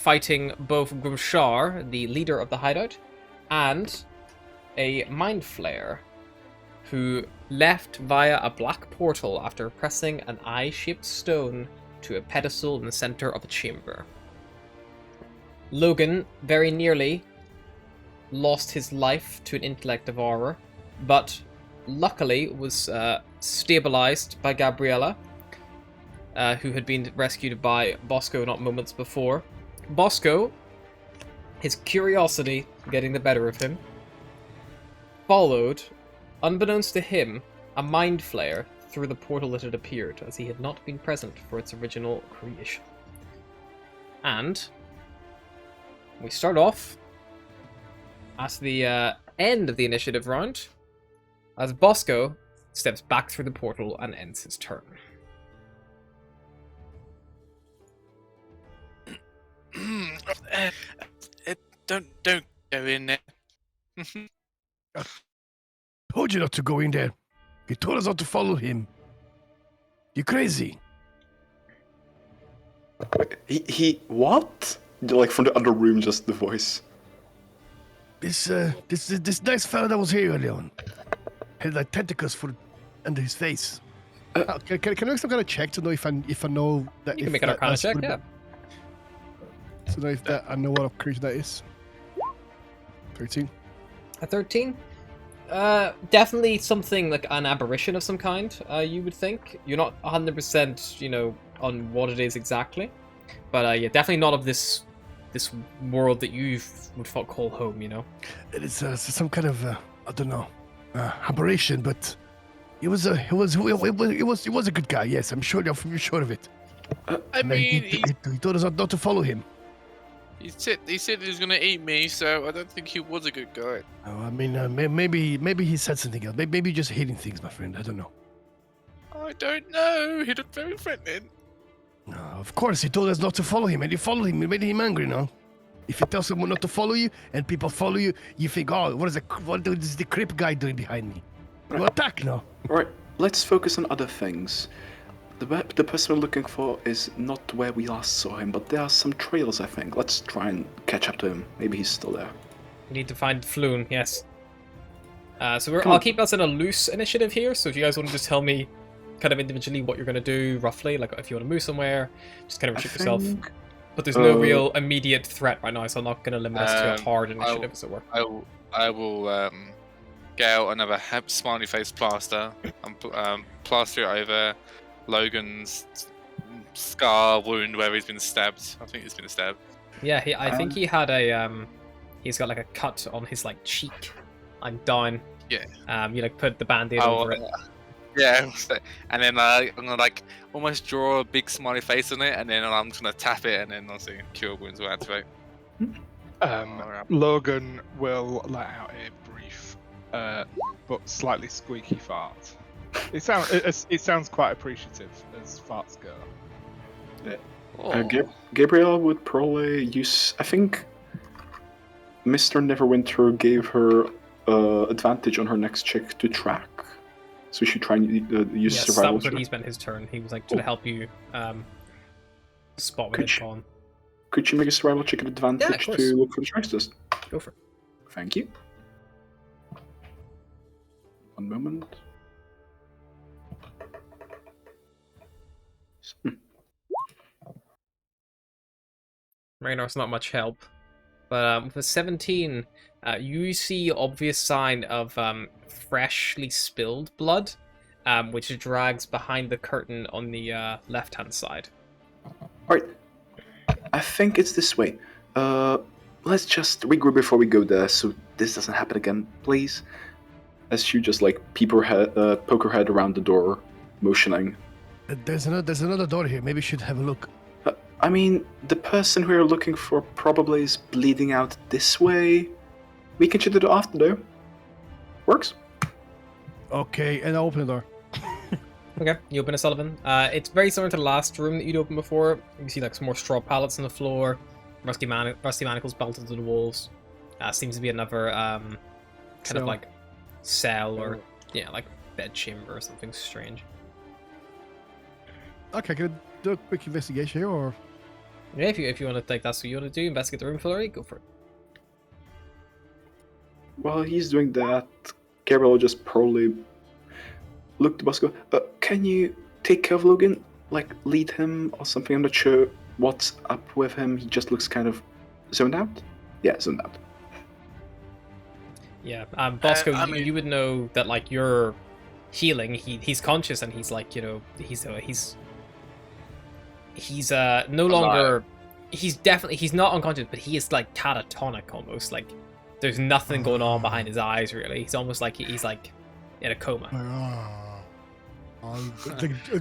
fighting both Grimshar, the leader of the hideout, and a Mind Flayer, who left via a black portal after pressing an eye-shaped stone to a pedestal in the center of a chamber. Logan very nearly lost his life to an intellect devourer, but luckily was stabilized by Gabriella, who had been rescued by Bosco not moments before. Bosco, his curiosity getting the better of him, followed, unbeknownst to him, a Mind Flayer through the portal that had appeared, as he had not been present for its original creation. And we start off at the end of the initiative round, as Bosco steps back through the portal and ends his turn. Don't go in there. Told you not to go in there. He told us not to follow him. You crazy? He what? Like from the other room, just the voice. This nice fella that was here earlier on had like tentacles under his face. Can I make some kind of check to know if I know that? You can make an Arcana check, yeah. So know if that I know what creature that is. 13. A 13? Definitely something like an aberration of some kind, you would think. You're not 100%, on what it is exactly. But yeah, definitely not of this world that you would call home, It is some kind of, I don't know, aberration, but he was a good guy, yes, I'm sure of it. He told us not to follow him. He said he was gonna eat me, so I don't think he was a good guy. Oh, I mean, maybe he said something else. Maybe just hating things, my friend. I don't know. I don't know. He looked very threatening. No, of course, he told us not to follow him, and you followed him. It made him angry, no? If you tell someone not to follow you, and people follow you, you think, oh, what is the creep guy doing behind me? You attack, no? Right, let's focus on other things. The person we're looking for is not where we last saw him, but there are some trails, I think. Let's try and catch up to him. Maybe he's still there. We need to find Floon, yes. So I'll keep us in a loose initiative here, so if you guys want to just tell me kind of individually what you're going to do, roughly, like if you want to move somewhere, just kind of restrict yourself. But there's no real immediate threat right now, so I'm not going to limit us to a hard initiative, as it were. I will get out another smiley face plaster and plaster it over Logan's scar wound where he's been stabbed. I think he's been stabbed. Yeah, I think he had he's got like a cut on his like cheek, like down. Yeah. You like put the band-aid over it. Yeah, and then I'm gonna like almost draw a big smiley face on it, and then I'm just gonna tap it, and then obviously cure wounds will activate. Logan will let out a brief, but slightly squeaky fart. It sounds quite appreciative as farts go. Gabrielle would probably use. I think Mr. Neverwinter gave her advantage on her next check to track, so she should try and use yes, survival. that was check. when he spent his turn. He was like to help you spot when it's gone. Could you make a survival check at advantage to look for the tracks list? Go for it. Thank you. One moment. Raynor's not much help, but with a 17, you see obvious sign of freshly spilled blood, which drags behind the curtain on the left-hand side. Alright, I think it's this way. Let's just regroup before we go there, so this doesn't happen again, please. As she just like poke her head around the door, motioning. There's another door here. Maybe we should have a look. I mean, the person we're looking for probably is bleeding out this way. We can shut the door after, though. Works? Okay, and I open the door. Okay, you open a Sullivan. It's very similar to the last room that you'd opened before. You can see like some more straw pallets on the floor, rusty manacles bolted to the walls. Seems to be another kind of like cell or like bed chamber or something strange. Okay, can I do a quick investigation here, or? Yeah, if you want to think that's what you want to do, investigate the room, Hillary, go for it. While he's doing that, Gabriel will just probably look to Bosco. Can you take care of Logan? Like, lead him or something? I'm not sure what's up with him. He just looks kind of zoned out. Yeah, zoned out. Yeah, Bosco, I you, mean- you would know that like you're healing. He's conscious and he's like he's no longer. He's not unconscious, but he is like catatonic almost. Like there's nothing going on behind his eyes really. He's almost like he's like in a coma.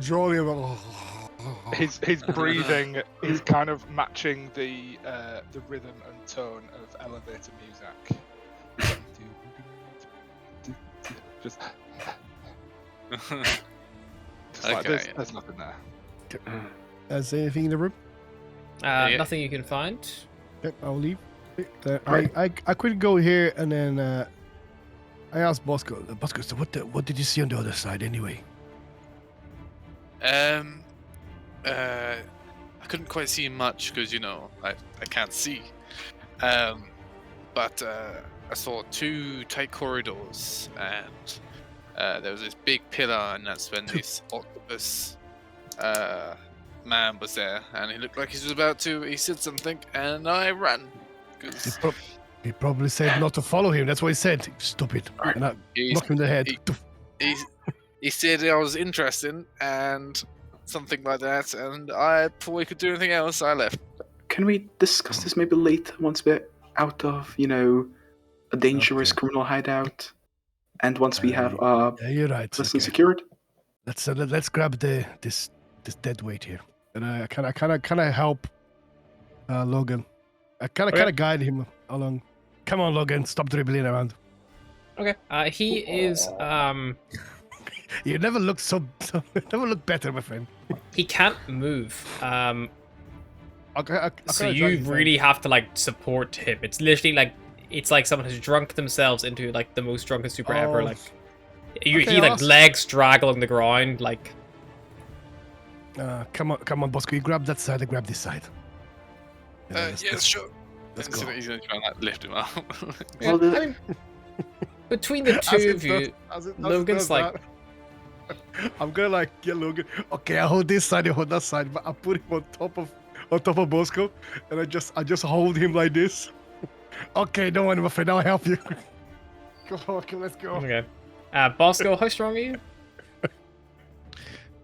Draw him. His breathing is kind of matching the rhythm and tone of elevator music. Just like Okay. there's nothing there. Is there anything in the room? Yeah. Nothing you can find. Yep, I'll leave. Right. I could go here and then I asked Bosco. Bosco, so what did you see on the other side anyway? I couldn't quite see much because I can't see. But I saw two tight corridors, and there was this big pillar, and that's when this octopus man was there, and he looked like he was about to. He said something, and I ran. Cause He probably said not to follow him. That's what he said. Stupid. Alright. And I he's- knocked him in the head. he said I was interesting and something like that, and before he could do anything else, I left. Can we discuss this maybe later once we're out of, a dangerous Okay. criminal hideout? And once we have our Yeah, you're right. person Okay. secured? Let's grab this dead weight here, and I kind of help Logan. I kind of guide him along. Come on, Logan, stop dribbling around. Okay. He is You never look never look better, my friend. he can't move. Okay, So you really have to like support him. It's literally like it's like someone has drunk themselves into like the most drunken super ever. Oh. Like Okay, he like awesome. legs drag along the ground. Like come on, Bosco. You grab that side. I grab this side. Yes, sure. Let's And so go. he's gonna try and lift him up. yeah, Well, I mean, between the two of you, Logan's like I'm gonna get Logan. Okay, I hold this side, you hold that side, but I put him on top of Bosco, and I just hold him like this. Okay, don't worry, my friend. I'll help you. Come on, okay, let's go. okay. Bosco, how strong are you?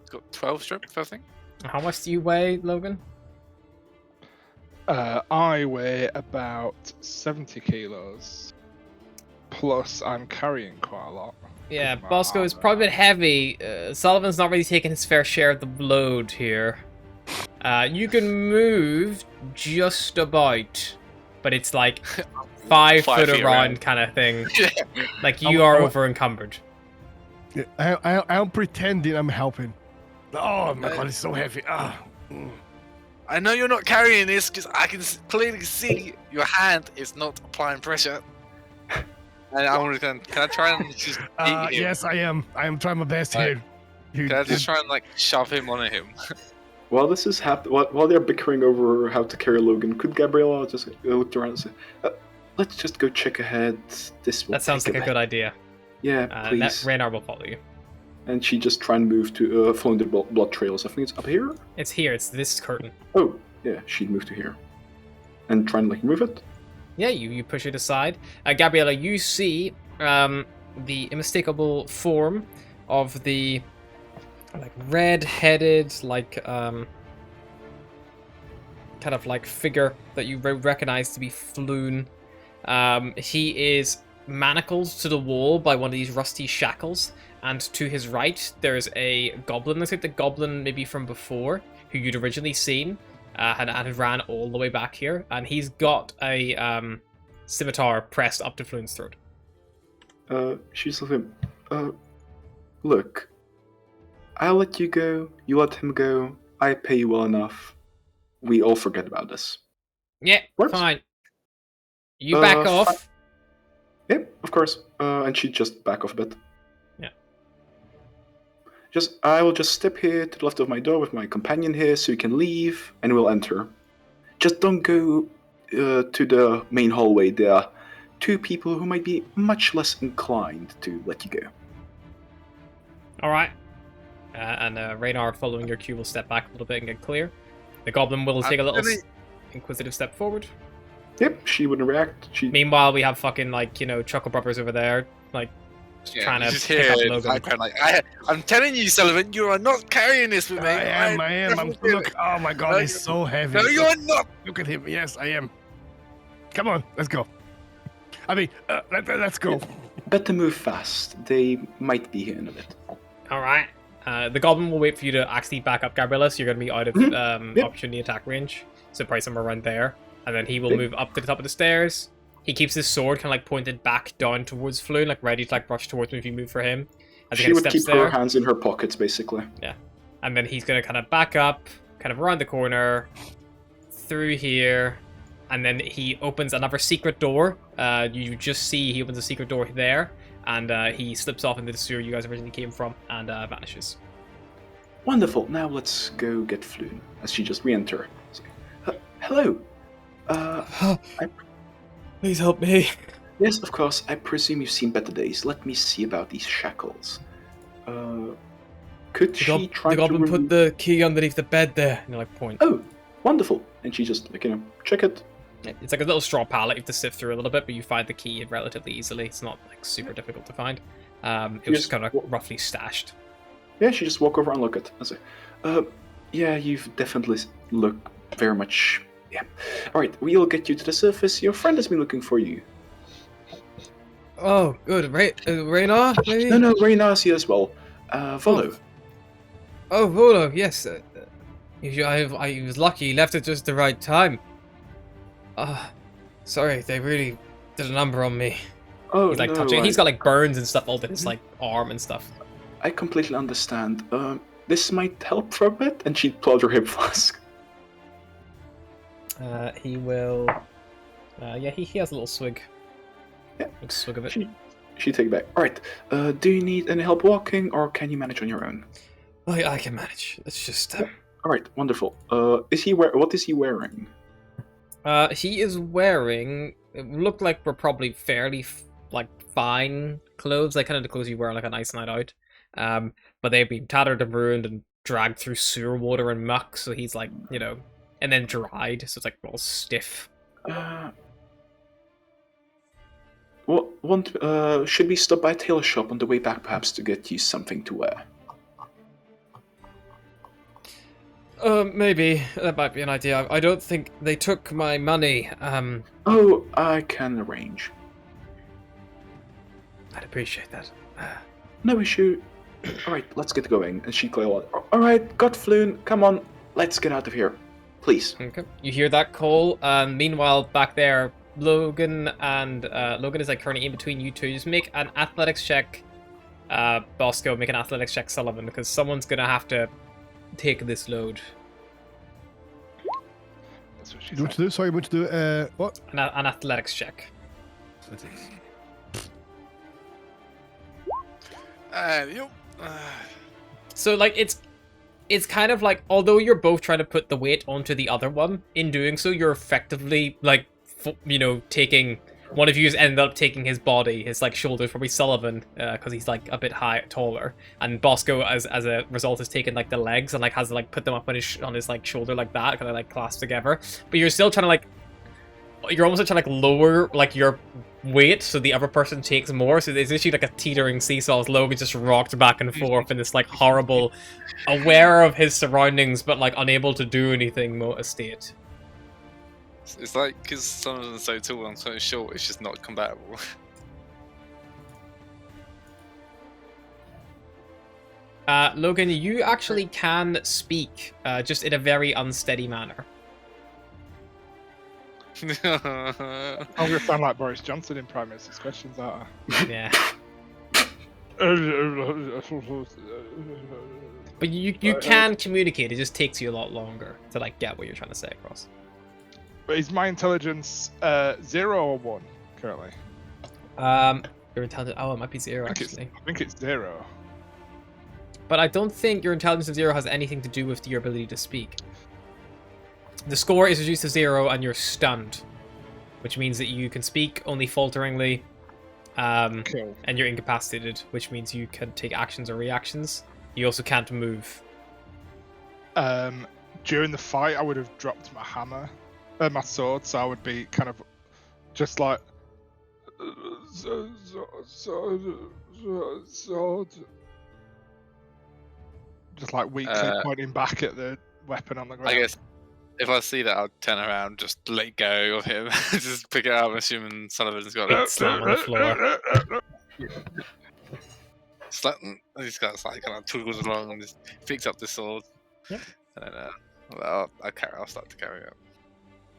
He's got 12 strength, I think. How much do you weigh, Logan? I weigh about 70 kilos. Plus, I'm carrying quite a lot. Yeah, With my Bosco is armor. probably a bit heavy. Sullivan's not really taking his fair share of the load here. You can move just about, but it's like 5 foot feet around kind of thing. Yeah. Like you are over encumbered. Yeah, I'm pretending I'm helping. Oh my god, it's so heavy. I know you're not carrying this because I can clearly see your hand is not applying pressure. And I want to can I try and just beat him? Yes, I am. I am trying my best Right. here. Can I just try and shove him on him? While this is while they're bickering over how to carry Logan, could Gabriella just look around and say, "Let's just go check ahead. This will That sounds take like a good idea. Yeah, please." Raynar will follow you. And she just try and move to following the blood trails. I think it's up here. It's here. It's this curtain. Oh, yeah, she'd move to here, and try and move it. Yeah, you push it aside. Gabriella, you see the unmistakable form of the red-headed kind of figure that you recognize to be Floon. He is manacled to the wall by one of these rusty shackles, and to his right there's a goblin. Looks like the goblin maybe from before, who you'd originally seen. And ran all the way back here, and he's got a scimitar pressed up to Floon's throat. She's like, look, I'll let you go, you let him go, I pay you well enough, we all forget about this. Yeah, Works. fine. You back off. Yep, of course. And she'd just back off a bit. Yeah. I will just step here to the left of my door with my companion here so you can leave, and we'll enter. just don't go to the main hallway. There are two people who might be much less inclined to let you go. All right. And Raynar, following your cue, will step back a little bit and get clear. The goblin will take a little inquisitive step forward. Yep, she wouldn't react. Meanwhile, we have fucking, like, you know, Chuckle Brothers over there, like, trying to just pick hear up in the Logan. background, like, I'm telling you, Sullivan, you are not carrying this with me. I am. Look, oh my god, No, he's so heavy. No, you're not. Look at him. Yes, I am. Come on, let's go. I mean, let's go. Better move fast. They might be here in a bit. All right. The goblin will wait for you to actually back up Gabriella, so you're going to be out of opportunity attack range. So probably somewhere around there. And then he will move up to the top of the stairs. He keeps his sword kind of like pointed back down towards Floon, like ready to like brush towards me if you move for him. As She would keep her hands in her pockets, basically. Yeah. And then he's going to kind of back up, kind of around the corner, through here, and then he opens another secret door. You just see he opens a secret door there, and he slips off into the sewer you guys originally came from, and vanishes. Wonderful. Now let's go get Floon, as she just re-enter. Hello. Please help me. Yes, of course. I presume you've seen better days. Let me see about these shackles. Could she try to... The goblin put the key underneath the bed there. And like, point. Oh, wonderful. And she just, like, check it. It's like a little straw pallet you have to sift through a little bit, but you find the key relatively easily. It's not, like, super difficult to find. It was just kind of roughly stashed. Yeah, she just walk over and look at it. I say, yeah, you've definitely looked very much... Yeah. Alright, we'll get you to the surface. Your friend has been looking for you. Oh, good. Raynar, maybe? No, Raynar's here as well. Volo. Oh, Volo, yes. I was lucky. He left at just the right time. Sorry, they really did a number on me. Oh, he's like no, touching. He's got like burns and stuff all in his like arm and stuff. I completely understand. This might help for a bit. And she'd pull out her hip flask. He will. Yeah, he has a little swig. Yeah. A swig of it. She take it back. Alright. Do you need any help walking, or can you manage on your own? I can manage. It's just. Alright, wonderful. What is he wearing? He is wearing. It look like we're probably fairly like fine clothes, like kind of the clothes you wear on like a nice night out. But they've been tattered and ruined and dragged through sewer water and muck, so he's like, you know, and then dried, so it's like all stiff. Should we stop by a tailor shop on the way back, perhaps, to get you something to wear? Maybe. That might be an idea. I don't think they took my money. Oh, I can arrange. I'd appreciate that. No issue. Alright, let's get going. And she clearly, alright, got Floon, come on, let's get out of here. Please. Okay. You hear that call? Meanwhile, back there, Logan is like currently in between you two. Just make an athletics check. Bosco, make an athletics check, Sullivan, because someone's gonna have to take this load. That's what she What said. to do? Sorry, what to do? What? An athletics check. So like it's kind of like, although you're both trying to put the weight onto the other one, in doing so you're effectively like taking, one of you has ended up taking his body, his like shoulders, probably Sullivan, because he's like a bit taller, and Bosco as a result has taken like the legs and like has to like put them up on his like shoulder like that, kind of like clasped together. But you're still trying to like, you're almost trying to like lower like your weight so the other person takes more, so there's actually like a teetering seesaw as Logan just rocked back and forth in this like horrible, aware of his surroundings but like unable to do anything state. It's like, because some of them are so tall and so short, it's just not compatible. Logan, you actually can speak, just in a very unsteady manner. I'm gonna sound like Boris Johnson in Prime Minister's questions, aren't Yeah. I? But you can communicate, it just takes you a lot longer to like get what you're trying to say across. But is my intelligence 0 or 1 currently? Your intelligence, oh, it might be 0 I actually. think it's 0. But I don't think your intelligence of 0 has anything to do with your ability to speak. The score is reduced to 0 and you're stunned, which means that you can speak only falteringly, Cool. and you're incapacitated, which means you can take actions or reactions. You also can't move. During the fight, I would have dropped my hammer, my sword, so I would be kind of just like sword, just like weakly pointing back at the weapon on the ground. I guess if I see that, I'll turn around, just let go of him, just pick it up, assuming Sullivan's got Big it. slam on the floor. Just like, he's got like kind of toggles along and just picks up the sword. Yep. And then I'll start to carry it.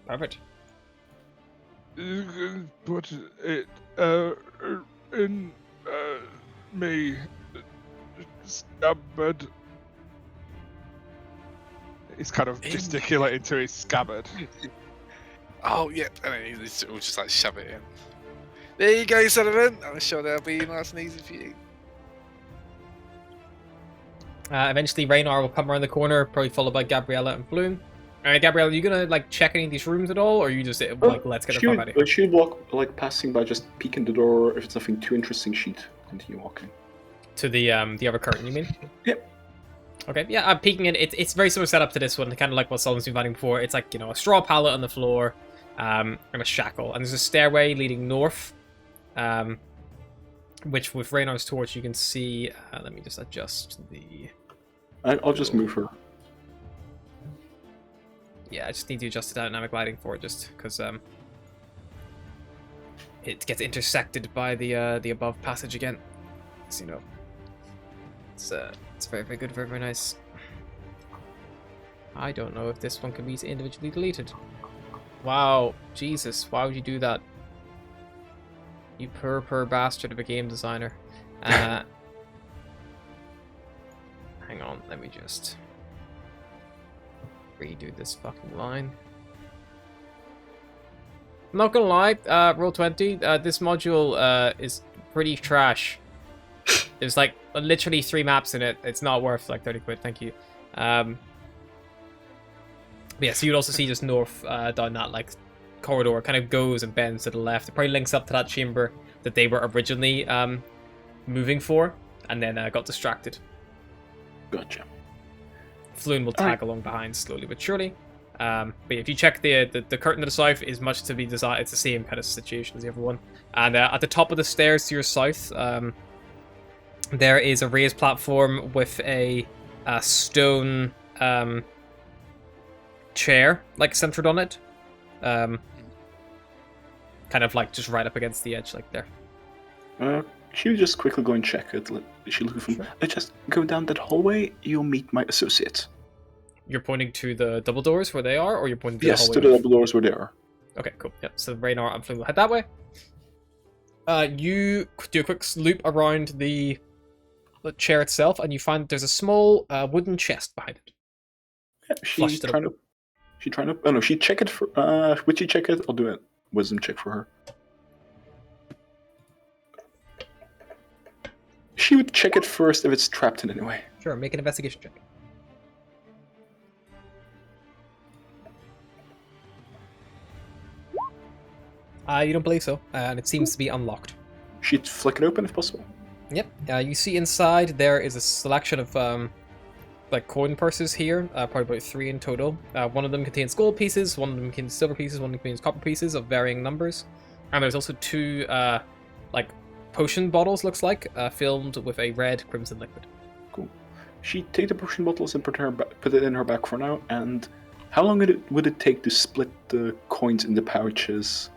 Perfect. Put it in me scabbard. He's kind of gesticulating to his scabbard. Oh, yeah, and then we'll just like shove it in. There you go, Sullivan. I'm sure that'll be nice and easy for you. Eventually, Raynar will come around the corner, probably followed by Gabriella and Bloom. Alright, Gabriella, are you gonna like check any of these rooms at all, or are you just like let's get the fuck out of here? She'd walk like passing by, just peek in the door. If it's nothing too interesting, she'd continue walking. To the other curtain, you mean? Yep. Okay, yeah, I'm peeking in. It's very similar setup to this one, kind of like what Sullivan's been fighting before. It's like, a straw pallet on the floor, and a shackle, and there's a stairway leading north, which with Raynar's torch you can see. Let me just adjust the. I'll just move her. Yeah, I just need to adjust the dynamic lighting for it, just because it gets intersected by the above passage again. So it's very, very good, very, very nice. I don't know if this one can be individually deleted. Wow, Jesus, why would you do that? You poor bastard of a game designer. Hang on, let me just redo this fucking line. I'm not gonna lie, Roll20, this module is pretty trash. There's like literally 3 maps in it. It's not worth like 30 quid, thank you. But yeah, so you'd also see just north down that like corridor, kind of goes and bends to the left. It probably links up to that chamber that they were originally moving for, and then got distracted. Gotcha. Floon will tag along behind slowly but surely. But yeah, if you check the curtain to the south, is much to be desired. It's the same kind of situation as the other one. And at the top of the stairs to your south, there is a raised platform with a stone chair like centered on it, kind of like just right up against the edge, like there. She would just quickly go and check it. Is she looking for? Sure. Just go down that hallway. You'll meet my associates. You're pointing to the double doors where they are, or you're pointing to Yes, the to hallway? the double doors where they are. Okay, cool. Yep. So Raynar and Floon will head that way. You do a quick loop around the chair itself, and you find there's a small wooden chest behind it. Yeah, Flushed it up. She trying to. Oh no, she check it for. Would you check it? I'll do a wisdom check for her. She would check it first if it's trapped in any way. Sure, make an investigation check. You don't believe so, and it seems to be unlocked. She'd flick it open if possible. Yep. You see inside there is a selection of like coin purses here, probably about 3 in total. One of them contains gold pieces, one of them contains silver pieces, one of them contains copper pieces of varying numbers. And there's also 2 like potion bottles, looks like, filled with a red crimson liquid. Cool. She'd take the potion bottles and put it in her bag for now. And how long would it take to split the coins in the pouches?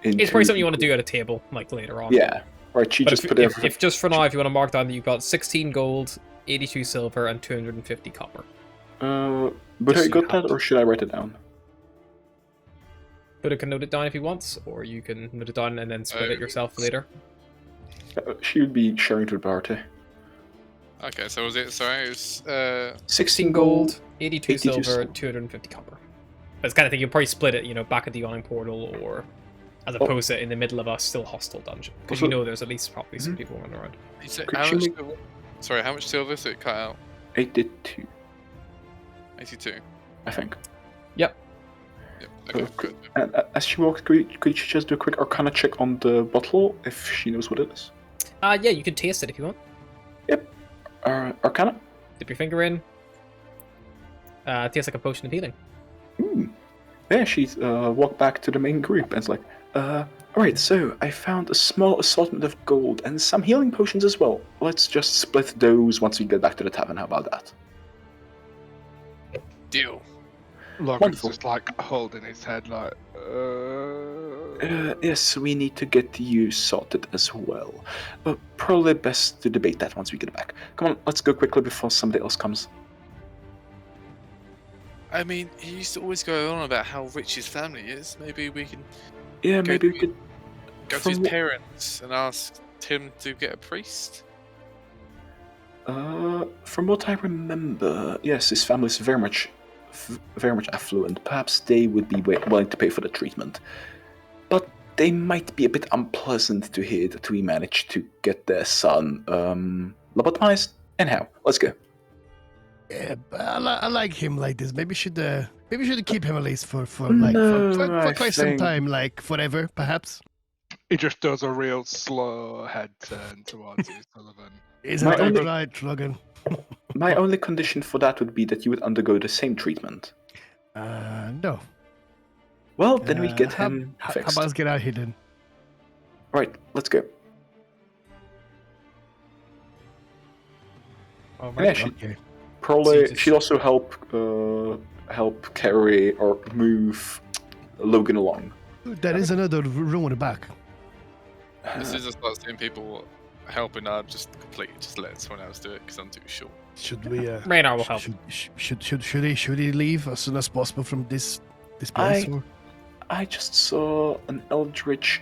It's probably something you want to do at a table, like later on. Yeah. Right, she But just if, put if, everything. if just for now, if you want to mark down that you've got 16 gold, 82 silver, and 250 copper. But Just I so you got have that, or should I write it down? Buddha can note it down if he wants, or you can note it down and then split it yourself later. She would be sharing to the party. Okay, so was it? Sorry, it was 16 gold, 82 82 silver, 250 copper. But it's kind of thing, you'll probably split it, back at the yawning portal, or as opposed to in the middle of a still hostile dungeon. Because Also- there's at least probably some people running around. You said, Could how you much make- silver? Sorry, how much silver? So it cut out. 82, 82. I think. Okay, good. And as she walks, could you just do a quick Arcana check on the bottle if she knows what it is? Yeah, you can taste it if you want. Yep. Arcana. Dip your finger in. It tastes like a potion of healing. Yeah, she's walked back to the main group and it's like, alright, so I found a small assortment of gold and some healing potions as well. Let's just split those once we get back to the tavern. How about that? Deal. Logan's Wonderful. just like holding his head, like. Yes, we need to get you sorted as well. But probably best to debate that once we get back. Come on, let's go quickly before somebody else comes. I mean, he used to always go on about how rich his family is. Maybe we can Yeah, Go maybe we to- could. go to From his what- parents and ask him to get a priest. From what I remember, yes, his family is very much affluent. Perhaps they would be willing to pay for the treatment, but they might be a bit unpleasant to hear that we managed to get their son lobotomized. Anyhow, let's go. Yeah, but I like him like this. Maybe should keep him at least for No, I quite some think- time, like forever, perhaps. He just does a real slow head turn towards you, Sullivan. Isn't My that only- right, Logan? My only condition for that would be that you would undergo the same treatment. No. Well, then we get How him how fixed. about us get out here then? Right, let's go. All Yeah, right. she- Okay. Probably So she'd also help carry or move Logan along. There is another room in the back. As soon as I start seeing people helping, I'm just completely just letting someone else do it because I'm too short. Should we? Raynor will help. Should he leave as soon as possible from this place? Or? I just saw an eldritch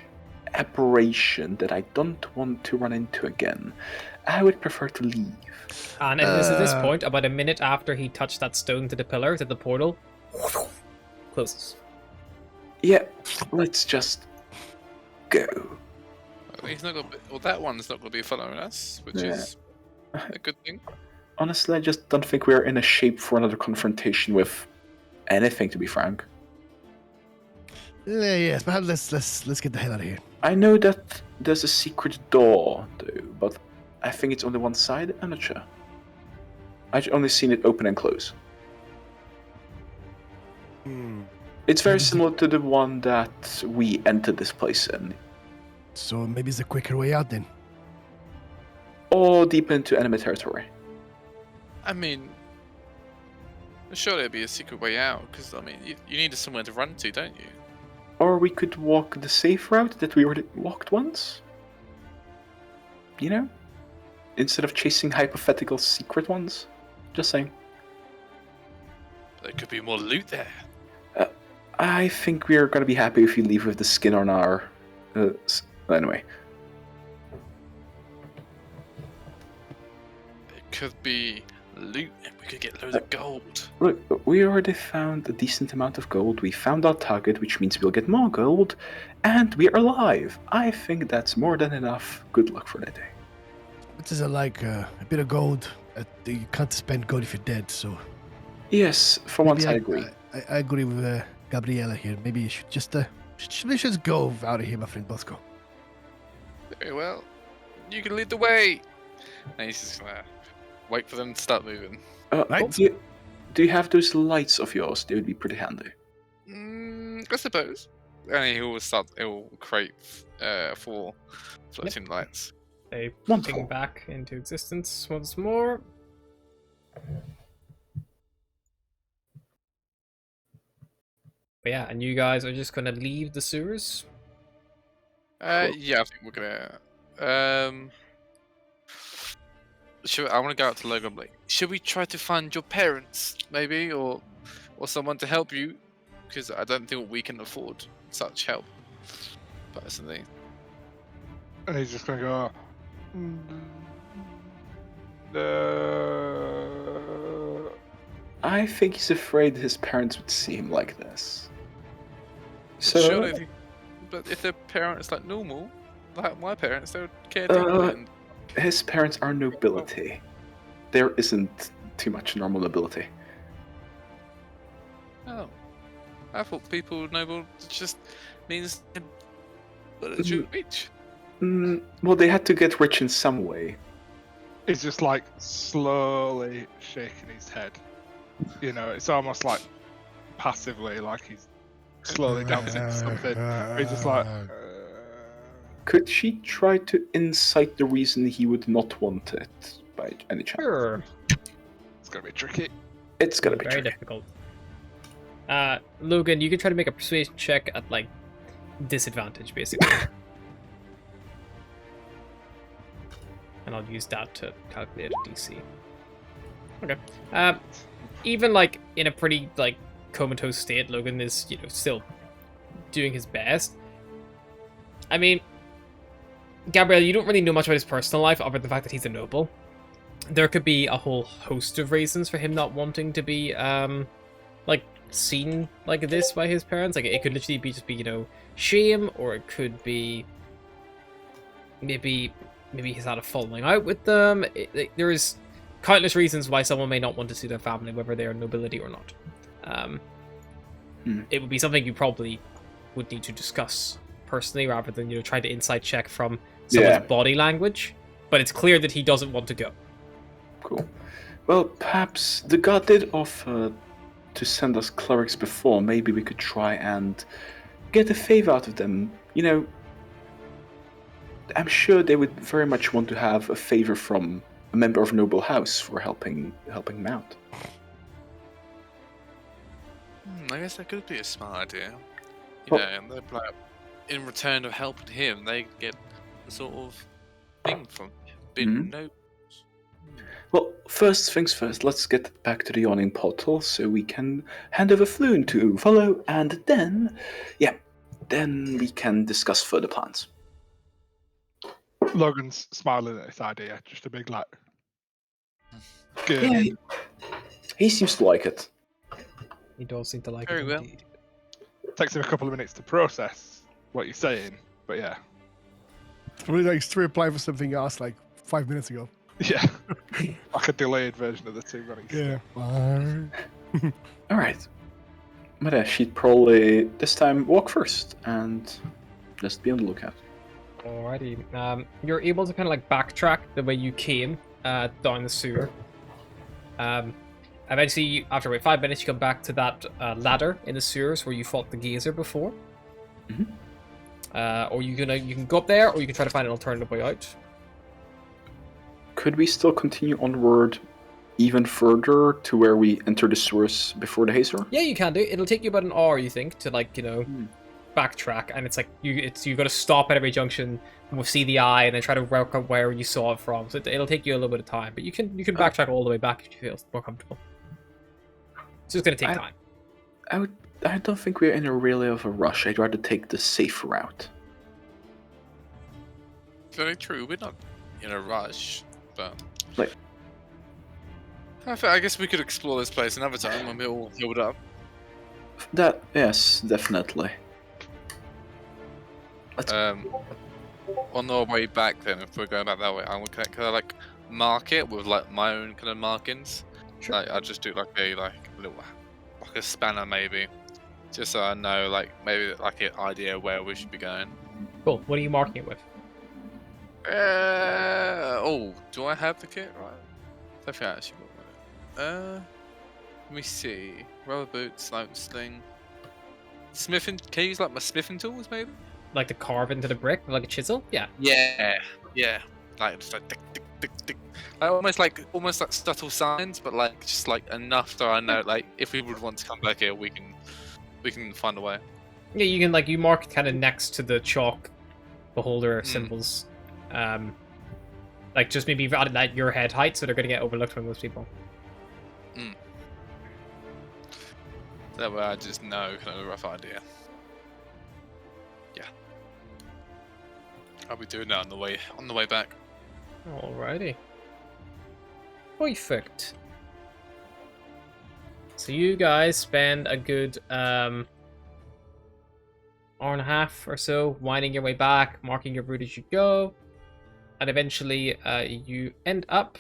aberration that I don't want to run into again. I would prefer to leave. And it is at this Uh, point, about a minute after he touched that stone to the pillar, that the portal closes. Yeah, let's just go. He's not gonna be, well, that one's not going to be following us, which Yeah. is a good thing. Honestly, I just don't think we're in a shape for another confrontation with anything, to be frank. Yes, perhaps let's get the hell out of here. I know that there's a secret door, though, but I think it's only one side. I'm not sure. I've only seen it open and close. It's very similar to the one that we entered this place in, So maybe it's a quicker way out then. or deep into enemy territory. I mean, surely it'd be a secret way out because I mean, you need somewhere to run to, don't you? Or we could walk the safe route that we already walked once. You know? Instead of chasing hypothetical secret ones. Just saying. There could be more loot there. I think we're gonna be happy if you leave with the skin on our... anyway. It could be loot, and we could get loads of gold. Look, we already found a decent amount of gold. We found our target, which means we'll get more gold. And we're alive. I think that's more than enough. Good luck for that day. It is like a bit of gold. You can't spend gold if you're dead. So Yes, for once maybe I agree. I agree with Gabriella here. Maybe you should just we should just go out of here, my friend Bosco. Very well. You can lead the way. And he's just gonna wait for them to start moving. Right. Do you have those lights of yours? They would be pretty handy. I suppose. And he'll create 4 floating lights. They Wonderful. ping back into existence once more. But yeah, and you guys are just gonna leave the sewers? Yeah, I think we're gonna. I want to go out to Logan Blake. Should we try to find your parents, maybe, or someone to help you? Because I don't think we can afford such help, personally. And he's just gonna go. No. I think he's afraid his parents would see him like this. So, Surely, but if their parents like normal, like my parents, they would care deeply. And his parents are nobility. There isn't too much normal nobility. oh, I thought people noble just means rich. Well, they had to get rich in some way. He's just like slowly shaking his head. You know, it's almost like passively, like he's slowly dancing to something. He's just like. Could she try to incite the reason he would not want it by any chance? Sure. It's gonna be tricky. It's gonna be Very tricky. difficult. Logan, you can try to make a persuasion check at like disadvantage, basically. And I'll use that to calculate a DC. Okay. Even like in a pretty like comatose state, Logan is, you know, still doing his best. I mean, Gabrielle, you don't really know much about his personal life other than the fact that he's a noble. There could be a whole host of reasons for him not wanting to be like seen like this by his parents. Like it could literally be just be, you know, shame, or it could be maybe he's had a falling out with them. There is countless reasons why someone may not want to see their family, whether they are nobility or not. It would be something you probably would need to discuss personally, rather than, you know, trying to inside check from someone's body language. But it's clear that he doesn't want to go. Cool. Well, perhaps the god did offer to send us clerics before. Maybe we could try and get a favor out of them. You know, I'm sure they would very much want to have a favor from a member of noble house for helping them out. I guess that could be a smart idea. You Well- know, and they're like, in return of helping him, they get a sort of thing from being noble. Well, first things first, let's get back to the yawning portal so we can hand over Floon to follow, and then we can discuss further plans. Logan's smiling at this idea, just a big like. Good. Yeah, he seems to like it. He does seem to like Very it well. indeed. Takes him a couple of minutes to process what you're saying, but yeah. Probably like to reply for something you asked like 5 minutes ago. Yeah. Like a delayed version of the two running. Yeah. All right. But she'd probably this time walk first and just be on the lookout. Alrighty. You're able to kind of like backtrack the way you came down the sewer. Eventually, after about 5 minutes, you come back to that ladder in the sewers where you fought the gazer before. Or you can go up there, or you can try to find an alternative way out. Could we still continue onward even further to where we enter the sewers before the hazer? Yeah, you can do. It'll take you about an hour, you think, to like, you know, backtrack, and it's like you've got to stop at every junction, and we'll see the eye, and then try to work out where you saw it from. So it'll take you a little bit of time, but you can backtrack all the way back if you feel more comfortable. It's just gonna take time. I don't think we're in a really of a rush. I'd rather take the safe route. Very true. We're not in a rush, but Like- I guess we could explore this place another time when we're all healed up. That yes, definitely. Let's On our way back, then, if we're going back that way, I would kind of like mark it with like my own kind of markings. Sure. Like I just do like a little like a spanner maybe, just so I know like maybe like an idea where we should be going. Cool. What are you marking it with? Oh, do I have the kit? Right. I think I actually got one. Let me see. Rubber boots, sniper sling. Smithing. Can I use like my smithing tools maybe? Like to carve into the brick with like a chisel? Yeah. Yeah. Like just like tick, tick, tick, tick. Like almost like subtle signs, but like just like enough so I know like if we would want to come back here, we can find a way. Yeah, you can like you mark kind of next to the chalk beholder symbols. Like just maybe at your head height, so they're gonna get overlooked by most people. That way I just know kind of a rough idea. Yeah. I'll be doing that on the way back. Alrighty. Perfect. So you guys spend a good hour and a half or so winding your way back, marking your route as you go, and eventually you end up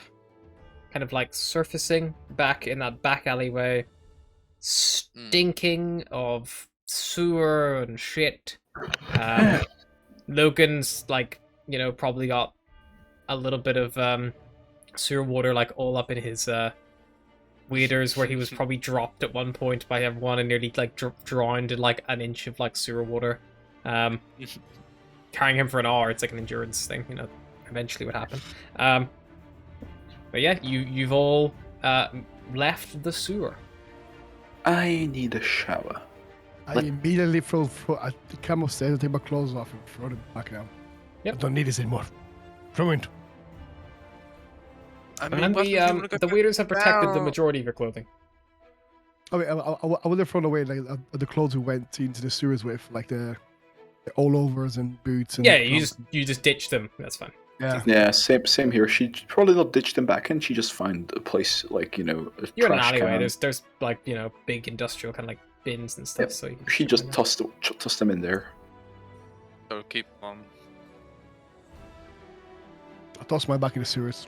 kind of like surfacing back in that back alleyway stinking of sewer and shit. Logan's like, probably got a little bit of sewer water like all up in his waders, where he was probably dropped at one point by everyone and nearly like drowned in like an inch of like sewer water. Carrying him for an hour, it's like an endurance thing, eventually would happen. But yeah, you've all left the sewer. I need a shower. I immediately I come upstairs and take my clothes off and throw them back down. Yep. I don't need this anymore. Throw it. I mean, And the waiters have protected the down. majority of your clothing. I mean, I would have thrown away like the clothes we went into the sewers with, like the all overs and boots. And Yeah, you just ditch them. That's fine. yeah. Yeah, same here. She probably not ditch them back, and she just find a place like a You're in an trash alleyway. can. There's like big industrial kind of like bins and stuff. Yep. So you can She just just tossed them in there. So keep on. I tossed mine back in the sewers.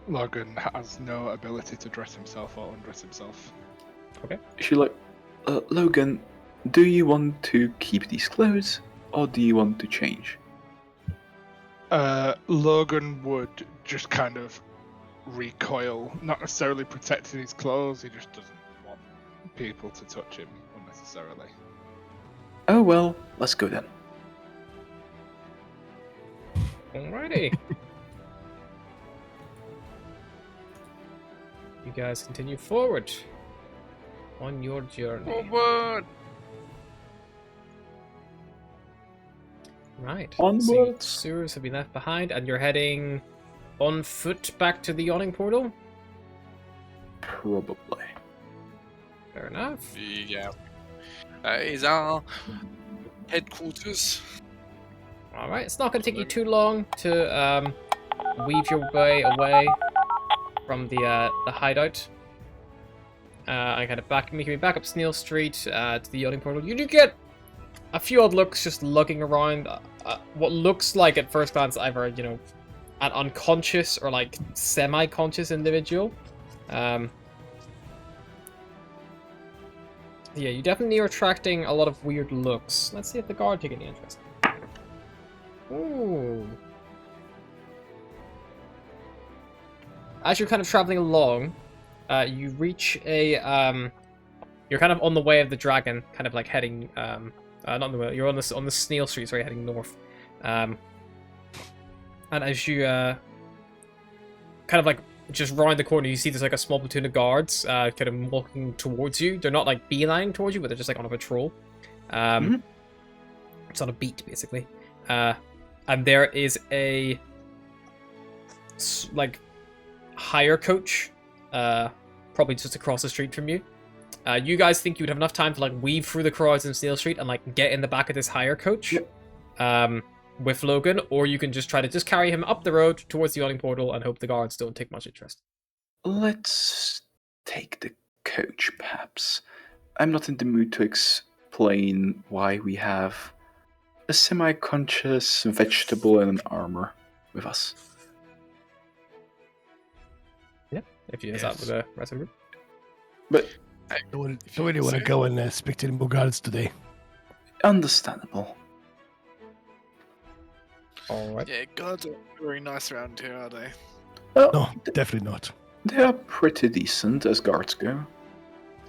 Logan has no ability to dress himself or undress himself. She like, Logan, do you want to keep these clothes or do you want to change? Logan would just kind of recoil, not necessarily protecting his clothes, he just doesn't want people to touch him unnecessarily. Oh well, let's go then. Alrighty. You guys continue forward on your journey. Forward! Right. Onwards. So sewers have been left behind, and you're heading on foot back to the yawning portal. Probably. Fair enough. Yeah. That is our headquarters. All right. It's not going to take you too long to weave your way away from the hideout. And kind of making me back up Sneal Street to the yawning portal. You do get a few odd looks just looking around. What looks like at first glance either an unconscious or like semi-conscious individual. Yeah, you definitely are attracting a lot of weird looks. Let's see if the guard take any interest. Ooh. As you're kind of traveling along, you reach a you're kind of on the way of the dragon, kind of like heading not on the way, you're on the Sneal Street, sorry, heading north. And as you kind of like just round the corner, you see there's like a small platoon of guards kind of walking towards you. They're not like beelining towards you, but they're just like on a patrol. It's on a beat, basically. And there is a like hire coach, probably just across the street from you. You guys think you would have enough time to like weave through the crowds in Sneal Street and like get in the back of this hire coach with Logan, or you can just try to carry him up the road towards the yawning portal and hope the guards don't take much interest. Let's take the coach, perhaps. I'm not in the mood to explain why we have a semi-conscious vegetable in an armor with us. Yeah, if you use that with the rest of the group. But Don't really want to go and speak to the more guards today. understandable. Alright. Yeah, guards are very nice around here, are they? No, definitely not. They are pretty decent as guards go.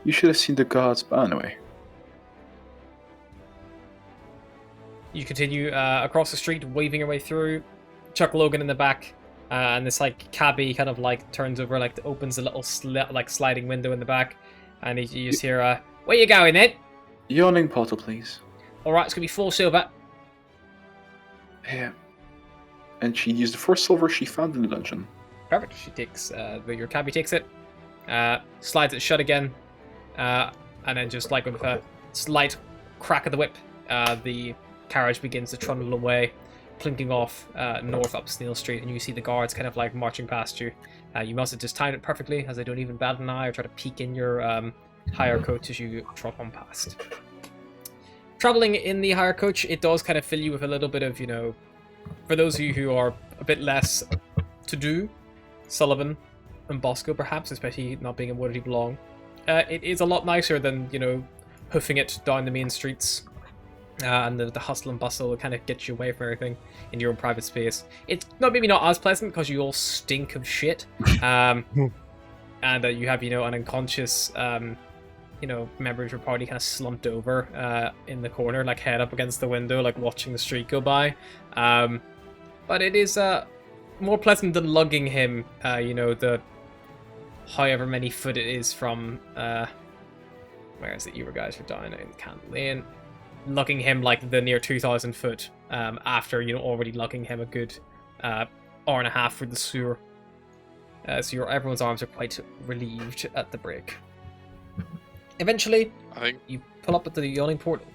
You should have seen the guards, but anyway. You continue across the street, waving your way through. Chuck Logan in the back, and this like cabbie kind of like turns over, like opens a little sliding window in the back, and you just hear, "Where you going, then?" Yawning portal, please. All right, it's gonna be 4 silver. Here. And she used the 4 silver she found in the dungeon. Perfect. She takes your cabbie takes it, slides it shut again, and then just like with a slight crack of the whip, the carriage begins to trundle away, plinking off north up Sneal Street, and you see the guards kind of like marching past you. You must have just timed it perfectly, as they don't even bat an eye or try to peek in your hire coach as you trot on past. Traveling in the hire coach, it does kind of fill you with a little bit of, for those of you who are a bit less to do, Sullivan and Bosco perhaps, especially not being in Where Did He Belong, It is a lot nicer than, hoofing it down the main streets. And the hustle and bustle will kind of get you away from everything in your own private space. It's maybe not as pleasant because you all stink of shit. And you have, an unconscious, member of your party kind of slumped over in the corner, like head up against the window, like watching the street go by. But it is more pleasant than lugging him, the however many foot it is from, where is it you guys were down in Candle Lane? Lugging him like the near 2,000 foot after, already lugging him a good hour and a half through the sewer. So everyone's arms are quite relieved at the break. Eventually, I think you pull up at the yawning portal.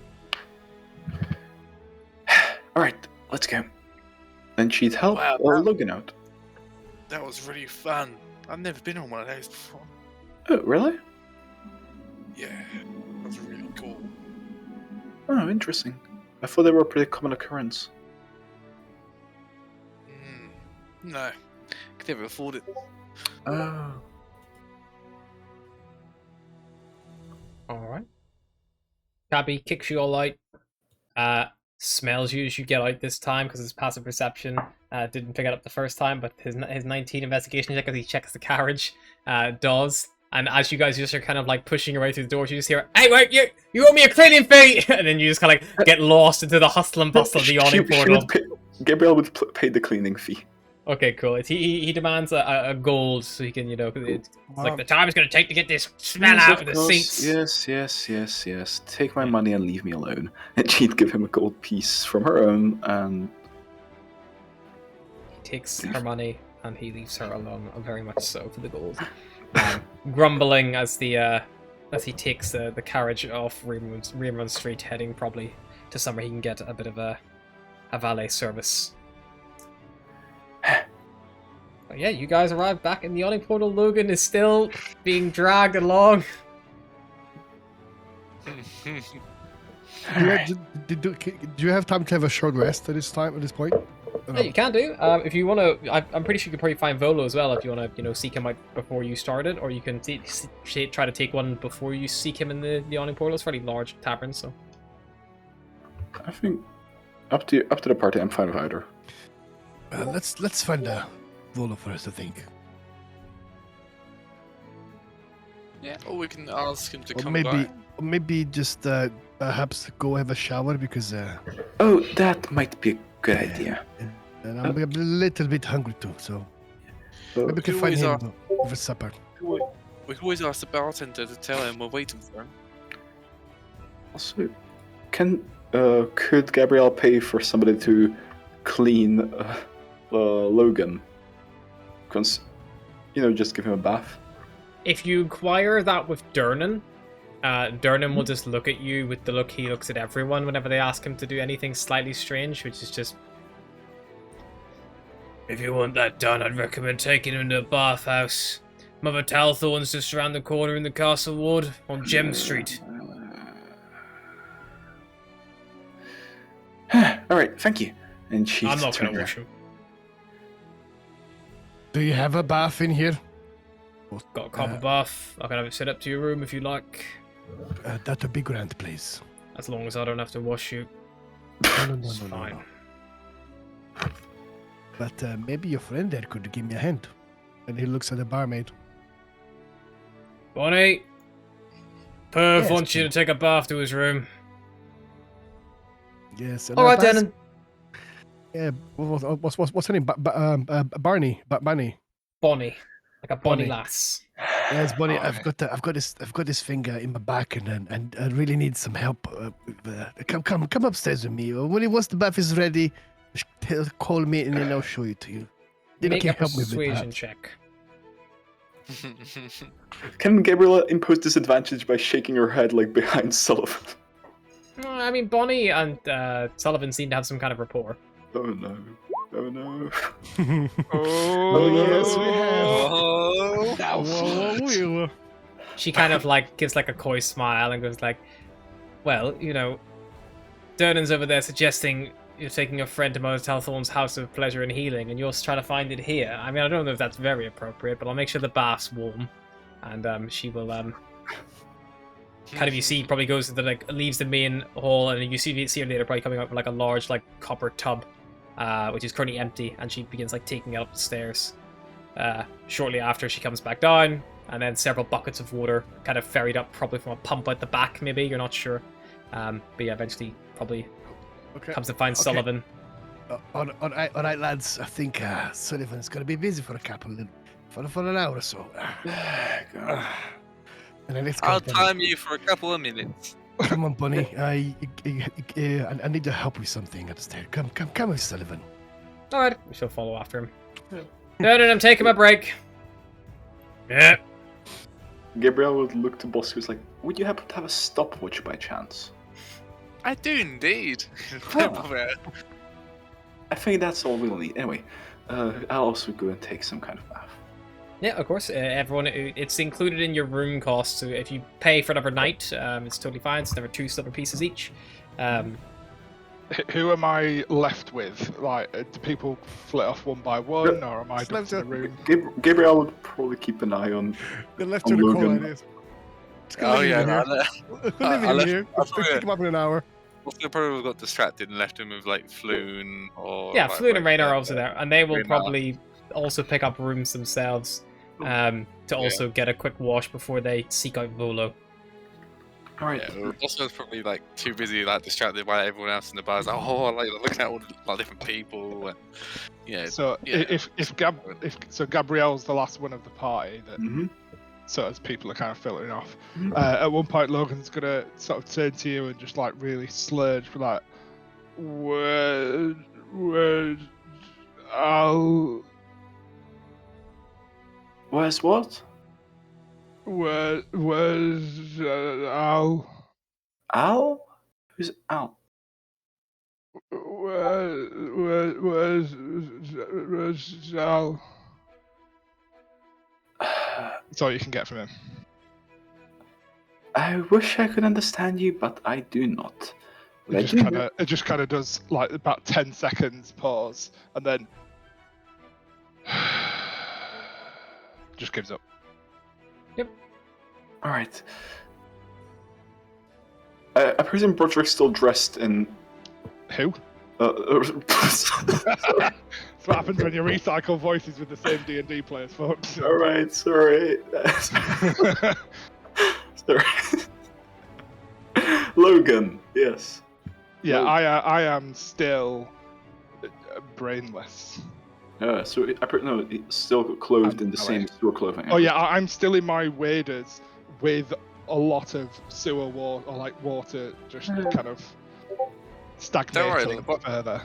Alright, let's go. Then she'd help Wow, or that- Logan out. that was really fun. I've never been on one of those before. Oh, really? Yeah, that was really cool. Oh, interesting. I thought they were a pretty common occurrence. No, could never afford it. Oh. Alright. Cabby kicks you all out. Smells you as you get out this time because his passive perception didn't pick it up the first time, but his 19 investigation check as he checks the carriage does. And as you guys just are kind of like pushing your way through the doors, you just hear, "Hey, wait, you owe me a cleaning fee!" And then you just kind of like get lost into the hustle and bustle of the yawning portal. Gabriel would pay the cleaning fee. Okay, cool. He demands a gold so he can, it's like the time it's going to take to get this smell Yes, out of the course. seats. Yes. Take my money and leave me alone. And she'd give him a gold piece from her own, and He takes her money and he leaves her alone, very much so, for the gold. Grumbling as he takes the carriage off Raymond Street, heading probably to somewhere he can get a bit of a valet service. But yeah, you guys arrive back in the yawning portal. Logan is still being dragged along. Do you have time to have a short rest at this point? Or no? Yeah, you can do. If you want to, I'm pretty sure you could probably find Volo as well if you want to, seek him out before you started, or you can try to take one before you seek him in the yawning portal. It's a fairly large tavern, so. I think up to the party, I'm fine with either. Let's find a Volo first, I think. Yeah, or we can ask him to Or come maybe just perhaps go have a shower because Oh, that might be a good idea. and I'm a little bit hungry too. So maybe we can You find always him for supper. by. We can always ask the bartender to tell him we're waiting for him. Also, could Gabrielle pay for somebody to clean Logan? Just give him a bath. If you inquire that with Durnan, Durnan will just look at you with the look he looks at everyone whenever they ask him to do anything slightly strange, which is just, "If you want that done, I'd recommend taking him to a bathhouse. Mother Talthorn's just around the corner in the Castle Ward on Gem Street." Alright, thank you. And she I'm not going to wash him. Do you have a bath in here? Got a copper bath. I can have it set up to your room if you like. That would be grand, please. As long as I don't have to wash you. No, It's fine. But maybe your friend there could give me a hand. And he looks at the barmaid. Bonnie, Perv Yes, wants you to take a bath to his room. Yes. And Alright, Bas- then. Yeah. What's her name? Barney. Bunny. Bonnie. Like a Bonnie Bonnie. lass. Yes, Bunny. Oh, I've got this finger in my back, and I really need some help. Come upstairs with me. Once the bath is ready, call me, and then I'll show it to you. Then Make you a can help me with persuasion that. check. Can Gabriella impose disadvantage by shaking her head like behind Sullivan? I mean, Bonnie and Sullivan seem to have some kind of rapport. Oh no. Oh no. Oh, yes, we have. Oh, Now Whoa. She kind of like gives like a coy smile and goes like, "Well, Durnan's over there suggesting you're taking a friend to Mother Talthorn's House of Pleasure and Healing, and you're trying to find it here. I mean, I don't know if that's very appropriate, but I'll make sure the bath's warm." And she will kind of you see probably goes to the like leaves the main hall, and you see her later probably coming up with like a large like copper tub, which is currently empty, and she begins like taking it up the stairs. Shortly after, she comes back down, and then several buckets of water kind of ferried up, probably from a pump out the back. Maybe you're not sure, but yeah, eventually probably comes to find Sullivan. All right, lads. I think Sullivan's going to be busy for a couple for an hour or so. And then let's go, I'll Bunny. time you for a couple of minutes. Come on, Bunny. I need your help with something upstairs. Come with Sullivan. All right, she'll follow after him. No, I'm taking my break. Yeah. Gabriel would look to Bosco. Who's like, would you happen to have a stopwatch by chance? I do indeed. I think that's all we'll need. Anyway, I'll also go and take some kind of bath. Yeah, of course. Everyone, it's included in your room cost. So if you pay for another night, it's totally fine. It's never 2 silver pieces each. Who am I left with? Like, do people flit off one by one, or am I done to the room? Gabriel would probably keep an eye on. The left on to the Logan. corner. Oh yeah, Leave him here. Pick him up in an hour. Also probably got distracted and left him with like Floon or Yeah, like, Floon and Rain are also there, and they will Rain are. probably also pick up rooms themselves to also get a quick wash before they seek out Volo. All right. Yeah, also probably like too busy, like distracted by everyone else in the bar. It's like, oh, like looking at all the like, different people. And, yeah. So if Gabrielle's the last one of the party, then so as people are kind of filtering off. At one point, Logan's gonna sort of turn to you and just like really slurge, like, where's Al? Where's what? Where's Al? Al? Who's Al? Where's Al? That's all you can get from him. I wish I could understand you, but I do not. It just kind of does like about 10 seconds pause, and then just gives up. Yep. All right. I presume Broderick's still dressed in. Who? That's what happens when you recycle voices with the same D&D players, folks. All right, sorry. Sorry. Logan, yes. Yeah, Logan. I am still brainless. So he's still clothed in the same sewer clothing. Oh yeah, I'm still in my waders with a lot of sewer water, or like water, just kind of stagnating further.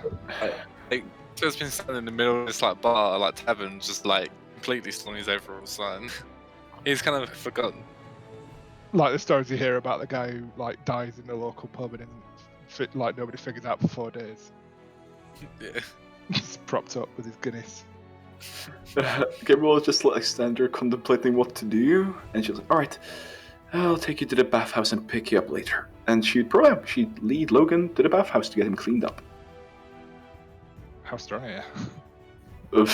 Like, just been standing in the middle of this like bar, like tavern, just like completely still on his overall sign. He's kind of forgotten. Like the stories you hear about the guy who like dies in the local pub and like nobody figures out for 4 days. Yeah. He's propped up with his Guinness. Gabriel is just like standing there contemplating what to do, and she's like, "All right, I'll take you to the bathhouse and pick you up later." And she'd lead Logan to the bathhouse to get him cleaned up. How strong are you?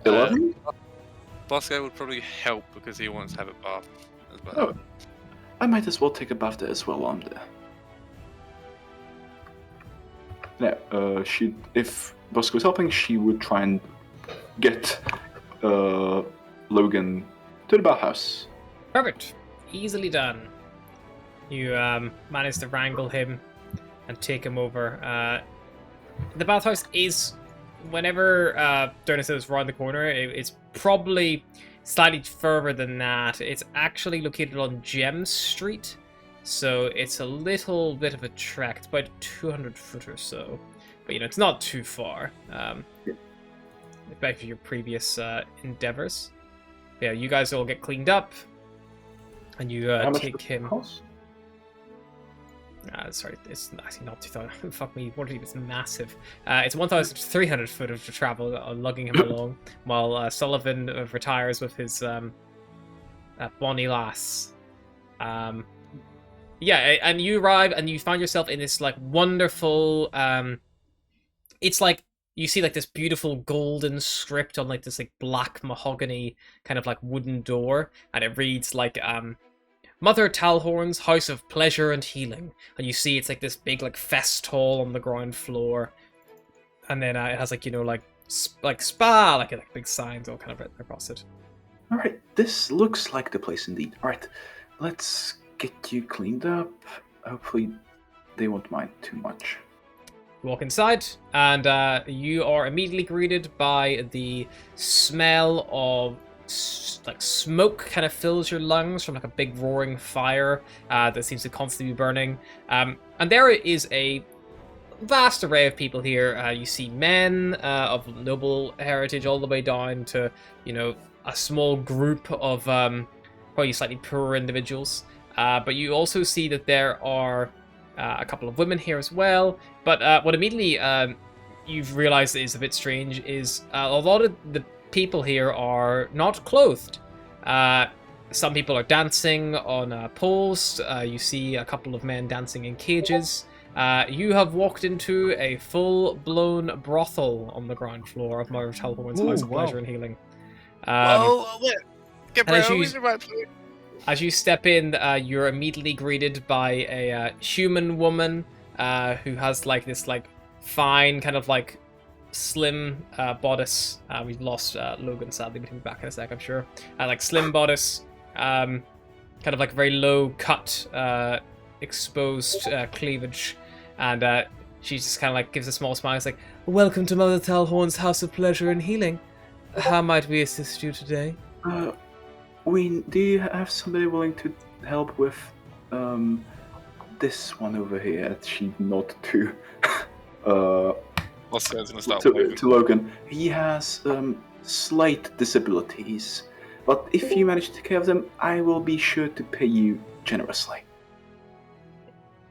11? Bosco would probably help because he wants to have a bath as well. Oh, I might as well take a bath there as well while I'm there. Yeah, if Bosco's helping, she would try and get Logan to the bathhouse. Perfect. Easily done. You managed to wrangle him and take him over. The bathhouse is, whenever Dernis is around the corner, it's probably slightly further than that. It's actually located on Gem Street, so it's a little bit of a trek. It's about 200 foot or so, but it's not too far. Back to your previous endeavors. Yeah, you guys all get cleaned up, and you take him. Sorry, it's actually not 2,000. Fuck me, Waterdeep is massive. It's 1,300 foot of travel, lugging him along, while Sullivan retires with his bonny lass. Yeah, and you arrive and you find yourself in this like wonderful. It's like you see like this beautiful golden script on like this like black mahogany kind of like wooden door, and it reads like Mother Talhorn's House of Pleasure and Healing. And you see it's like this big like fest hall on the ground floor, and then it has like like spa like big signs all kind of written across it. All right, this looks like the place indeed. All right, let's get you cleaned up. Hopefully, they won't mind too much. You walk inside, and you are immediately greeted by the smell of like smoke kind of fills your lungs from like a big roaring fire that seems to constantly be burning. And there is a vast array of people here. You see men of noble heritage all the way down to, a small group of probably slightly poorer individuals. But you also see that there are a couple of women here as well. But what immediately you've realized is a bit strange is a lot of the people here are not clothed. Some people are dancing on poles. You see a couple of men dancing in cages. You have walked into a full-blown brothel on the ground floor of Mother Talhorn's House of Pleasure and Healing. As you step in, you're immediately greeted by a human woman who has like this like fine kind of like slim bodice. We've lost Logan sadly, but he'll be back in a sec, I'm sure. Like slim bodice, kind of like very low cut, exposed cleavage, and she just kind of like gives a small smile. It's like, "Welcome to Mother Talhorn's House of Pleasure and Healing. How might we assist you today?" Do you have somebody willing to help with this one over here? She nodded to to Logan. He has slight disabilities, but if you manage to take care of them, I will be sure to pay you generously.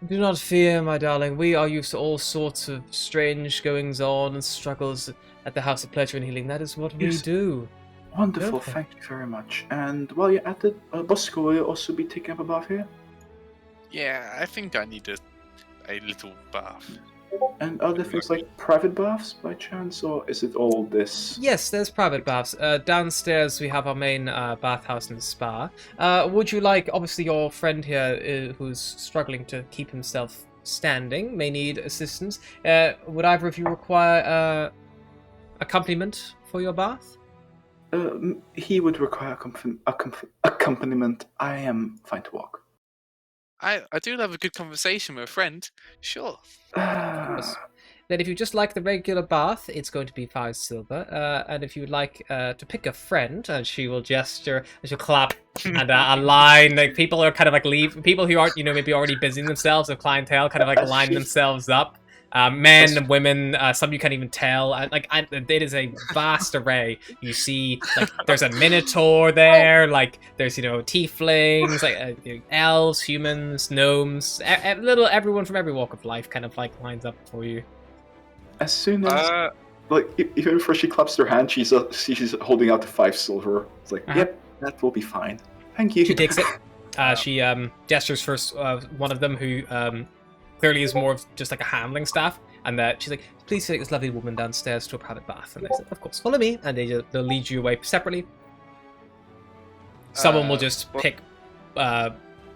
Do not fear, my darling. We are used to all sorts of strange goings on and struggles at the House of Pleasure and Healing. That is what we do. Wonderful, Okay. Thank you very much. And while you're at it, Bosco, will you also be taking up a bath here? Yeah, I think I need a little bath. And are there things like private baths by chance, or is it all this? Yes, there's private baths. Downstairs we have our main bathhouse and spa. Would you like, obviously your friend here who's struggling to keep himself standing may need assistance. Would either of you require accompaniment for your bath? He would require accompaniment. I am fine to walk. I do love a good conversation with a friend. Sure. Then if you just like the regular bath, it's going to be 5 silver. And if you would like to pick a friend, and she will gesture, and she'll clap, and a line, like people are kind of like people who aren't, maybe already busying themselves with clientele, kind of like line themselves up. Men and women, some you can't even tell. It is a vast array. You see, like, there's a minotaur there, like, there's, tieflings, like, elves, humans, gnomes, everyone from every walk of life kind of, like, lines up for you. As soon as, even before she claps her hand, she's holding out the 5 silver. It's like, Yep, that will be fine. Thank you. She takes it. She gestures first one of them who clearly is more of just like a handling staff, and she's like, "Please take this lovely woman downstairs to a private bath." And they said, "Of course, follow me," and they'll lead you away separately. Someone will just pick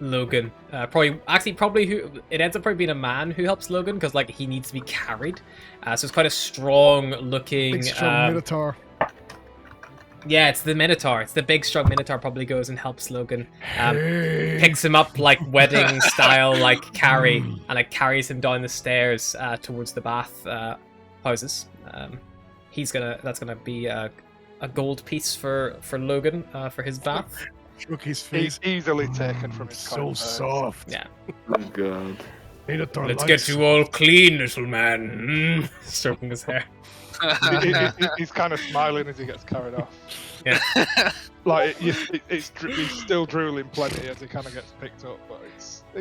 Logan. Probably who it ends up probably being a man who helps Logan because like he needs to be carried. So it's quite a strong-looking Big strong minotaur. Yeah, it's the Minotaur. It's the big, strong Minotaur probably goes and helps Logan. Picks him up like wedding style, like carry, and like carries him down the stairs towards the bath houses. That's gonna be a gold piece for Logan for his bath. Shook his face. He's easily taken from his so soft. Yeah. Oh god. Minotaur Let's get you all clean, little man. Stroking his hair. He's kind of smiling as he gets carried off. Yeah. Like he's still drooling plenty as he kind of gets picked up, but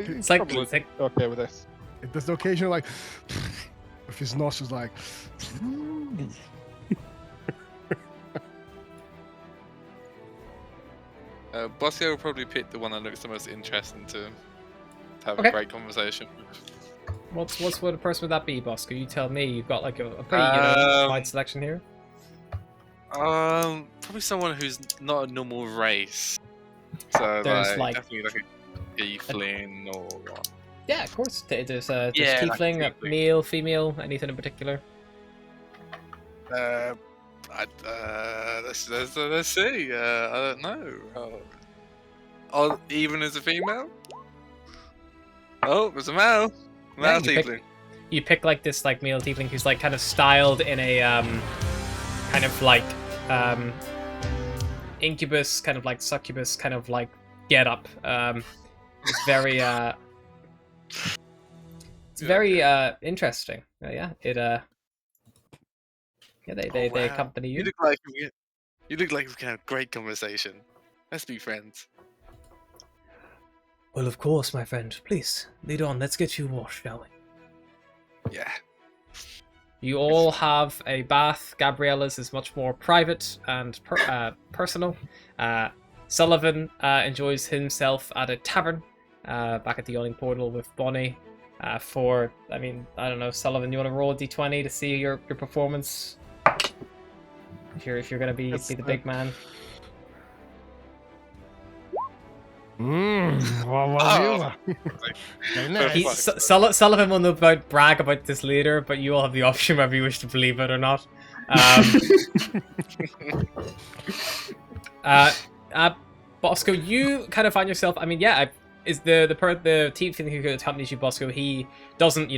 he's like okay with this. There's the occasion like with his nostrils like. Bosco will probably pick the one that looks the most interesting to have Okay. a great conversation with. What a person would that be, Bosco? You tell me. You've got like a pretty wide selection here. Probably someone who's not a normal race. So like definitely like a tiefling or what? Yeah, of course. There's Yeah, tiefling, like tiefling. male, female, anything in particular. Let's see. I don't know. Or even as a female? Oh, there's a male. Male tiefling. You pick like this like male tiefling who's like kind of styled in a kind of like incubus, kind of like succubus, kind of like get up. It's very interesting. Yeah, it yeah, they accompany you. You look like we can have a great conversation. Let's be friends. Well, of course, my friend. Please, lead on. Let's get you washed, shall we? Yeah. You all have a bath. Gabriella's is much more private and personal. Sullivan enjoys himself at a tavern back at the Yawning Portal with Bonnie. I don't know, Sullivan, you want to roll a d20 to see your performance? If you're gonna be the big man. Sullivan will no doubt brag about this later, but you all have the option whether you wish to believe it or not. Bosco, you kind of find yourself. I mean, yeah, is the team thing who accompanies you, Bosco? He doesn't,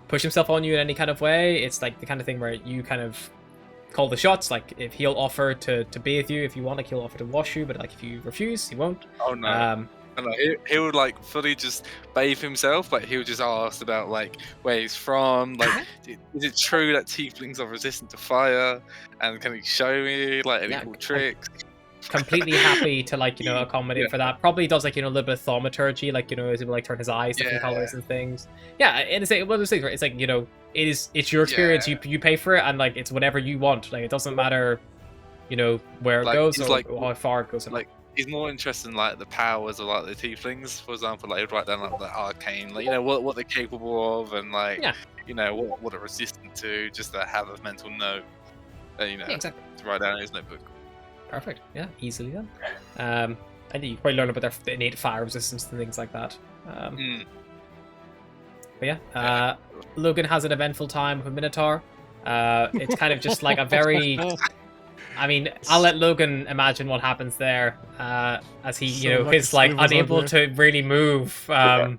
push himself on you in any kind of way. It's like the kind of thing where you kind of call the shots. Like if he'll offer to bathe you if you want, like he'll offer to wash you, but like if you refuse, he won't. Oh no. He would like fully just bathe himself. Like he would just ask about like where he's from. Like, is it true that tieflings are resistant to fire? And can he show me like any cool tricks? Completely happy to accommodate for that. Probably does a little bit of thaumaturgy, as he would turn his eyes different colors and things. Yeah, and it's one of those things where it's it's your experience. You pay for it, and it's whatever you want. Like it doesn't matter, where it goes or how far it goes. He's more interested in the powers of the tieflings. For example, he'd write down the arcane, what they're capable of, and what they're resistant to, just to have a mental note. Exactly. To write down in his notebook. Perfect. Yeah, easily done. I think you probably learn about their innate fire resistance and things like that. But yeah, Logan has an eventful time with Minotaur. It's kind of just like a very. I mean, I'll let Logan imagine what happens there, as he, is unable to really move. I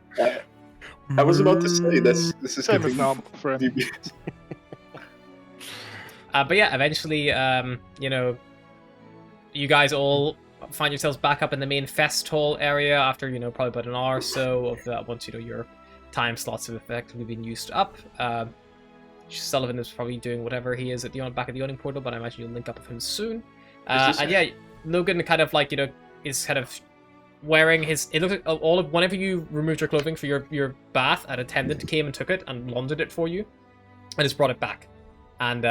was about to say this is getting for him. But yeah, eventually, you guys all find yourselves back up in the main fest hall area after, probably about an hour or so of that. Once your time slots have effectively been used up. Sullivan is probably doing whatever he is at the back of the Yawning Portal, but I imagine you'll link up with him soon. And yeah, Logan kind of is kind of wearing his. It looks like whenever you removed your clothing for your bath, an attendant came and took it and laundered it for you, and just brought it back, and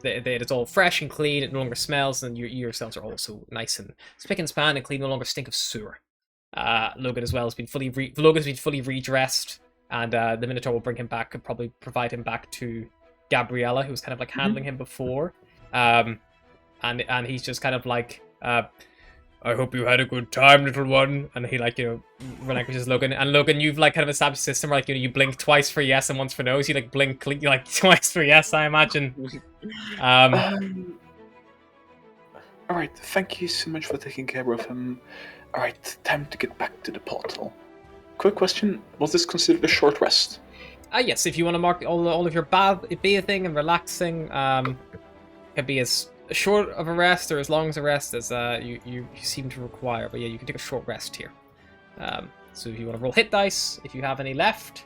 it's all fresh and clean. It no longer smells, and you yourselves are also nice and spick and span and clean. No longer stink of sewer. Logan as well has been fully redressed. And the Minotaur will bring him back and probably provide him back to Gabriella, who was kind of handling him before. And he's just kind of I hope you had a good time, little one. And he relinquishes Logan. And Logan, you've kind of established a system where you blink twice for yes and once for no. So you blink twice for yes, I imagine. Alright, thank you so much for taking care of him. Alright, time to get back to the portal. Quick question, was this considered a short rest? Yes, if you want to mark all of your bathing and relaxing, could be as short of a rest or as long as a rest as you seem to require. But yeah, you can take a short rest here. So if you want to roll hit dice, if you have any left.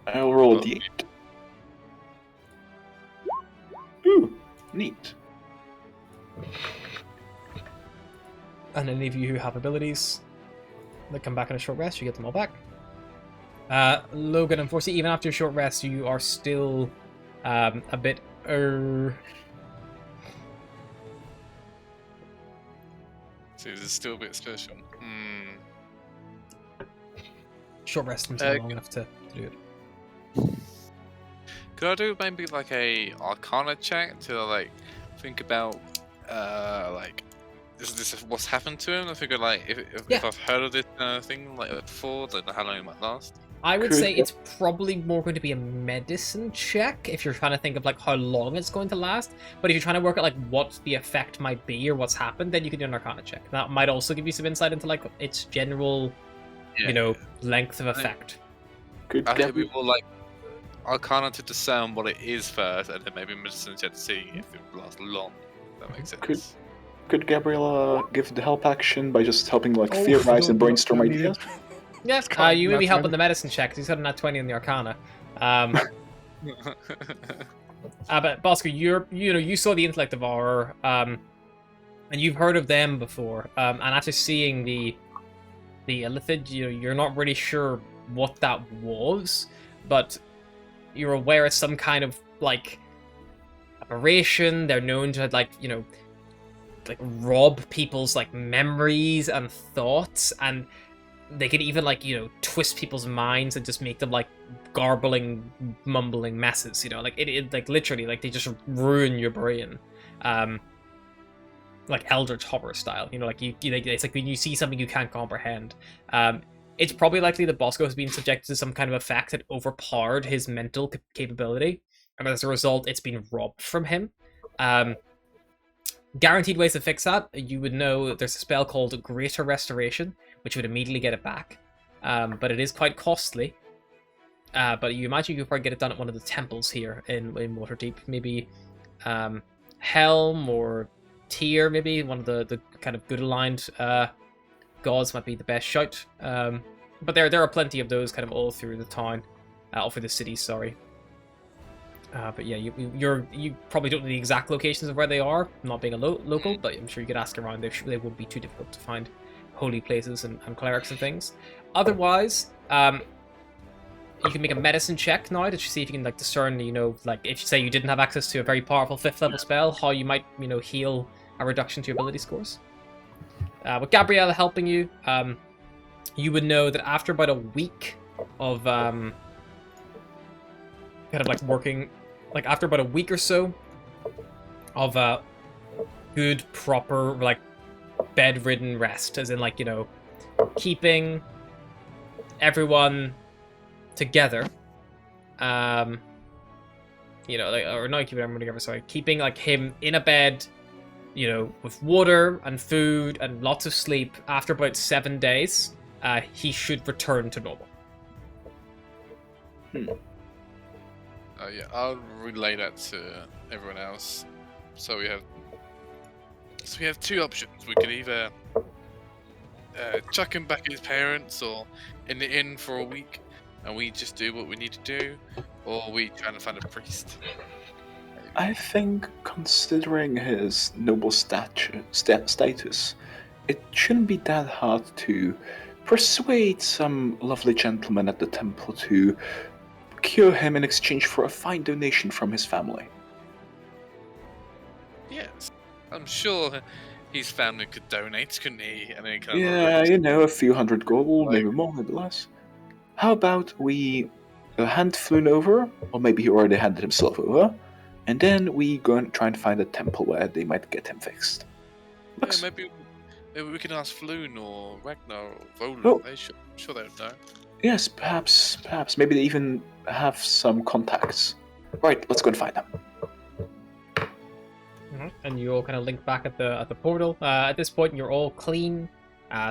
I'll roll a d8. Ooh, neat. And any of you who have abilities that come back in a short rest, you get them all back. Logan, unfortunately, even after a short rest, you are still a bit. So it's still a bit special. Short rest until long enough to to do it. Could I do maybe like a Arcana check to like think about like is this what's happened to him? I figure like if I've heard of this thing like before, then how long it might last. I would Could- say it's probably more going to be a medicine check if you're trying to think of like how long it's going to last. But if you're trying to work out like what the effect might be or what's happened, then you can do an Arcana check. That might also give you some insight into like its general, length of effect. Could I think we Gabriel, will like Arcana to discern what it is first, and then maybe medicine check to see if it lasts long. That makes sense. could Gabriel give the help action by just helping like Oh, theorize no, and no, brainstorm I need ideas? it. Yes, can't you maybe nat help with 20. the medicine check because he's got a nat 20 on the Arcana. But Bosco, you saw the intellect of horror, and you've heard of them before. And after seeing the illithid, you're not really sure what that was, but you're aware of some kind of like aberration. They're known to like rob people's like memories and thoughts, and they can even like twist people's minds and just make them like garbling, mumbling messes. Like it like literally like they just ruin your brain, like Eldritch horror style. Like it's like when you see something you can't comprehend. It's probably likely that Bosco has been subjected to some kind of effect that overpowered his mental capability, and as a result, it's been robbed from him. Guaranteed ways to fix that. You would know there's a spell called Greater Restoration, which would immediately get it back. But it is quite costly. But you imagine you could probably get it done at one of the temples here in Waterdeep. Maybe Helm or Tyr, maybe one of the kind of good aligned gods might be the best shout. But there are plenty of those kind of all through the town, all through the city. Sorry. But yeah, you probably don't know the exact locations of where they are, not being a local, but I'm sure you could ask around. They wouldn't be too difficult to find holy places and clerics and things. Otherwise, you can make a medicine check now to see if you can like discern, like if you say you didn't have access to a very powerful 5th level spell, how you might, heal a reduction to your ability scores. With Gabriella helping you, you would know that after about a week of kind of like working, like after about a week or so of good, proper, like bedridden rest, as in like, keeping everyone together, like, or not keeping everyone together, sorry, keeping like him in a bed, with water and food and lots of sleep. After about 7 days, he should return to normal. Yeah, I'll relay that to everyone else. So we have two options. We could either chuck him back at his parents, or in the inn for a week, and we just do what we need to do, or we try to find a priest. I think, considering his noble status, it shouldn't be that hard to persuade some lovely gentleman at the temple to cure him in exchange for a fine donation from his family. Yes, I'm sure his family could donate, couldn't he? And then kind Yeah, a few hundred gold, Like- maybe more, maybe less. How about we hand Floon over, or maybe he already handed himself over, and then we go and try and find a temple where they might get him fixed. Looks- maybe we can ask Floon or Ragnar or Volo. Oh. I'm sure they would know. Yes, perhaps. Maybe they even have some contacts. Right, let's go and find them. And you all kind of link back at the portal. At this point, you're all clean.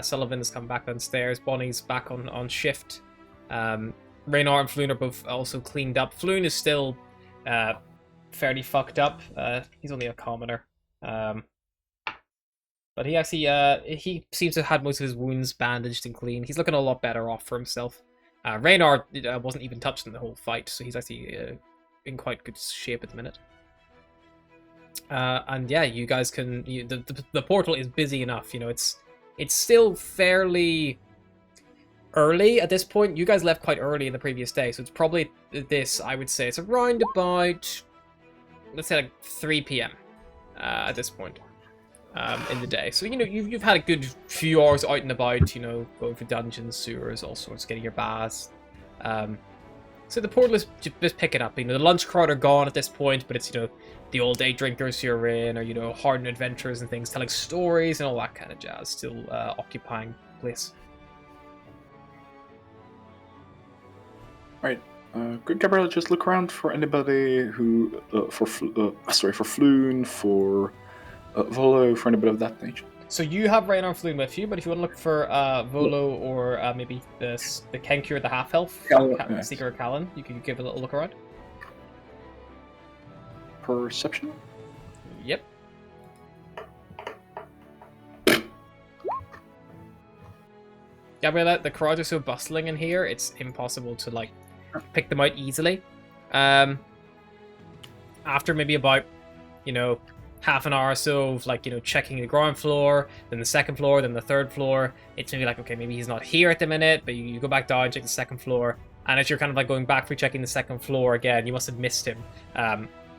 Sullivan has come back downstairs. Bonnie's back on shift. Raynar and Floon are both also cleaned up. Floon is still fairly fucked up. He's only a commoner. But he actually, he seems to have had most of his wounds bandaged and clean. He's looking a lot better off for himself. Raynar wasn't even touched in the whole fight, so he's actually in quite good shape at the minute. And yeah, you guys can. The portal is busy enough. It's still fairly early at this point. You guys left quite early in the previous day, so it's probably this. I would say it's around about, let's say, like 3 p.m. At this point. In the day, so you've had a good few hours out and about, going for dungeons, sewers, all sorts, getting your baths. So the portal is just picking up. The lunch crowd are gone at this point, but it's, the old day drinkers who are in, or, hardened adventurers and things, telling stories and all that kind of jazz, still occupying the place. Right. Could Gabriel just look around for anybody who, for Floon, for Volo, for anybody of that nature? So you have Raynor and Floon with you, but if you want to look for Volo or maybe the Kenkure, the half-elf, Yes. Seeker or Callan, you can give a little look around. Perception? Yep. Gabriella, the crowds are so bustling in here, it's impossible to, pick them out easily. After maybe about, half an hour or so of, checking the ground floor, then the second floor, then the third floor, it's maybe okay, maybe he's not here at the minute, but you go back down, check the second floor, and as you're kind of, going back for checking the second floor again, you must have missed him.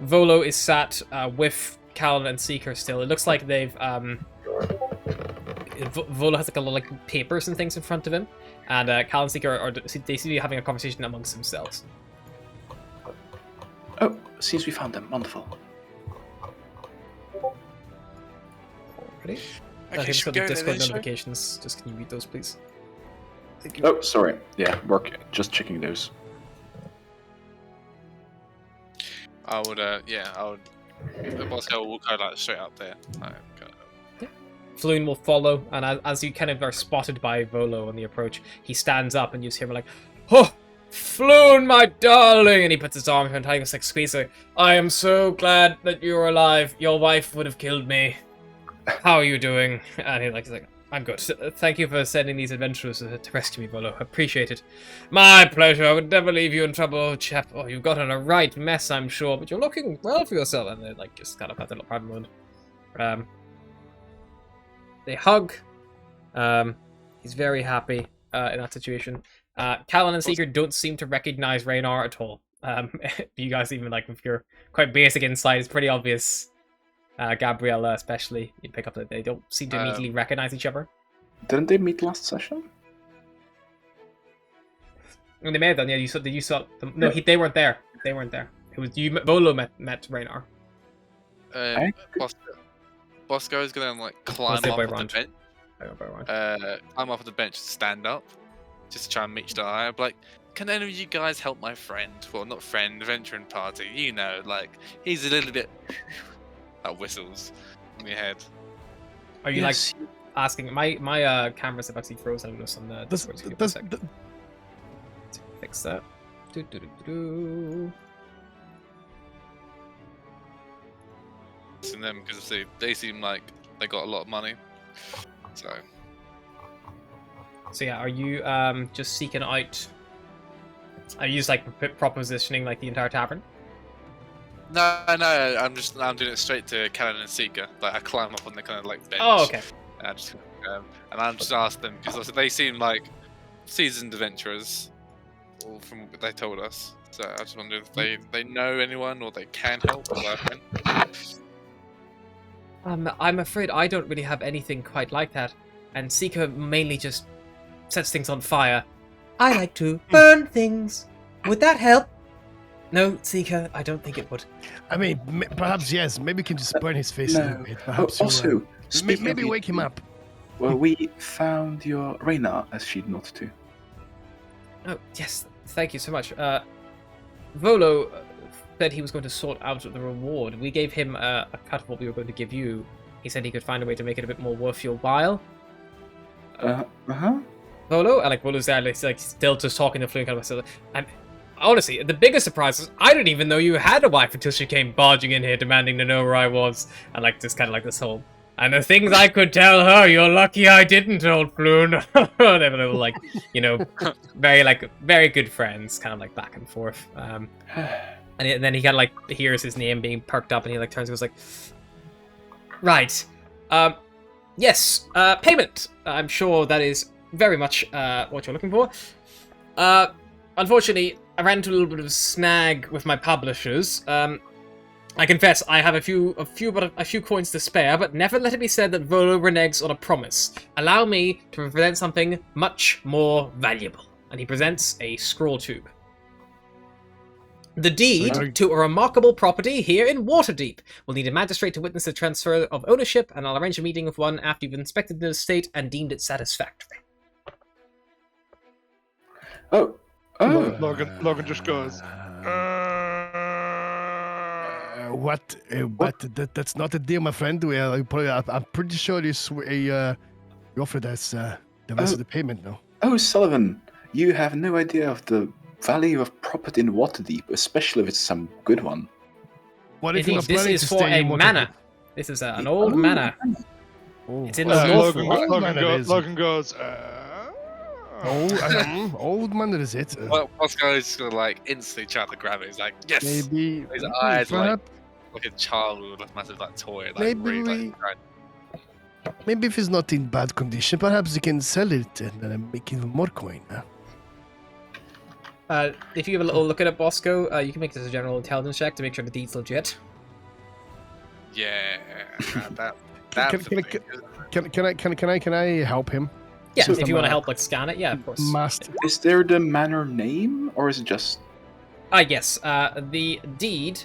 Volo is sat with Callan and Seeker still. It looks like they've... Volo has, a lot of papers and things in front of him, and Callan and Seeker, they seem to be having a conversation amongst themselves. Oh, seems we found them. Wonderful. Ready? Okay, Just should got we the go there Discord then, shall we? notifications. Just can you read those, please? Oh, sorry. Yeah, just checking those. I would, the boss girl will go straight up there. Floon will follow, and as you kind of are spotted by Volo on the approach, he stands up and you just hear him "Oh, Floon, my darling!" And he puts his arm around her, squeeze her. "I am so glad that you're alive. Your wife would have killed me. How are you doing?" And he's like, "I'm good. Thank you for sending these adventurers to rescue me, Volo. Appreciate it." "My pleasure. I would never leave you in trouble, chap. Oh, you've got in a right mess, I'm sure, but you're looking well for yourself." And they just kind of have a little private moment. They hug. He's very happy in that situation. Callan and Seeker don't seem to recognize Raynor at all. You guys even if you're quite basic insight, it's pretty obvious. Gabriella especially, you pick up that they don't seem to immediately recognize each other. Didn't they meet last session? And they may have done. Yeah, you saw them. No, they weren't there. They weren't there. It was you. Volo met Raynor. Bosco is gonna climb By off of round. the bench. Climb off of the bench, stand up, just to try and meet the eye. I'm can any of you guys help my friend? Well, not friend, adventuring party. He's a little bit whistles in your head. Are you Yes. asking? My cameras have actually frozen. I noticed on the Discord. So give me a sec. Fix that. In them because they seem like they got a lot of money. So yeah, are you just seeking out? Are you just propositioning the entire tavern? No, I'm doing it straight to Callan and Seeker. I climb up on the kind of bench. Oh, okay. And I'm just asked them because they seem like seasoned adventurers, or from what they told us. So I just wonder if they know anyone or they can help. I'm afraid I don't really have anything quite like that, and Seeker mainly just sets things on fire. I like to burn things. Would that help? No, Seeker, I don't think it would. I mean, perhaps yes. Maybe you can just burn his face a little bit. Perhaps Also, maybe wake him up. Well, we found your Raynor, as she'd noted to. Oh, yes, thank you so much. Volo said he was going to sort out the reward. We gave him a cut of what we were going to give you. He said he could find a way to make it a bit more worth your while. Volo? Volo's there, still just talking to Floon, and honestly, the biggest surprise was I didn't even know you had a wife until she came barging in here demanding to know where I was. And just kind of this whole... And the things I could tell her, you're lucky I didn't, old Floon. They were very, very good friends, kind of back and forth. And then he kind of hears his name being perked up, and he turns and goes right. Yes, payment. I'm sure that is very much what you're looking for. Unfortunately, I ran into a little bit of a snag with my publishers. I confess I have a few coins to spare, but never let it be said that Volo reneges on a promise. Allow me to present something much more valuable. And he presents a scroll tube. The deed to a remarkable property here in Waterdeep. We'll need a magistrate to witness the transfer of ownership, and I'll arrange a meeting with one after you've inspected the estate and deemed it satisfactory. Oh. Logan just goes. What? But that's not a deal, my friend. I'm pretty sure you offered us the rest of the payment now. Oh, Sullivan, you have no idea of the value of property in Waterdeep, especially if it's some good one. What if Indeed, you're this planning is to for stay a in Waterdeep? manor. This is an old manor. Oh. It's in the north. Logan goes. Old manor is it? Well, Oscar's just gonna like instantly try to grab it. He's like, yes. Maybe. His eyes like perhaps, a child with a massive like toy. Like, Maybe really, we- maybe if it's not in bad condition, perhaps you can sell it and make even more coin. If you have a little look at it, Bosco, you can make this a general intelligence check to make sure the deed's legit. yeah, that's Can I help him? Yeah, So if you want to help, like scan it, yeah, of course. Master. Is there the manor name, or is it just... Yes. The deed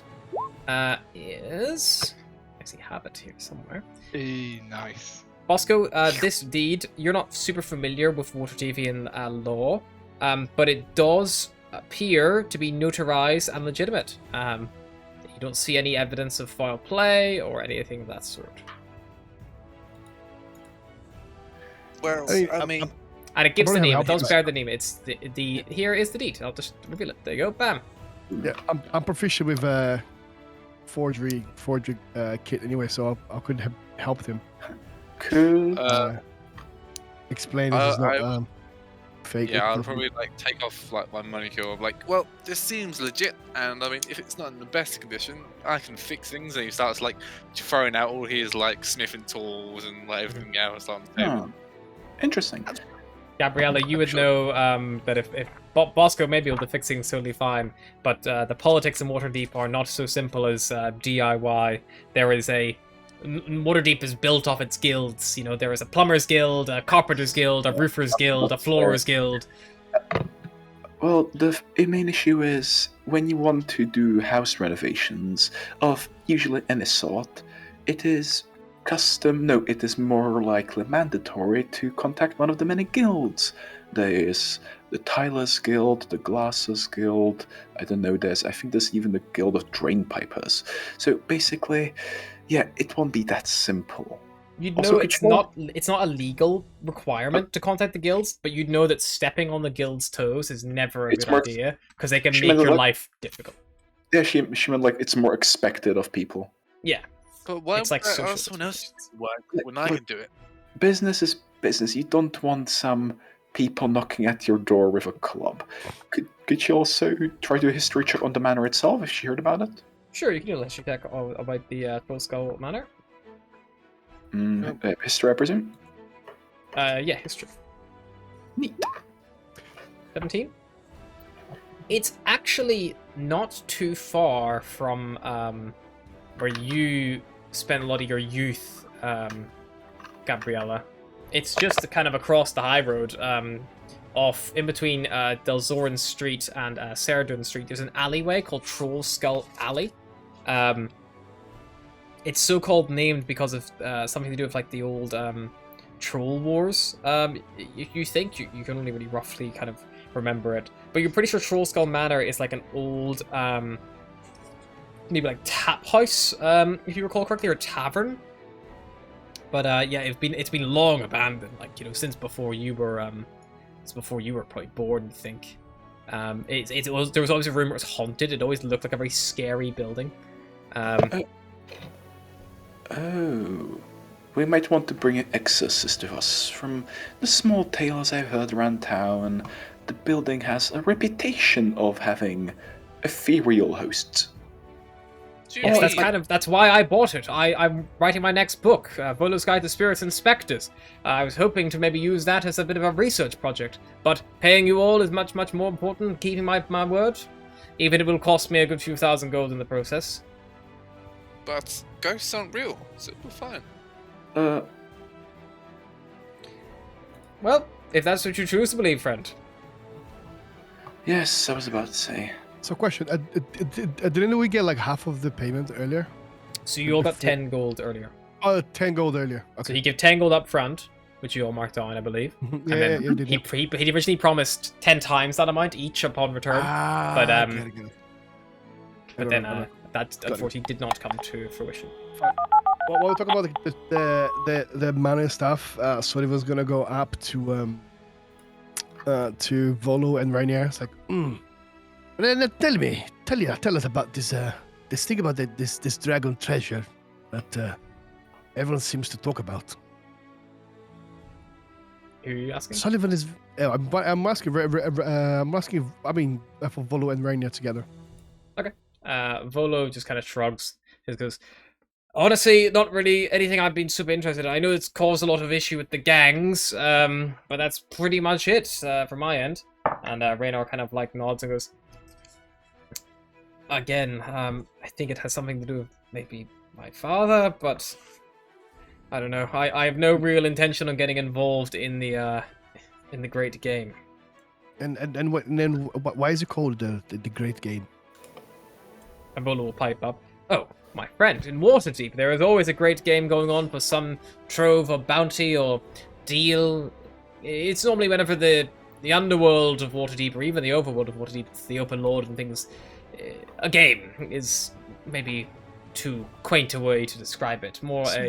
is. I actually have it here somewhere. Nice. Bosco, this deed, you're not super familiar with Waterdeepian law, but it does appear to be notarized and legitimate. You don't see any evidence of foul play or anything of that sort. Well, I mean, And it gives the Probably name. have It does help. bear the name. It's the here is the deed. I'll just reveal it. There you go. Bam. Yeah, I'm proficient with forgery kit anyway, so I could have helped him Cool. explain if it's not I- fake. yeah, I'll probably like take off like my manicure of like, well, this seems legit, and I mean, if it's not in the best condition, I can fix things. And he starts like throwing out all his like smithing tools and like everything else on the table. Oh, interesting. Gabriella, you would know that if Bosco may be able to fix things totally fine, but the politics in Waterdeep are not so simple as DIY. There is Waterdeep is built off its guilds. You know, there is a plumber's guild, a carpenter's guild, a roofer's guild, a floorer's guild. Well, the main issue is when you want to do house renovations of usually any sort, it is custom. No, it is more likely mandatory to contact one of the many guilds. There is the Tilers Guild, the Glassers Guild. I don't know. I think there's even the Guild of Drainpipers. So basically, yeah, it won't be that simple. You'd Also, know it's it's not a legal requirement to contact the guilds, but you'd know that stepping on the guild's toes is never a It's good more- idea because they can She make meant your like- life difficult. Yeah, she meant like it's more expected of people. Yeah. But why It's like would I social ask someone else justice. to work when I can do it? Business is business. You don't want some people knocking at your door with a club. Could she also try to do a history check on the manor itself if she heard about it? Sure, you can do a history check about the Troll Skull Manor. History, I presume. Yeah, history. Neat. 17. It's actually not too far from where you spent a lot of your youth, Gabriella. It's just kind of across the high road, off in between Delzorin Street and Ceridun Street. There's an alleyway called Troll Skull Alley. It's so called named because of something to do with like the old troll wars. You think you can only really roughly kind of remember it, but you're pretty sure Troll Skull Manor is like an old maybe like tap house, if you recall correctly, or tavern. But yeah, it's been long abandoned, like, you know, since before you were probably born, I think. There was always a rumor it was haunted. It always looked like a very scary building. Oh, we might want to bring an exorcist with us. From the small tales I've heard around town, the building has a reputation of having ethereal hosts. Yes, that's why I bought it. I'm writing my next book, Volo's Guide to Spirits and Spectres. I was hoping to maybe use that as a bit of a research project, but paying you all is much, much more important than keeping my word, even if it will cost me a good few thousand gold in the process. But ghosts aren't real, so we're fine. Well, if that's what you choose to believe, friend. Yes, I was about to say. So, question: didn't we get like half of the payment earlier? So you all got 10 gold earlier. Oh, 10 gold earlier. So Okay. he gave 10 gold up front, which you all marked on, I believe. Yeah, And then you did. he originally promised 10 times that amount each upon return. But Get it. but then that unfortunately did not come to fruition. Well, while we talk about the money stuff, Sullivan's gonna go up to Volo and Rainier. It's like, tell us about this thing about this dragon treasure that everyone seems to talk about. Who are you asking? Sullivan is. I'm asking. I mean, for Volo and Rainier together. Volo just kind of shrugs. He goes, honestly, not really anything I've been super interested in. I know it's caused a lot of issue with the gangs, but that's pretty much it from my end. And Raynor kind of like nods and goes, again, I think it has something to do with maybe my father, but I don't know. I have no real intention on getting involved in the great game. And then why is it called the Great Game? And Volo will pipe up. Oh, my friend, in Waterdeep, there is always a great game going on for some trove or bounty or deal. It's normally whenever the underworld of Waterdeep, or even the overworld of Waterdeep, the open lord and things, a game is maybe too quaint a way to describe it. More I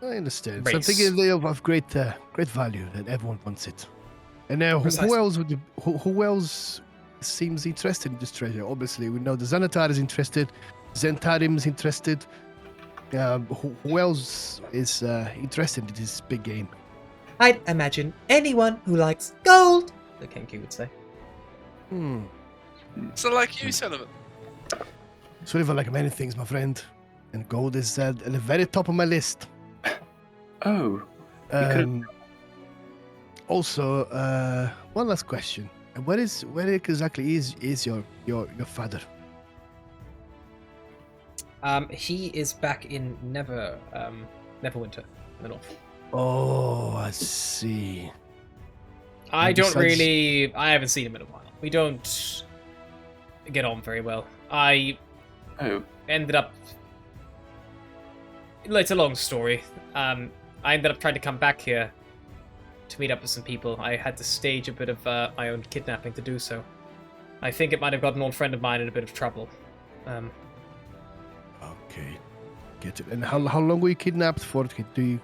understand. race. Something they of great value that everyone wants it. And now, who else seems interested in this treasure? Obviously, we know the Xanatar is interested. Zentarim's interested. Who else is interested in this big game? I'd imagine anyone who likes gold, the Kenku would say. So like you, Sullivan. Sullivan like many things, my friend. And gold is at the very top of my list. Oh. Also, one last question. Where exactly is your father? He is back in Neverwinter, in the north. Oh, I see. I And haven't seen him in a while. We don't get on very well. I ended up... It's a long story. I ended up trying to come back here to meet up with some people. I had to stage a bit of my own kidnapping to do so. I think it might have got an old friend of mine in a bit of trouble. Okay, get it. And how long were you kidnapped for? Have you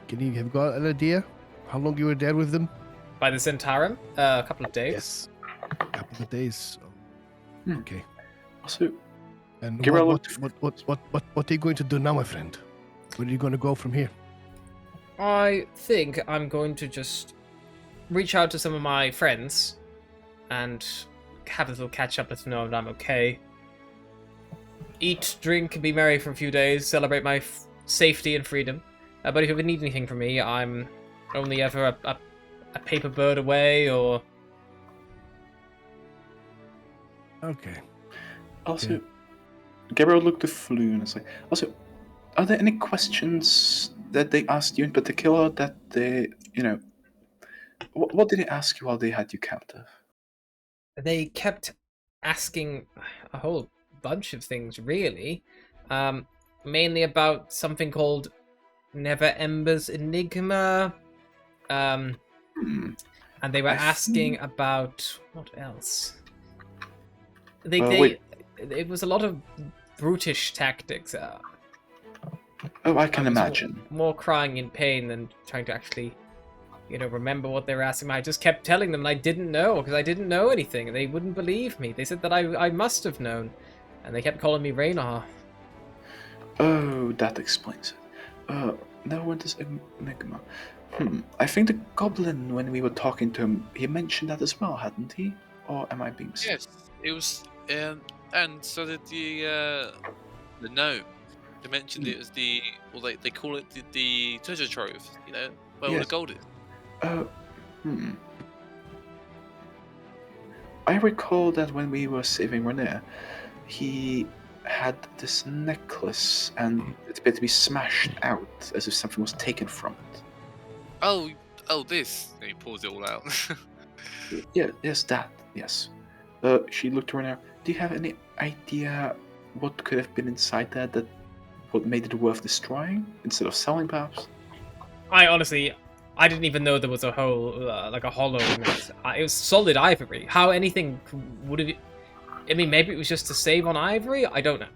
got an idea? How long you were there with them? By the Zentarim? A couple of days. Yes, a couple of days. Okay. Also, And Gabriel, what are you going to do now, my friend? Where are you going to go from here? I think I'm going to just reach out to some of my friends and have a little catch up, let them know that I'm okay. Eat, drink, and be merry for a few days, celebrate my safety and freedom. But if you ever need anything from me, I'm only ever a paper bird away, or... Okay. Also, Gabriel looked to Flu and it's like, also, are there any questions that they asked you in particular that they, what did they ask you while they had you captive? They kept asking a whole bunch of things, really. Mainly about something called Never Ember's Enigma. And they were asking about... What else? It was a lot of brutish tactics. I can imagine. More crying in pain than trying to actually, remember what they were asking me. I just kept telling them, and I didn't know, because I didn't know anything. They wouldn't believe me. They said that I must have known. And they kept calling me Raynar. Oh, that explains it. Now what is Enigma? I think the goblin, when we were talking to him, he mentioned that as well, hadn't he? Or am I being mistaken? Yes, it was, and so did the gnome. They mentioned it was they call it the treasure trove, where all the gold is. I recall that when we were saving René, he had this necklace and it appeared to be smashed out as if something was taken from it. Oh, this. And he pulls it all out. Yes, that, yes. She looked to René. do you have any idea what could have been inside there? That what made it worth destroying instead of selling, perhaps? I didn't even know there was a whole, like a hollow in it. It was solid ivory. How anything would have... I mean, maybe it was just to save on ivory? I don't know.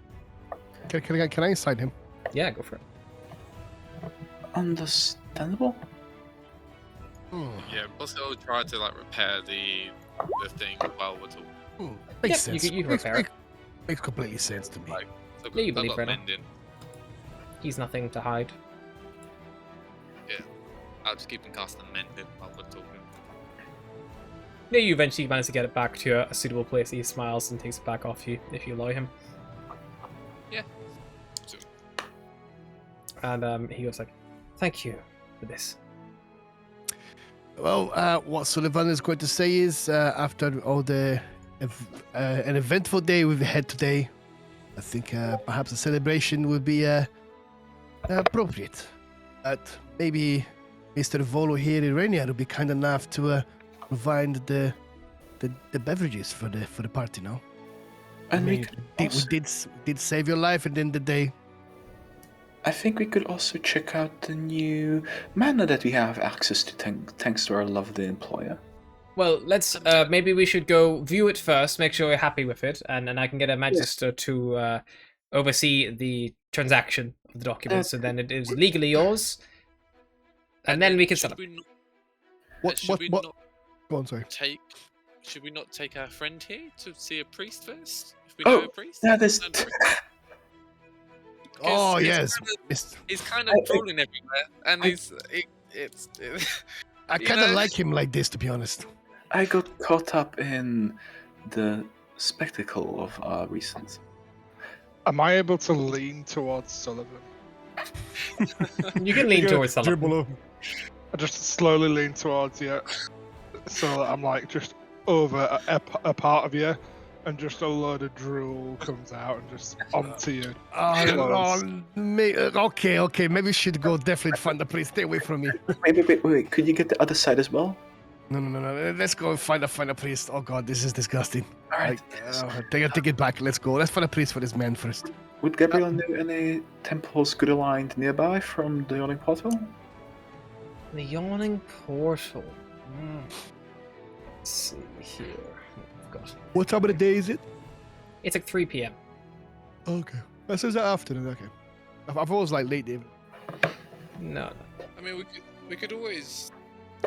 Can I inside him? Yeah, go for it. Understandable. Yeah, Bosco tried to like repair the thing while we're talking. Makes Yeah, sense. you can repair it. Makes completely sense to me. Like, so Yeah, you I've believe got her now. mending. He's nothing to hide. I'll just keep him casting mending while we're talking. Yeah, you eventually manage to get it back to a suitable place. He smiles and takes it back off you if you allow him. Yeah. So, And he goes like, "Thank you for this." Well, what Sullivan is going to say is, after all the an eventful day we've had today, I think perhaps a celebration would be appropriate. But maybe Mr. Volo here in Rainier will be kind enough to provide the beverages for the party now. And we We could did save your life at the end of the day. I think we could also check out the new manor that we have access to, thanks to our lovely employer. Well, let's maybe we should go view it first, make sure we're happy with it, and then I can get a magister to oversee the transaction of the documents, so then it is legally yours, and then we can set up. Should we not Go on, sorry. Should we not take our friend here to see a priest first? If we know a priest? Yeah, there's. Oh He's yes, He's kind of crawling everywhere, and I kind of like him like this, to be honest. I got caught up in the spectacle of our recent. Am I able to lean towards Sullivan? You can lean towards Sullivan. I just slowly lean towards you, so that I'm like just over a part of you, and just a load of drool comes out and just onto you. Okay. Maybe we should go definitely find the priest. Stay away from me. Wait. Could you get the other side as well? No. Let's go and find a priest. Oh god, this is disgusting. All right. Take it back. Let's go. Let's find a priest for this man first. Would Gabriel know any temples good aligned nearby from the Yawning Portal? The Yawning Portal. Let's see here. What time of the day is it? It's like 3 p.m. Okay. This is afternoon. Okay. I've always like late evening. No. I mean, we could always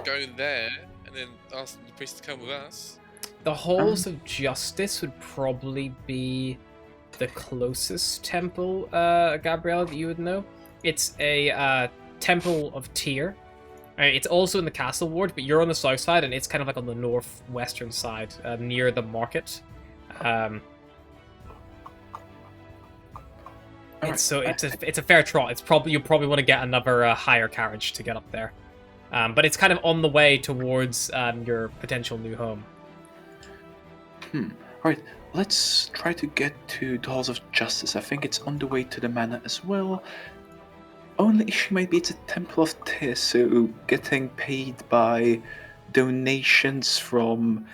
go there and then ask the priest to come with us. The Halls of Justice would probably be the closest temple, Gabrielle, that you would know. It's a temple of Tyr. It's also in the castle ward, but you're on the south side, and it's kind of like on the northwestern side, near the market. It's a fair trot. You'll probably want to get another hire carriage to get up there, but it's kind of on the way towards your potential new home. Alright, let's try to get to the Halls of Justice. I think it's on the way to the manor as well. Only issue might be it's a Temple of Tyr, so getting paid by donations from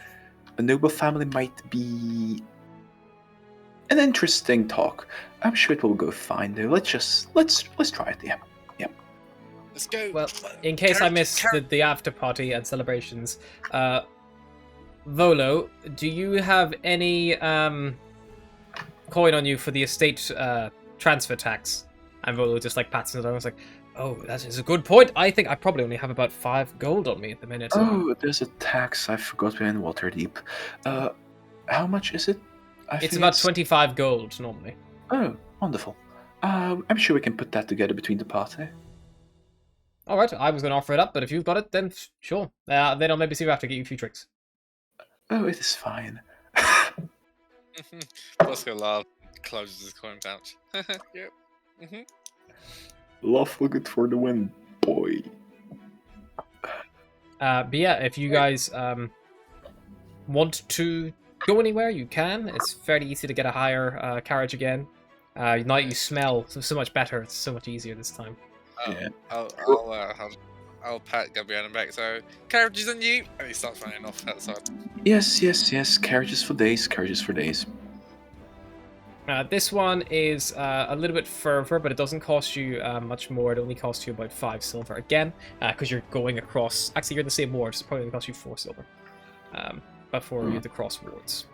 a noble family might be an interesting talk. I'm sure it will go fine though. Let's try it. Yeah. Let's go. Well, in case I miss the after party and celebrations, Volo, do you have any coin on you for the estate transfer tax? And Volo just like pats it on. It's like, oh, that is a good point. I think I probably only have about 5 gold on me at the minute. Oh, there's a tax. I forgot we're in Waterdeep. How much is it? It's about 25 gold normally. Oh, wonderful. I'm sure we can put that together between the party. All right, I was going to offer it up, but if you've got it, then sure. Then I'll maybe see if I have to get you a few tricks. Oh, it is fine. Bosco laughs, closes his coin pouch. Yep. Lawful good for the win, boy. But yeah, if you guys want to go anywhere, you can. It's fairly easy to get a higher carriage again. Now you smell so much better. It's so much easier this time. Yeah. I'll pat Gabrielle back. So carriages on you, and he starts running off outside. Yes. Carriages for days. This one is a little bit further, but it doesn't cost you much more. It only costs you about 5 silver again, because you're going across. Actually, you're in the same ward, so it probably only costs you 4 silver. Before you have to cross wards.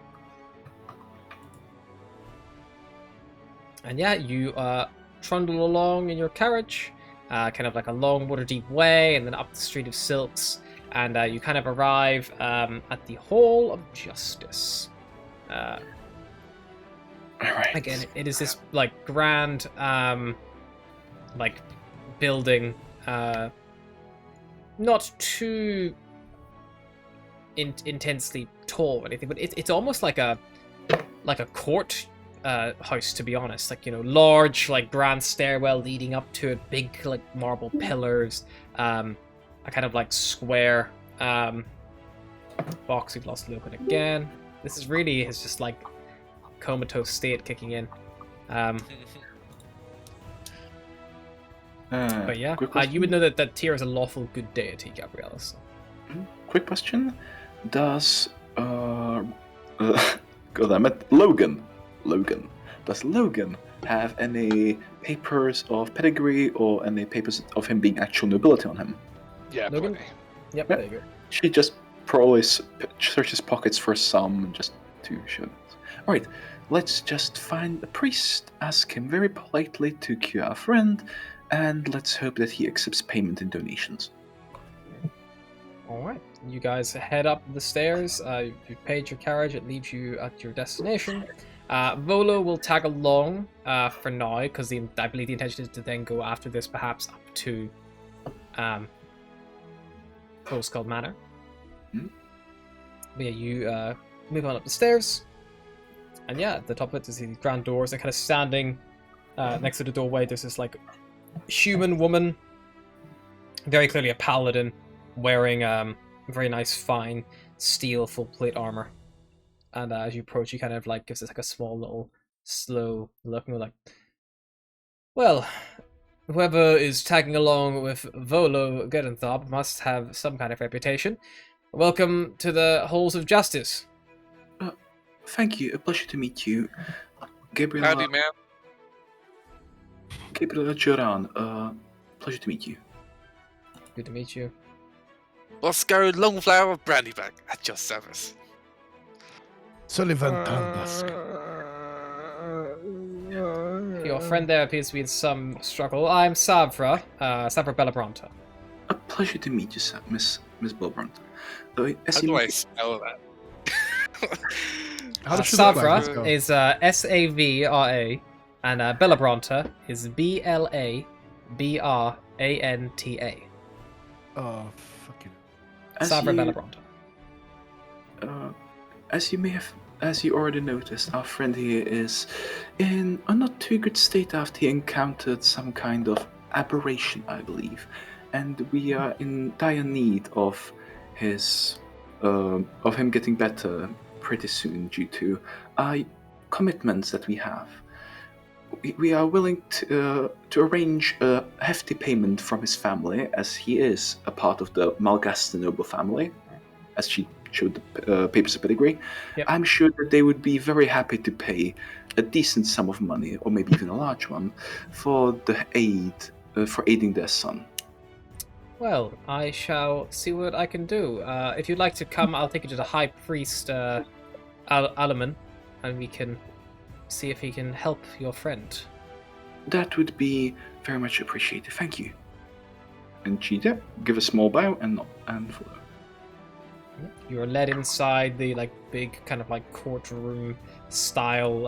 And yeah, you trundle along in your carriage, kind of like a long water-deep way, and then up the Street of Silks, and you kind of arrive at the Hall of Justice. Alright. Again, it is this like grand, like building, not too intensely tall or anything, but it's almost like a court house, to be honest. Like, you know, large, like grand stairwell leading up to it, big like marble pillars, a kind of like square box. We've lost Logan again. This is really his just like comatose state kicking in. But yeah, you would know that Tyr is a lawful good deity, Gabriella. So. Quick question: does Logan? Does Logan have any papers of pedigree or any papers of him being actual nobility on him? Yeah, Logan? plenty. Yep, there you go. She just probably searches pockets for some just to show it. Alright, let's just find a priest, ask him very politely to cure our friend, and let's hope that he accepts payment in donations. Alright, you guys head up the stairs. You've paid your carriage, it leaves you at your destination. Volo will tag along for now, because I believe the intention is to then go after this perhaps up to Skull Manor. Hmm? But yeah, you move on up the stairs, and yeah, at the top of it is these grand doors, and kind of standing next to the doorway, there's this like human woman, very clearly a paladin, wearing very nice fine steel full plate armor. And as you approach, he kind of like gives us like a small little slow look, and we're like, well, whoever is tagging along with Volo Gerenthab must have some kind of reputation. Welcome to the Halls of Justice. Thank you, a pleasure to meet you. Gabriella. Howdy, man. Gabriella Joran, pleasure to meet you. Good to meet you. Bosco Longflower of Brandybuck at your service. Sullivan Tarndusk. Your friend there appears to be in some struggle. I'm Savra, Savra Bellabronta. A pleasure to meet you, sir, Miss Belbrant. How do I spell that? How does she look like? Let's go. Savra is Savra, and Bellabronta is Blabranta. Oh, fuck you. Savra Bellabronta. As you already noticed, our friend here is in a not too good state after he encountered some kind of aberration, I believe, and we are in dire need of him getting better pretty soon due to commitments that we have. We are willing to arrange a hefty payment from his family, as he is a part of the Malgaster noble family, as she showed the papers of pedigree. Yep. I'm sure that they would be very happy to pay a decent sum of money, or maybe even a large one, for the for aiding their son. Well, I shall see what I can do. If you'd like to come, I'll take you to the High Priest, Alaman, and we can see if he can help your friend. That would be very much appreciated. Thank you. And she give a small bow and follow. You're led inside the like big kind of like courtroom style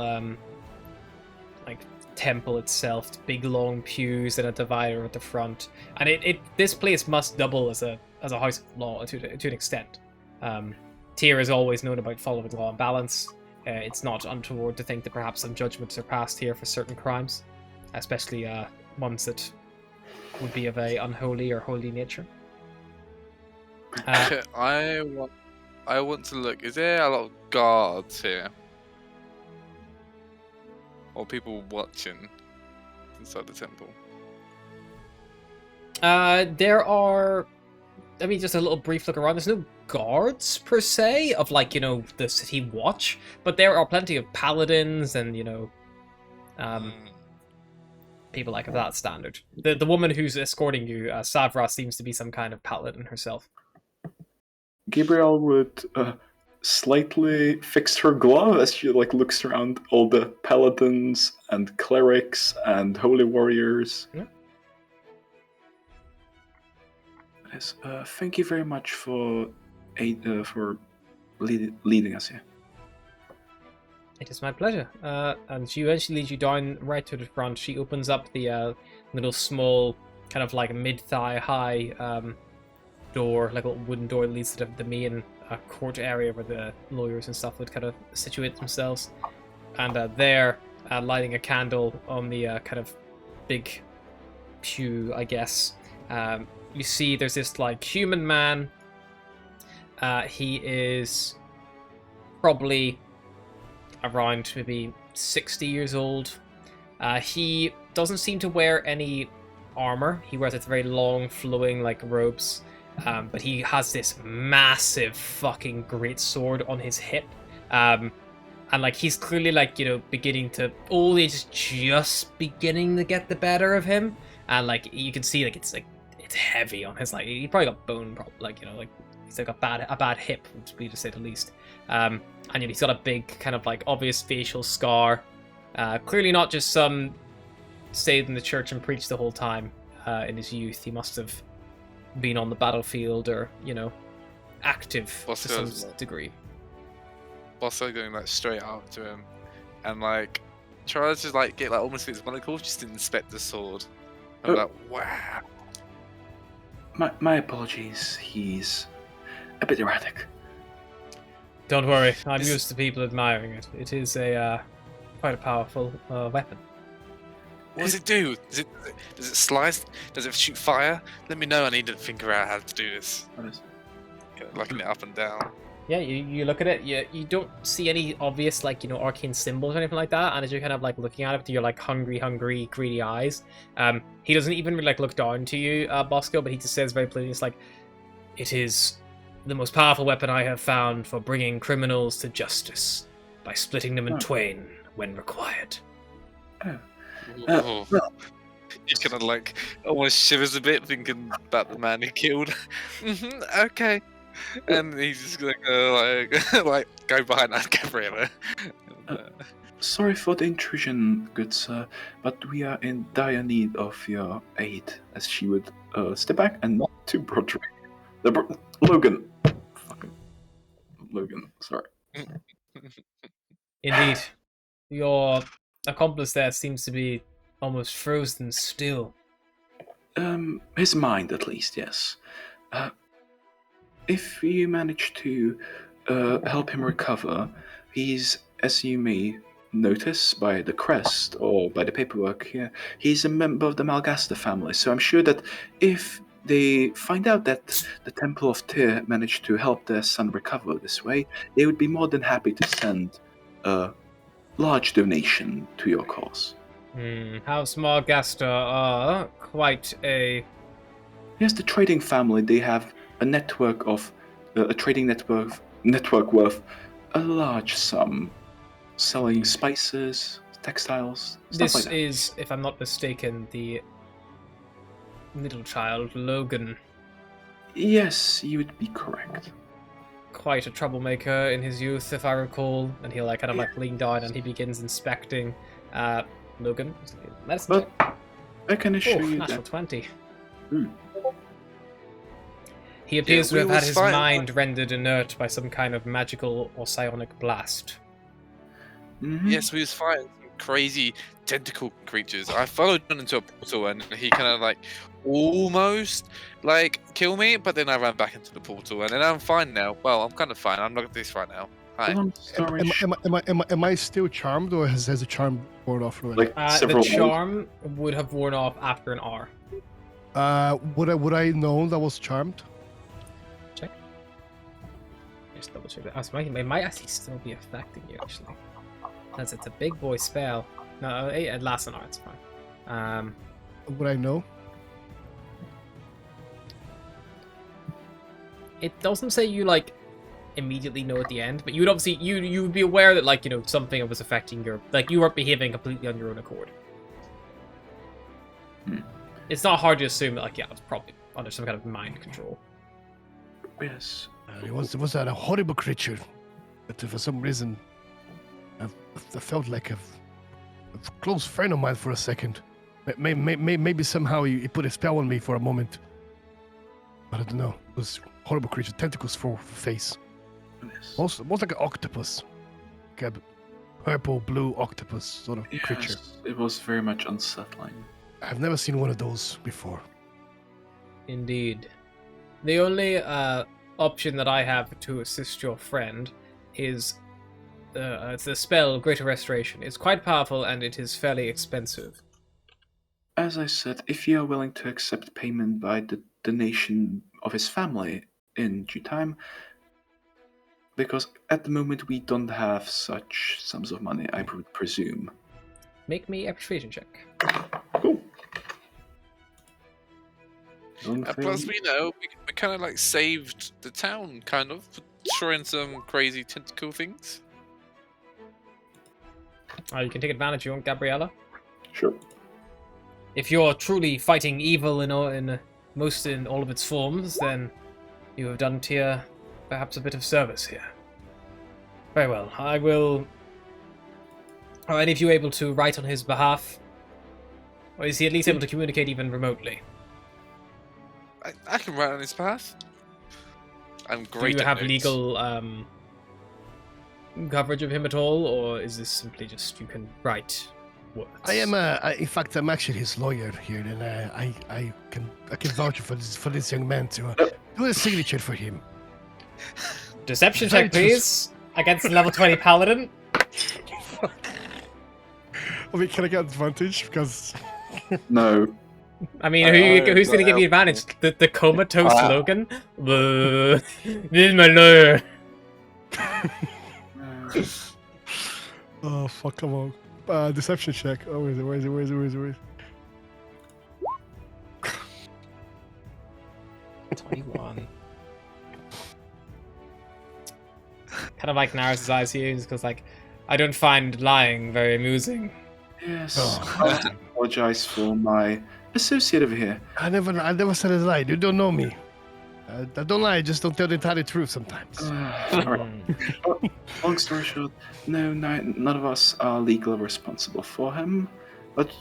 like temple itself, big long pews and a divider at the front. And this place must double as a house of law to an extent. Tyr is always known about following law and balance. It's not untoward to think that perhaps some judgments are passed here for certain crimes, especially ones that would be of a unholy or holy nature. I want to look. Is there a lot of guards here, or people watching inside the temple? There are. I mean, just a little brief look around. There's no guards per se of like, you know, the city watch, but there are plenty of paladins and, you know, People like of that standard. The woman who's escorting you, Savra, seems to be some kind of paladin herself. Gabriel would slightly fix her glove as she looks around all the paladins and clerics and holy warriors. Yeah. Yes, thank you very much for leading us here. It is my pleasure. And she eventually leads you down right to the front. She opens up the little small, kind of like mid-thigh high door, like a wooden door that leads to the main court area where the lawyers and stuff would kind of situate themselves. And there, lighting a candle on the kind of big pew, I guess, you see there's this like human man. He is probably around maybe 60 years old. He doesn't seem to wear any armor. He wears very long flowing like robes, but he has this massive fucking great sword on his hip, and like he's clearly like, you know, beginning to, old age is just beginning to get the better of him, and like you can see like it's heavy on his, like he probably got bone problem, like, you know, like he's like a bad hip, would be to say the least. And you know, he's got a big kind of like obvious facial scar. Clearly not just some stayed in the church and preached the whole time in his youth. He must have been on the battlefield or, you know, active to some degree. Bosso going like straight up to him and like tries to like get like almost his monocle, just inspect the sword. I'm like, wow. My apologies. He's a bit erratic. Don't worry, I'm used to people admiring it. It is a quite a powerful weapon. What does it do? Does it slice? Does it shoot fire? Let me know. I need to figure out how to do this. Looking it up and down. Yeah, you look at it. You don't see any obvious like, you know, arcane symbols or anything like that. And as you're kind of like looking at it with your like hungry, greedy eyes, he doesn't even really like look down to you, Bosco. But he just says very plainly, it's like, it is the most powerful weapon I have found for bringing criminals to justice by splitting them in twain when required. Well, he kind of like almost shivers a bit, thinking about the man he killed. Okay, and he's just gonna like go behind that Gabriella. Sorry for the intrusion, good sir, but we are in dire need of your aid. As she would step back and not to Broderick. Logan. Fucking Logan, sorry. Indeed. Your accomplice there seems to be almost frozen still. His mind, at least, yes. If you manage to help him recover, he's, as you may notice by the crest or by the paperwork here, he's a member of the Malgaster family. So I'm sure that if they find out that the Temple of Tyr managed to help their son recover this way, they would be more than happy to send a large donation to your cause. House Malgaster are quite a... Yes, the trading family, they have a network of... a trading network worth a large sum, selling spices, textiles, stuff This like that. is, if I'm not mistaken, the middle child, Logan. Yes, you would be correct. Quite a troublemaker in his youth, if I recall. And he'll like kind of like lean down and he begins inspecting Logan. But I can assure you natural that... 20. Ooh. He appears to have had his fine. mind rendered inert by some kind of magical or psionic blast. Mhm. Yes, we was fighting some crazy tentacle creatures. I followed him into a portal and he kind of like almost like kill me, but then I ran back into the portal and then I'm fine now. Well, I'm kind of fine. I'm not this fine now. Hi. Long story Am I still charmed, or has the charm worn off already? like The several charm would have worn off after an hour. Would I know that was charmed? Check. Just double check that. Oh, so it might actually still be affecting you, actually. Because it's a big boy spell. No, it lasts an hour, it's fine. Would I know? It doesn't say you, like, immediately know at the end, but you would obviously you would be aware that like something was affecting your you weren't behaving completely on your own accord. It's not hard to assume that it was probably under some kind of mind control. Yes. It was a horrible creature, but for some reason, I felt like a close friend of mine for a second. Maybe somehow he put a spell on me for a moment. But I don't know. It was a horrible creature, tentacles for face. Yes. Most like an octopus, like a purple blue octopus sort of creature. It was very much unsettling. I've never seen one of those before. Indeed. The only option that I have to assist your friend is it's the spell Greater Restoration. It's quite powerful and it is fairly expensive. As I said, if you are willing to accept payment by the donation of his family in due time, because at the moment we don't have such sums of money, I would presume. Make me a persuasion check. Cool. Plus, we know we kind of saved the town, kind of, for destroying some crazy tentacle things. You can take advantage if you want, Gabriella. Sure. If you're truly fighting evil in all of its forms, then you have done Tyr perhaps a bit of service here. Very well. I will. Are any of you able to write on his behalf? Or is he at least able to communicate even remotely? I can write on his behalf. I'm great. Do you at have notes. legal coverage of him at all, or is this simply just you can write words? I am. In fact, I'm actually his lawyer here, and I can vouch for this young man to do a signature for him. Deception check, please, against the level 20 paladin. I mean, can I get advantage because? No. I mean, who's going to give you advantage? The comatose Logan? This is my lawyer. Oh fuck! Come on, deception check. Oh, where is it? 21. Kind of narrows his eyes here because I don't find lying very amusing. Yes. Oh. I apologize for my associate over here. I never said a lie. You don't know me. I don't lie. I just don't tell the entire truth sometimes. Alright. Long story short, no, none of us are legally responsible for him, but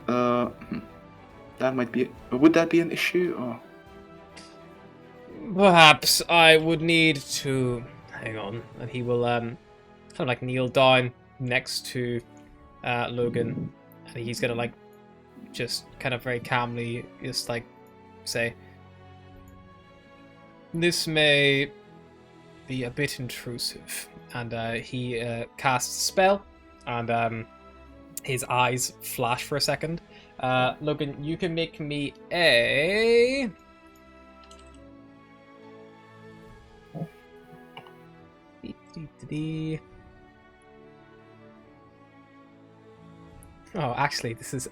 that might be. Would that be an issue? Or Perhaps I would need to hang on, and he will kind of kneel down next to Logan, and he's gonna just kind of very calmly just say, "This may be a bit intrusive," and he casts a spell, and his eyes flash for a second. Logan, you can make me a. Oh, actually, this is.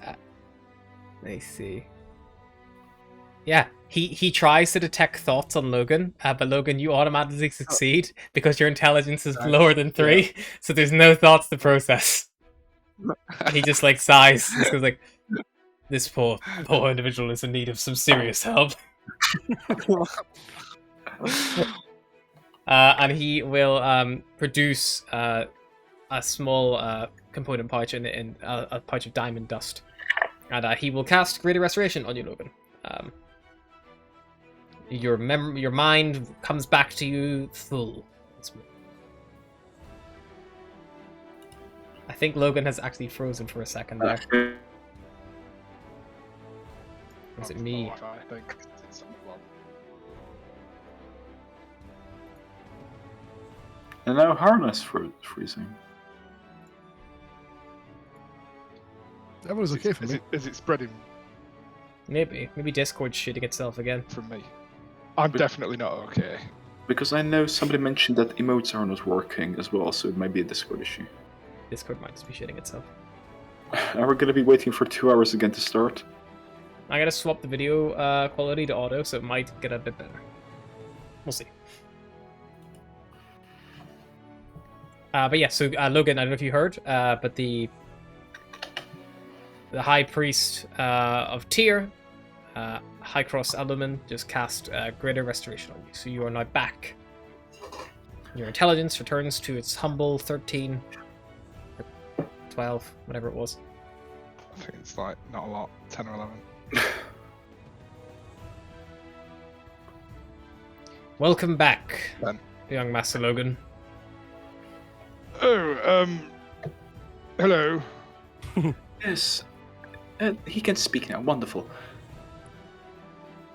Let me see. Yeah, he tries to detect thoughts on Logan, but Logan, you automatically succeed because your intelligence is lower than 3, so there's no thoughts to process. And he just sighs. He goes "This poor individual is in need of some serious help." And he will produce a small component pouch in a pouch of diamond dust, and he will cast Greater Restoration on you, Logan. Your mind comes back to you full. I think Logan has actually frozen for a second there. Was it me? I think it's something wrong. and now harness for freezing. That was okay for me. Is it spreading Maybe Discord's shooting itself again. from me? I'm definitely not okay. Because I know somebody mentioned that emotes are not working as well, so it might be a Discord issue. Discord might just be shitting itself. And we're gonna be waiting for 2 hours again to start. I gotta swap the video quality to auto, so it might get a bit better. We'll see. But yeah, so Logan, I don't know if you heard, but the High Priest of Tyr, High Cross Alderman, just cast Greater Restoration on you. So you are now back. Your intelligence returns to its humble 13, or 12, whatever it was. I think it's like not a lot, 10 or 11. Welcome back, Ben. young Master Logan. Oh, hello. Yes. He can speak now. Wonderful.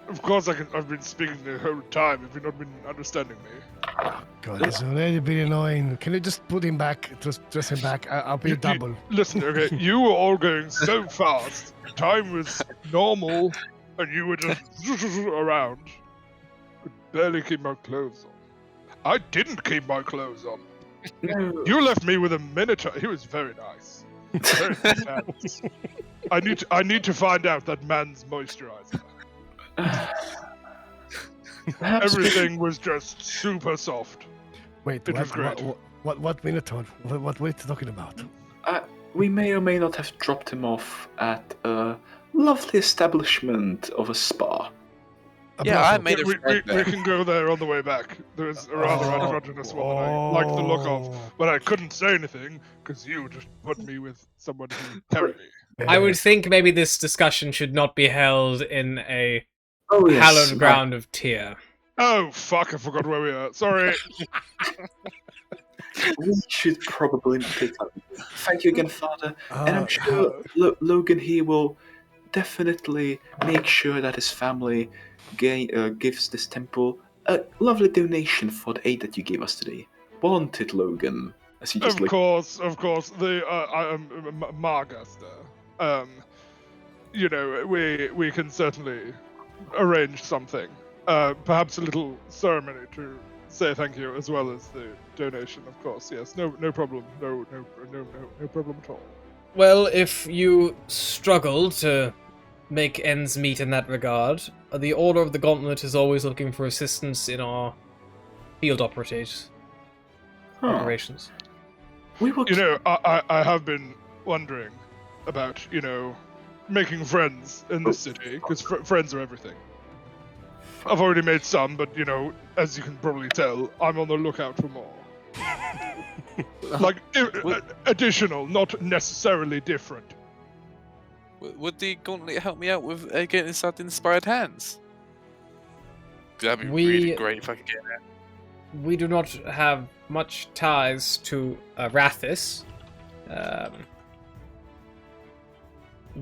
Of course I've been speaking the whole time. Have you not been understanding me? God, it's already been annoying. Can you just put him back? Just dress him back. I'll pay double. Listen, okay, you were all going so fast. Time was normal, and you were just around. Could barely keep my clothes on. I didn't keep my clothes on. No. You left me with a minotaur. He was very nice. Very nice. I need to find out that man's moisturizer. Perhaps Everything was just super soft. Wait, It was great. what Minotaur? What are you talking about? we may or may not have dropped him off at a lovely establishment of a spa. Yeah, I Brothel. made a we friend there. can go there on the way back. There's a rather androgynous woman I like the look of, but I couldn't say anything because you just put me with someone who carried me. I would think maybe this discussion should not be held in a Oh yes. hallowed ground of Tyr. Oh fuck! I forgot where we are. Sorry. We should probably pick up. Thank you again, Father. And I'm Uh, sure Logan here will definitely make sure that his family gives this temple a lovely donation for the aid that you gave us today. Won't it, Logan? As he just Of course. The I am Margaster. You know, we can certainly arrange something. Perhaps a little ceremony to say thank you, as well as the donation. Of course, yes. No problem. No problem at all. Well, if you struggle to make ends meet in that regard, the Order of the Gauntlet is always looking for assistance in our field operations. We will. You know, I have been wondering about, you know, making friends in this city, because friends are everything. I've already made some, but, you know, as you can probably tell, I'm on the lookout for more. Like, additional, not necessarily different. Would the gauntlet help me out with getting inside the inspired hands? 'Cause that'd be We- really great if I could get that. We do not have much ties to Rathis,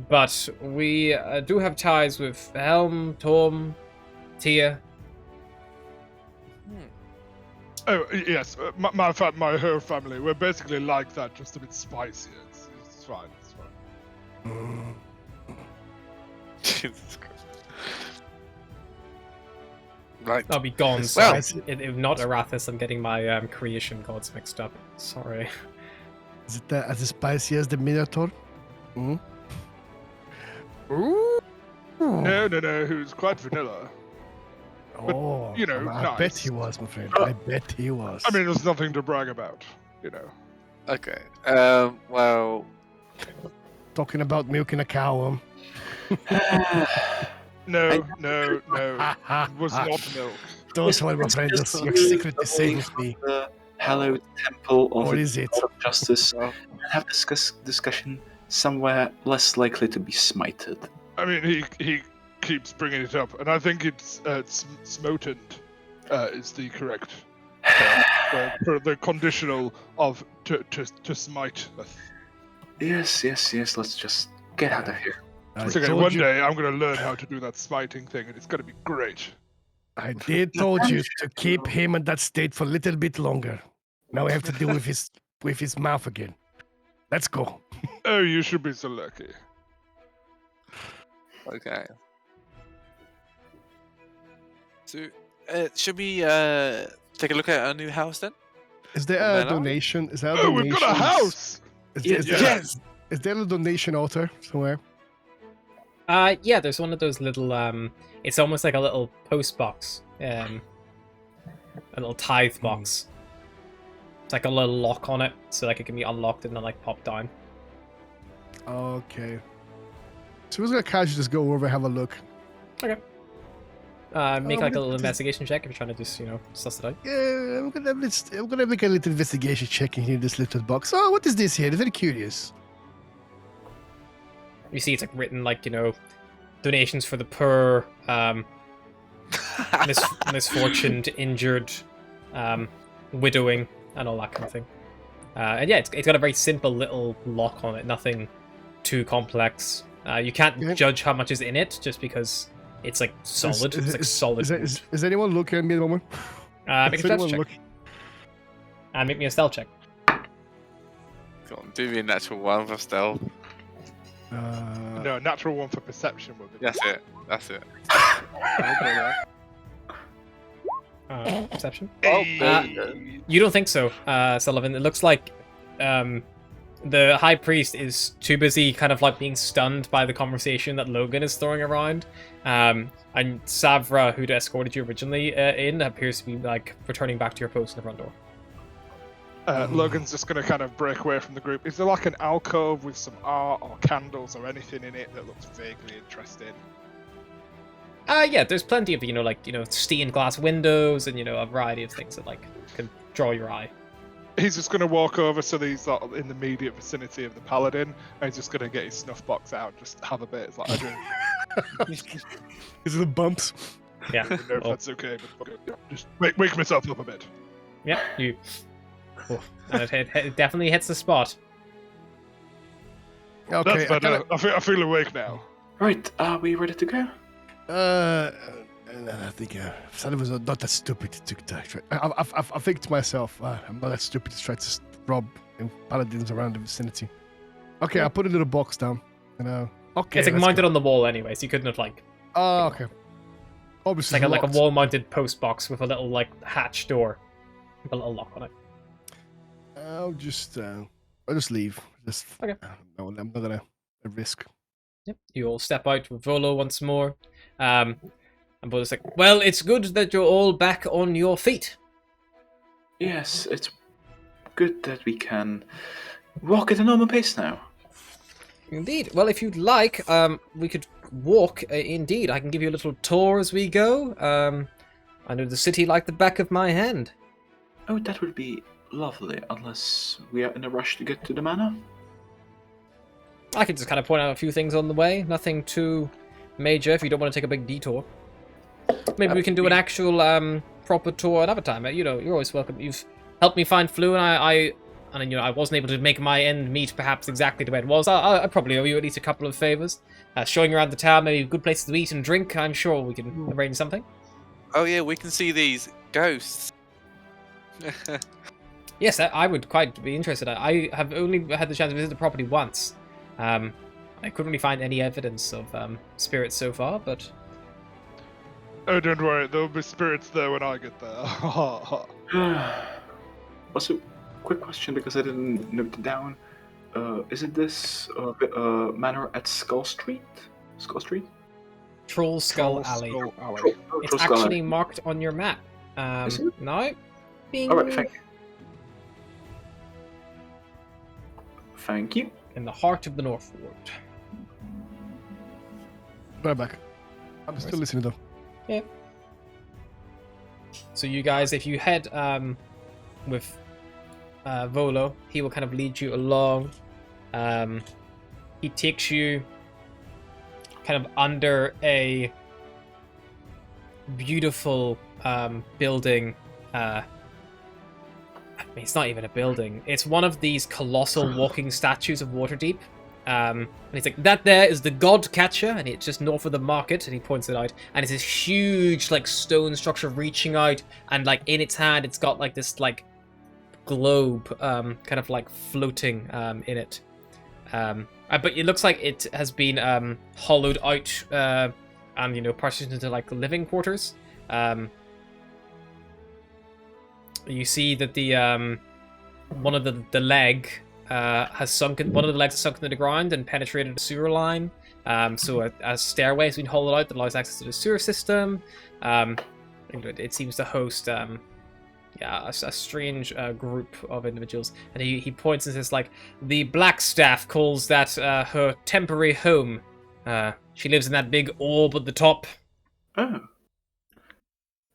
but we do have ties with Helm, Torm, Tia. Oh, yes, her family, we're basically like that, just a bit spicier. It's fine, it's fine. mm, Jesus Christ. Right. I'll be gone. Well- So if not Arathis, I'm getting my creation gods mixed up. Sorry. is it as spicy as the Minotaur? Mm? Ooh. No, he was quite vanilla. Oh, you know, I nice. bet he was, my friend. I bet he was. I mean, there's nothing to brag about, you know. Okay. Well. Talking about milking a cow. No, it Ha was not milk. Don't worry, my friend. Just Your you secret is safe with me. The hallowed temple of What the is it? God of justice and have discussion somewhere less likely to be smited. I mean, he keeps bringing it up, and I think it's smotened is the correct for the conditional of to smite. Yes. Let's just get out of here. I It's okay. told One you- day I'm gonna learn how to do that smiting thing, and it's gonna be great. I did told you to keep him in that state for a little bit longer. Now we have to deal with his mouth again. Let's go. Oh, you should be so lucky. Okay. So, should we take a look at our new house then? Is there Manor? a donation? Is there a Oh, donation? we've got a house. Is there a donation altar somewhere? Yeah, there's one of those little it's almost like a little post box. A little tithe box. It's like a little lock on it, so like it can be unlocked and then like pop down. Okay. So we're just gonna casually just go over and have a look. Okay. Make like a little just- investigation check if you're trying to just, suss it out. Yeah, I'm gonna make a little investigation check in here, this little box. Oh, what is this here? I'm very curious. You see it's like written like, donations for the poor, misfortuned, injured, widowing, and all that kind of thing. And yeah, it's got a very simple little lock on it, nothing too complex. You can't judge how much is in it just because it's like solid. It's like solid. Is anyone looking at me at the moment? Make a stealth check. And make me a stealth check. Go on, do me a natural 1 for stealth. No, natural 1 for perception would be. That's it. Perception? Hey. You don't think so, Sullivan. It looks like the High Priest is too busy kind of like being stunned by the conversation that Logan is throwing around. And Savra, who'd escorted you originally in, appears to be like returning back to your post in the front door. Logan's just going to kind of break away from the group. Is there like an alcove with some art or candles or anything in it that looks vaguely interesting? Yeah, there's plenty of, stained glass windows and, a variety of things that, like, can draw your eye. He's just going to walk over so that he's sort of in the immediate vicinity of the paladin, and he's just going to get his snuff box out and just have a bit. It's like, I don't... Is it the bumps? Yeah. I don't know if that's okay, but just wake myself up a bit. Yeah, you... Oh, and it definitely hits the spot. Okay, That's better. I feel awake now. Right, are we ready to go? I think Son was not that stupid to try. I think to myself, I'm not that stupid to try to rob paladins around the vicinity. Okay, I put a little box down. Okay. It's like mounted on the wall anyway, so you couldn't have like. Oh, okay. Obviously, It's like a wall-mounted post box with a little like hatch door, with a little lock on it. I'll just leave. Okay. No, I'm not gonna risk. Yep. You all step out with Volo once more. And Volo's like, well, it's good that you're all back on your feet. Yes, it's good that we can walk at a normal pace now. Indeed. Well, if you'd like, we could walk. Indeed, I can give you a little tour as we go. I know the city like the back of my hand. Oh, that would be lovely, unless we are in a rush to get to the manor. I can just kind of point out a few things on the way. Nothing too major if you don't want to take a big detour. Maybe we can do an actual proper tour another time. You're always welcome. You've helped me find Flu, and I wasn't able to make my end meet perhaps exactly the way it was. I probably owe you at least a couple of favors. Showing around the town, maybe good places to eat and drink. I'm sure we can arrange something. Oh yeah, we can see these ghosts. Yes, I would quite be interested. I have only had the chance to visit the property once. I couldn't really find any evidence of spirits so far, but... Oh, don't worry, there'll be spirits there when I get there. Also, quick question because I didn't note it down. Is it this manor at Skull Street? Skull Street? Troll Skull Alley. It's Troll Skull actually Alley. marked on your map. Is it? No? Bing. Alright, thank you. Thank you. In the heart of the Northward. Right back. I'm still listening though. Yeah. So you guys, if you head with Volo, he will kind of lead you along. He takes you kind of under a beautiful building. It's not even a building. It's one of these colossal walking statues of Waterdeep. And he's like, that there is the God Catcher, and it's just north of the market, and he points it out. And it's this huge, like, stone structure reaching out, and, like, in its hand, it's got, like, this, like, globe, kind of, like, floating in it. But it looks like it has been hollowed out and, partitioned into, like, living quarters. You see that the one of the leg has sunken. One of the legs has sunken to the ground and penetrated a sewer line. So a stairway has been hollowed out that allows access to the sewer system. It seems to host yeah, a strange group of individuals. And he points and says, like, the Blackstaff calls that her temporary home. She lives in that big orb at the top. Oh.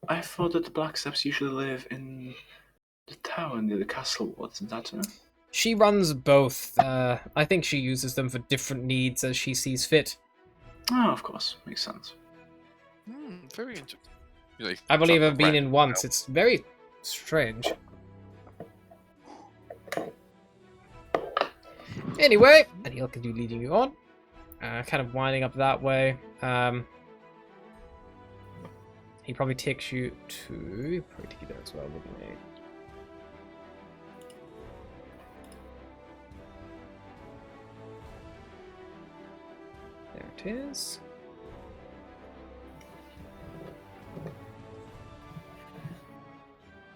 I thought that the Blackstaffs usually live in the tower near the castle. Isn't that so? She runs both. I think she uses them for different needs as she sees fit. Oh, of course. Makes sense. Very interesting. Really, I believe something I've been in random. once. It's very strange. Anyway, and he'll continue leading you on. Kind of winding up that way. He probably takes you to... He'll probably take you there as well, wouldn't he? There it is.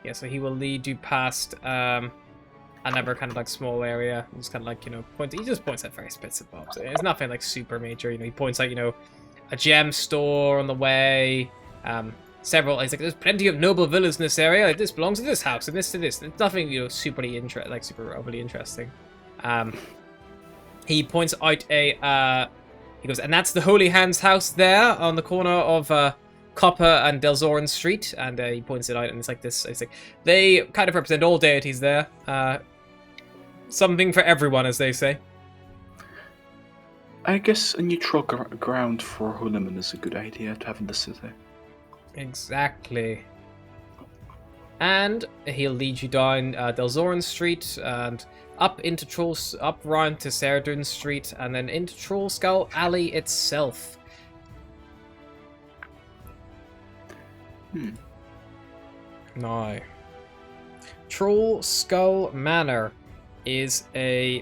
Yeah, so he will lead you past another kind of like small area. Just kind of like, you know, he just points out various bits and bobs. It's nothing like super major, you know. He points out, you know, a gem store on the way. Several. He's like, there's plenty of noble villas in this area. Like, this belongs to this house and this to this. It's nothing, you know, super overly interesting. He points out he goes, and that's the Holy Hands house there on the corner of Copper and Delzoran Street, and he points it out, and it's like this. It's like they kind of represent all deities there. Something for everyone, as they say. I guess a neutral ground for Hooliman is a good idea to have in the city. Exactly. And he'll lead you down Delzoran Street and up round to Serdun Street, and then into Troll Skull Alley itself. Now, Troll Skull Manor is a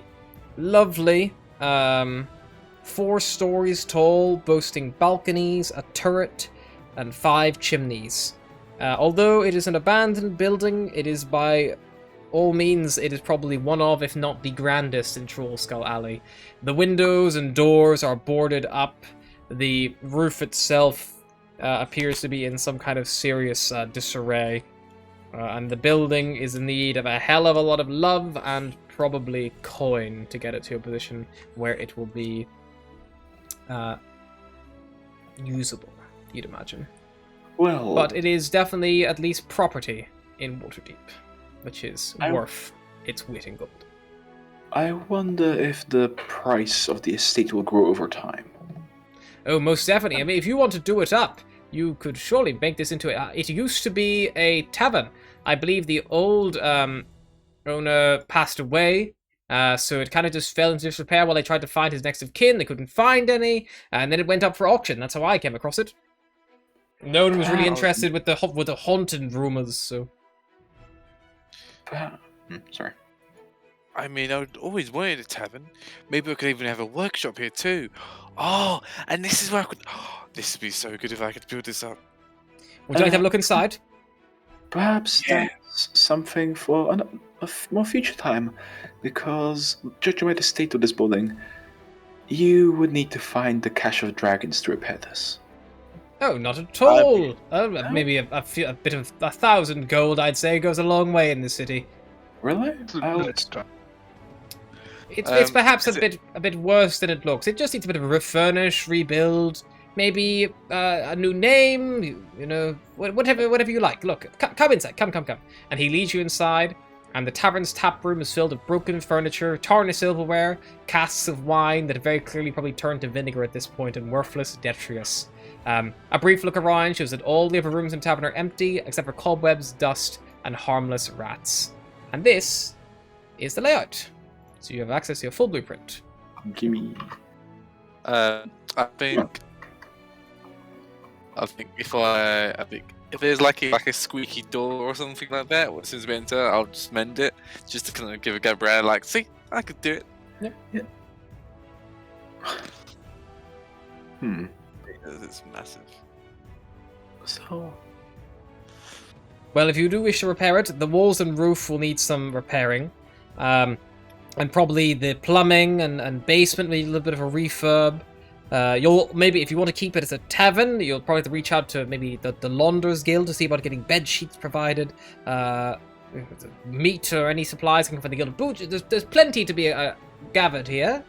lovely 4 stories tall, boasting balconies, a turret, and 5 chimneys. Although it is an abandoned building, it is by all means, it is probably one of, if not the grandest in Troll Skull Alley. The windows and doors are boarded up. The roof itself appears to be in some kind of serious disarray. And the building is in need of a hell of a lot of love and probably coin to get it to a position where it will be usable, you'd imagine. Well, but it is definitely at least property in Waterdeep, which is worth its weight in gold. I wonder if the price of the estate will grow over time. Oh, most definitely. I mean, if you want to do it up, you could surely make this into it used to be a tavern. I believe the old owner passed away, so it kind of just fell into disrepair while they tried to find his next of kin. They couldn't find any, and then it went up for auction. That's how I came across it. No one was really interested with the haunted rumors, so... Sorry. I mean, I would always wanted a tavern. Maybe I could even have a workshop here too. Oh, and this is where I could... Oh, this would be so good if I could build this up. Would you like to have a look inside? Perhaps that's something for a more future time, because judging by the state of this building, you would need to find the cache of dragons to repair this. Oh, not at all. Maybe a bit of 1,000 gold, I'd say, goes a long way in this city. Really? It's perhaps a bit worse than it looks. It just needs a bit of a refurnish, rebuild, maybe a new name. You know, whatever you like. Look, come inside. Come. And he leads you inside. And the tavern's tap room is filled with broken furniture, tarnished silverware, casks of wine that have very clearly probably turned to vinegar at this point and worthless, detritus. A brief look around shows that all the other rooms in the tavern are empty, except for cobwebs, dust, and harmless rats. And this is the layout. So you have access to a full blueprint. Gimme. I think if there's like a squeaky door or something like that, as soon as we enter, I'll just mend it, just to kind of give a Gabrielle like, see, I could do it. Yeah. It's massive. So, Well, if you do wish to repair it, the walls and roof will need some repairing. And probably the plumbing and basement need a little bit of a refurb. You'll maybe, if you want to keep it as a tavern, you'll probably have to reach out to maybe the Launderers Guild to see about getting bed sheets provided. Meat or any supplies can come from the Guild of Boots. There's plenty to be gathered here,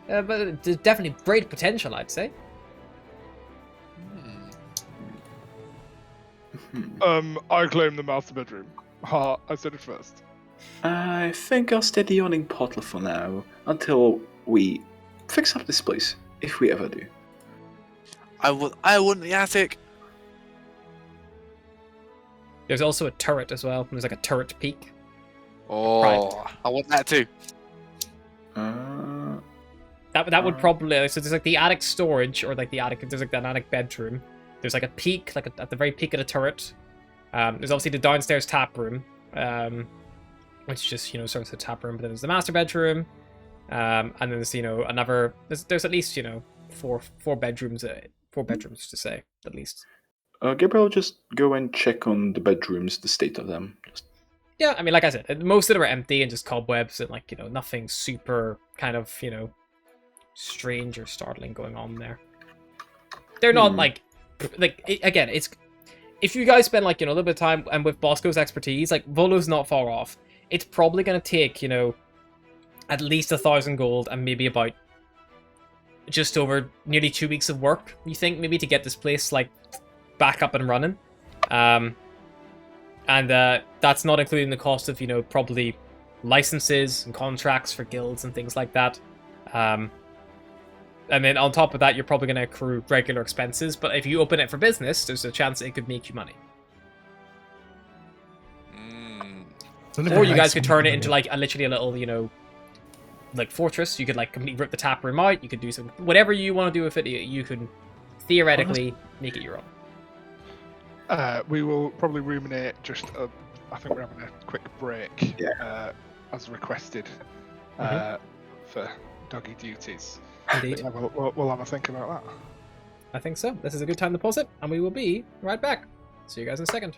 but there's definitely great potential, I'd say. I claim the master bedroom. Ha, I said it first. I think I'll stay the awning portal for now, until we fix up this place, if we ever do. I want the attic. There's also a turret as well. There's like a turret peak. Oh, Right. I want that too. That would probably, so there's like the attic storage, or like the attic, there's like an attic bedroom. There's like a peak, like at the very peak of the turret. There's obviously the downstairs tap room, which just, serves as a tap room. But then there's the master bedroom, and then there's, another, there's at least, four bedrooms to say, at least. Gabriel, just go and check on the bedrooms, the state of them. Yeah, I mean, like I said, most of them are empty and just cobwebs and, like, nothing super kind of, strange or startling going on there. They're not, again, it's... If you guys spend, a little bit of time, and with Bosco's expertise, Volo's not far off. It's probably going to take, at least 1,000 gold and maybe about just over nearly 2 weeks of work, you think, maybe to get this place, back up and running. And that's not including the cost of, probably licenses and contracts for guilds and things like that. And then on top of that, you're probably going to accrue regular expenses. But if you open it for business, there's a chance it could make you money. Or you guys could turn it into literally a little, fortress. You could completely rip the tap room out. You could do some whatever you want to do with it. You could theoretically make it your own. We will probably ruminate just. I think we're having a quick break, as requested, for doggy duties. Indeed. Yeah, we'll have a think about that. I think so. This is a good time to pause it, and we will be right back. See you guys in a second.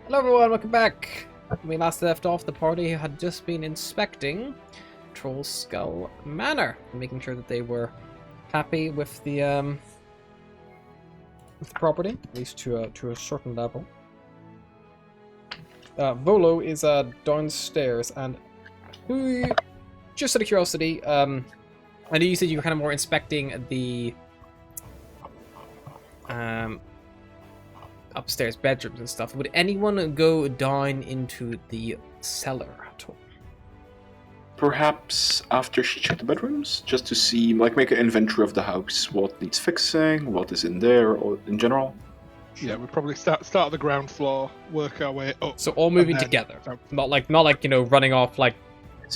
Hello everyone, welcome back. When we last left off, the party had just been inspecting Troll Skull Manor, making sure that they were happy with the property, at least to a certain level. Volo is downstairs, and just out of curiosity, I know you said you were kind of more inspecting the upstairs bedrooms and stuff. Would anyone go down into the cellar at all? Perhaps after she checked the bedrooms, just to see, like, make an inventory of the house, what needs fixing, what is in there, or in general. Yeah, we'd probably start at the ground floor, work our way up. So all moving then- together, not like running off like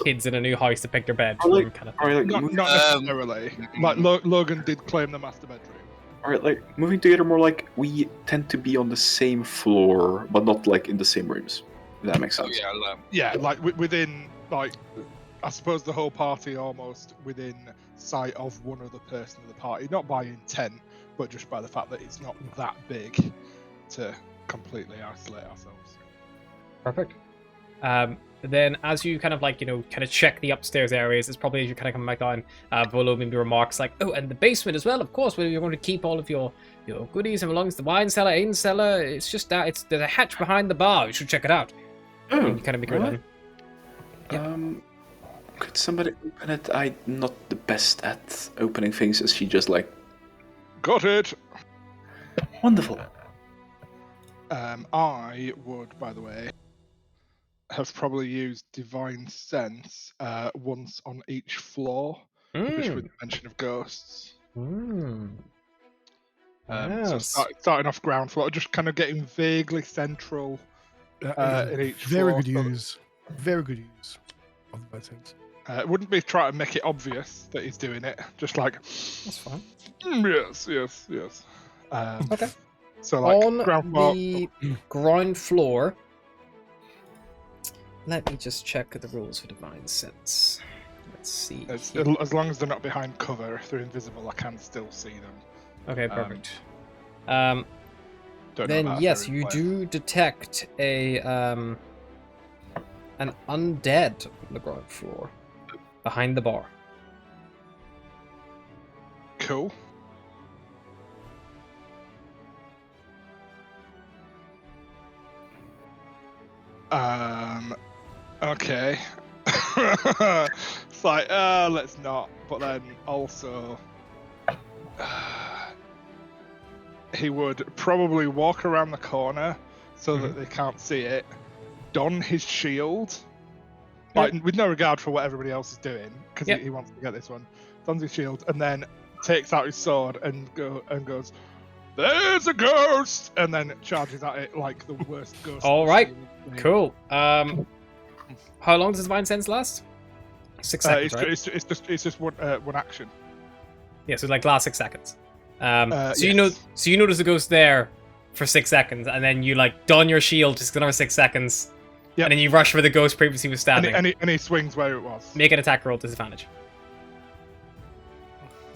kids in a new house to pick their bed. Or like, kind of or like, Not necessarily. Like Logan did claim the master bedroom. Alright, like, moving together more like we tend to be on the same floor, but not like in the same rooms. If that makes Oh sense. yeah, Yeah, like within, like, I suppose the whole party almost within sight of one other person of the party. Not by intent, but just by the fact that it's not that big to completely isolate ourselves. Perfect. Then as you kind of check the upstairs areas, it's probably as you kind of come back down, Volo maybe remarks like, oh, and the basement as well, of course, where you're going to keep all of your goodies and belongings, the wine cellar, ale cellar. It's just that there's a hatch behind the bar. You should check it out. Oh, And you kind of make your really? run. Could somebody open it? I'm not the best at opening things. Is she just like, Got it! wonderful? I would, by the way, have probably used Divine Sense once on each floor, just with the mention of ghosts. Mm. So Yes. starting off ground floor, just kind of getting vaguely central in each Very floor. good use. Very good use of the sense. It wouldn't be trying to make it obvious that he's doing it, just like, That's fine. yes. Okay. So like On ground floor. the ground floor, let me just check the rules for Divine Sense. Let's see. As long as they're not behind cover, if they're invisible, I can still see them. Okay, perfect. Don't know Then about yes, very you well. do detect an undead on the ground floor behind the bar. Cool. Okay. It's like, let's not. But then also, he would probably walk around the corner so that they can't see it, don his shield, like with no regard for what everybody else is doing, because Yep. he wants to get this one. Dons his shield and then takes out his sword and goes, "There's a ghost!" and then charges at it like the worst ghost. All right. I've seen. Cool. How long does Divine Sense last? 6 seconds, right? It's just one action. Yeah, so like last 6 seconds. So Yes. you notice the ghost there for 6 seconds, and then you like don your shield just another 6 seconds, Yep. and then you rush where the ghost previously was And standing. he swings where it was. Make an attack roll disadvantage.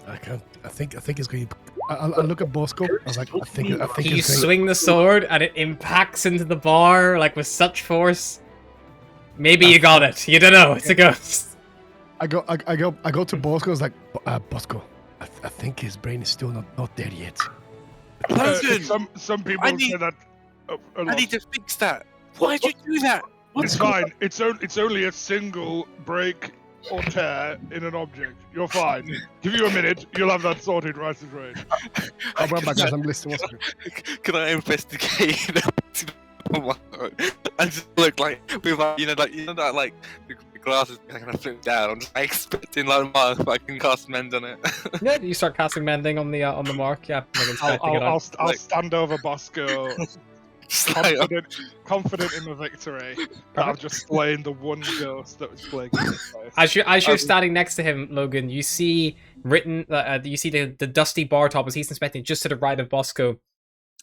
I can't. I think it's going. I look at Bosco. I was like, I think You it's going. swing the sword, and it impacts into the bar like with such force. Maybe you got it. You don't know. It's a ghost. I go to Bosco. I was like, Bosco, I think his brain is still not there yet. Logan, Some people I need- say that. A I lot. need to fix that. Why'd you do that? It's fine. It's only a single break or tear in an object. You're fine. Give you a minute. You'll have that sorted right as rain. I'll run back as I'm listening. What's it? Can I investigate? I just look like with like that like the glasses kind of flip down. I'm just like, expecting like mark, but I can cast mend on it. Yeah, you start casting mending on the mark. Yeah, like inspecting it I'll out. I'll stand over Bosco, Just like, confident in the victory. That I've just slain the one ghost that was plaguing this place. As you're standing next to him, Logan, you see written. You see the dusty bar top as he's inspecting just to the right of Bosco.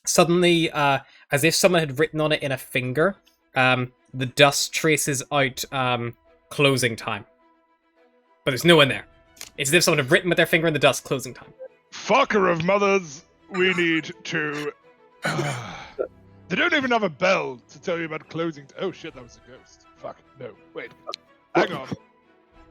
Suddenly, as if someone had written on it in a finger, the dust traces out closing time. But there's no one there. It's as if someone had written with their finger in the dust closing time. Fucker of mothers, we need to. They don't even have a bell to tell you about closing. Oh shit, that was a ghost. Fuck. No, wait. Hang on.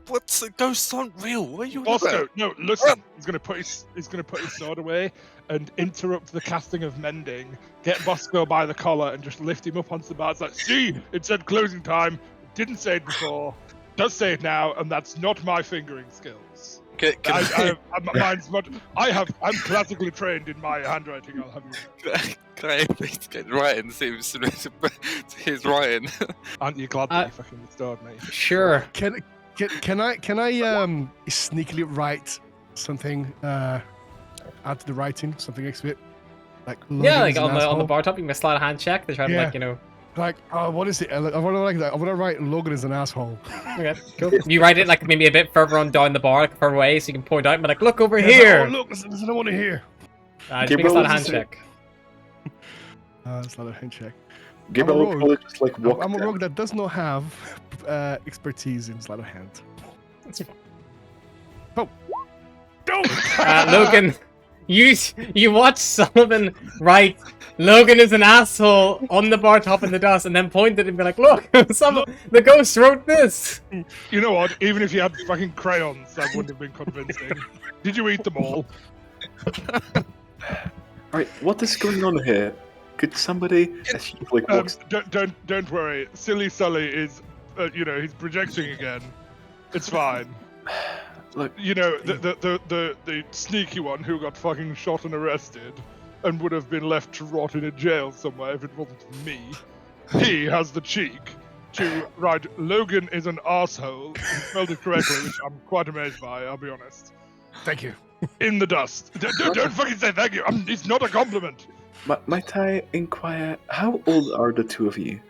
What's the ghosts aren't real? What are you on Bosco, about? no, listen. He's gonna put his sword away and interrupt the casting of mending. Get Bosco by the collar and just lift him up onto the bar. It's like, see, it said closing time. Didn't say it before. Does say it now, and that's not my fingering skills. I'm classically trained in my handwriting. I'll have you. Can I please get writing? See his writing. Aren't you glad that you fucking restored me? Sure. Can I sneakily write something add to the writing, something next to it? Like Yeah, like Logan's an on the asshole? bar top, you can slide a hand check to try to, Yeah. like, you know. Like, what is it? I want to like that. I want to write Logan is an asshole. Okay, cool. You write it like maybe a bit further on down the bar, like further away, so you can point out and be like, look over Yeah, here! oh, look, this is what I want to hear. Just make a slide a hand Gabriel, check. It's not a hand check. Gabriel will rogue. probably just like walk I'm a down. rogue that does not have expertise in sleight of hand. That's fine. Oh. Don't! Logan, you watch Sullivan write, Logan is an asshole on the bar top in the dust, and then pointed and be like, look, the ghost wrote this! You know what? Even if you had fucking crayons, that wouldn't have been convincing. Did you eat them all? Alright, what is going on here? Could somebody, as he like walks, Don't worry. Silly Sully is, he's projecting again. It's fine. look, You know, the sneaky one who got fucking shot and arrested and would have been left to rot in a jail somewhere if it wasn't for me. He has the cheek to write, Logan is an arsehole, and spelled it correctly, which I'm quite amazed by, I'll be honest. Thank you. In the dust. Don't fucking say thank you. It's not a compliment. might I inquire, how old are the two of you?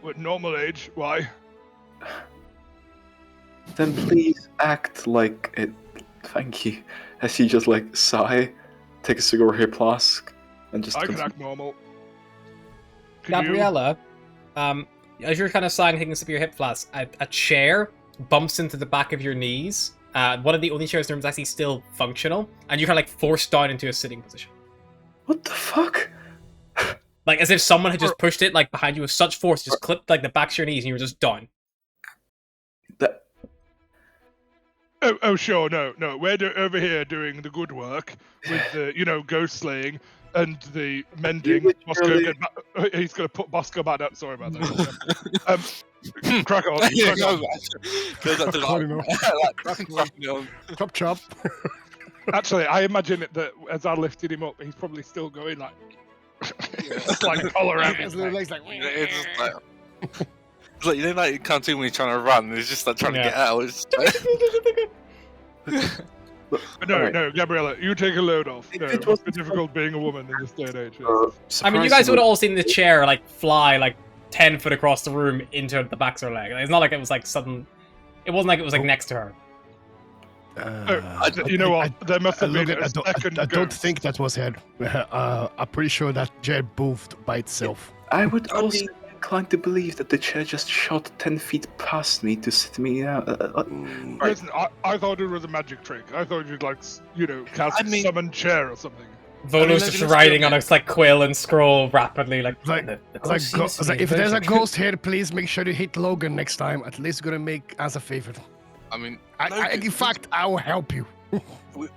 What normal age? Why? Then please act like it. Thank you. As he just like sigh, take a cigar here flask, and just. I can continue. act normal. Can you? Gabriella, as you're kind of sighing, taking a sip of your hip flask, a chair bumps into the back of your knees. One of the only chairs in the room is actually still functional, and you're kind of like forced down into a sitting position. What the fuck? Like as if someone had just pushed it like behind you with such force, just clipped like the backs of your knees, and you were just down. That Oh, sure, no. We're over here doing the good work with the, ghost slaying and the mending. You Bosco literally- he's going to put Bosco back down. Sorry about that. Crack on. Chop chop. Actually, I imagine that as I lifted him up, he's probably still going like, it's like all around his His little legs. legs like. It's just like, it's like, you know, like cartoon when you're trying to run, and it's just like trying to Yeah. get out. It's just like, But No, alright. no, Gabriella, you take a load off. It- No, it it must be wasn't- difficult being a woman in this day and age. I mean, you guys would have all seen the chair like fly like 10 foot across the room into the back of her leg. It's not like it was like sudden. It wasn't like it was like next to her. You know what? There must have been Logan, a second I don't ghost. think that was her. I'm pretty sure that chair moved by itself. I would I also mean- be inclined to believe that the chair just shot 10 feet past me to sit me out. Listen, I thought it was a magic trick. I thought you'd cast I mean- summon chair or something. Volo's Logan just is writing still on a like quill and scroll rapidly, like. Like- the I was ghost like, seems to be if there's a verging. ghost here, please make sure you hit Logan next time. At least gonna make us a favor. I mean, In fact, I will help you.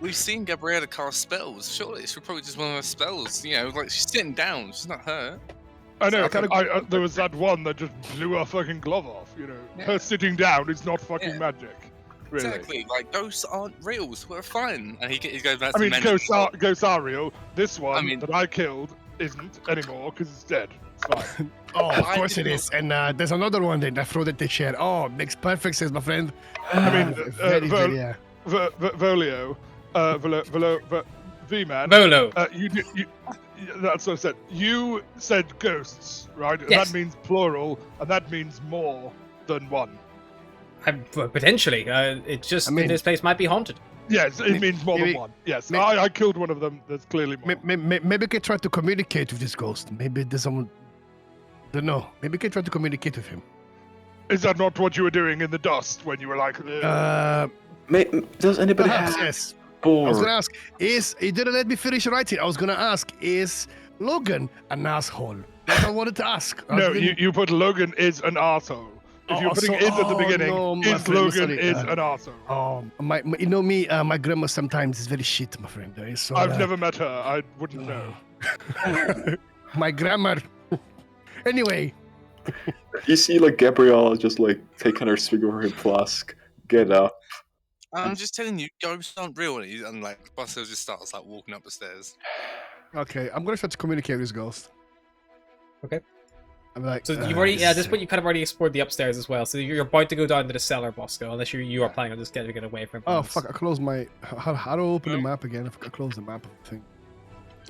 we've seen Gabriella cast spells. Surely it's probably just one of her spells. You know, like she's sitting down. She's not hurt. I know. I There was that one that just blew her fucking glove off. Her sitting down is not fucking Yeah. magic. Really. Exactly. Like ghosts aren't real. So we're fine. And he goes back I to mean, mention- ghosts are real. This one I mean- that I killed isn't anymore because it's dead. It's fine. Oh, of I course it did is. And there's another one then. I throw that they share. Oh, makes perfect sense, my friend. I mean, Yeah. Volio, V-Man. Volo. That's what I said. You said ghosts, right? Yes. That means plural, and that means more than one. Potentially. It's just I mean- this place might be haunted. Yes, it means more maybe- than one. Yes, maybe- I killed one of them. There's clearly more. Maybe we can try to communicate with this ghost. Maybe there's someone. Don't know. Maybe we can try to communicate with him. Is that not what you were doing in the dust when you were like? Does anybody Perhaps, have yes. I was board? gonna ask, he didn't let me finish writing. I was gonna ask, is Logan, an asshole. That's all I wanted to ask. No, you put Logan is an arsehole. If you're putting is at the beginning, no, my is friend, Logan sorry, is an arsehole. Oh, you know me, my grandma sometimes is very shit, my friend. So, I've never met her. I wouldn't know. My grammar. Anyway. You see, like, Gabrielle just, like, taking her swig over her flask, get up. I'm just telling you, ghosts aren't real. And like, Buster just starts like walking up the stairs. Okay, I'm gonna try to communicate with this ghost. Okay. I'm like, So you've already, at this point, you kind of already explored the upstairs as well. So you're about to go down to the cellar, Bosco, unless you are planning on just getting it away from. Oh fuck! I closed my. How do I open the map again? I closed the map thing.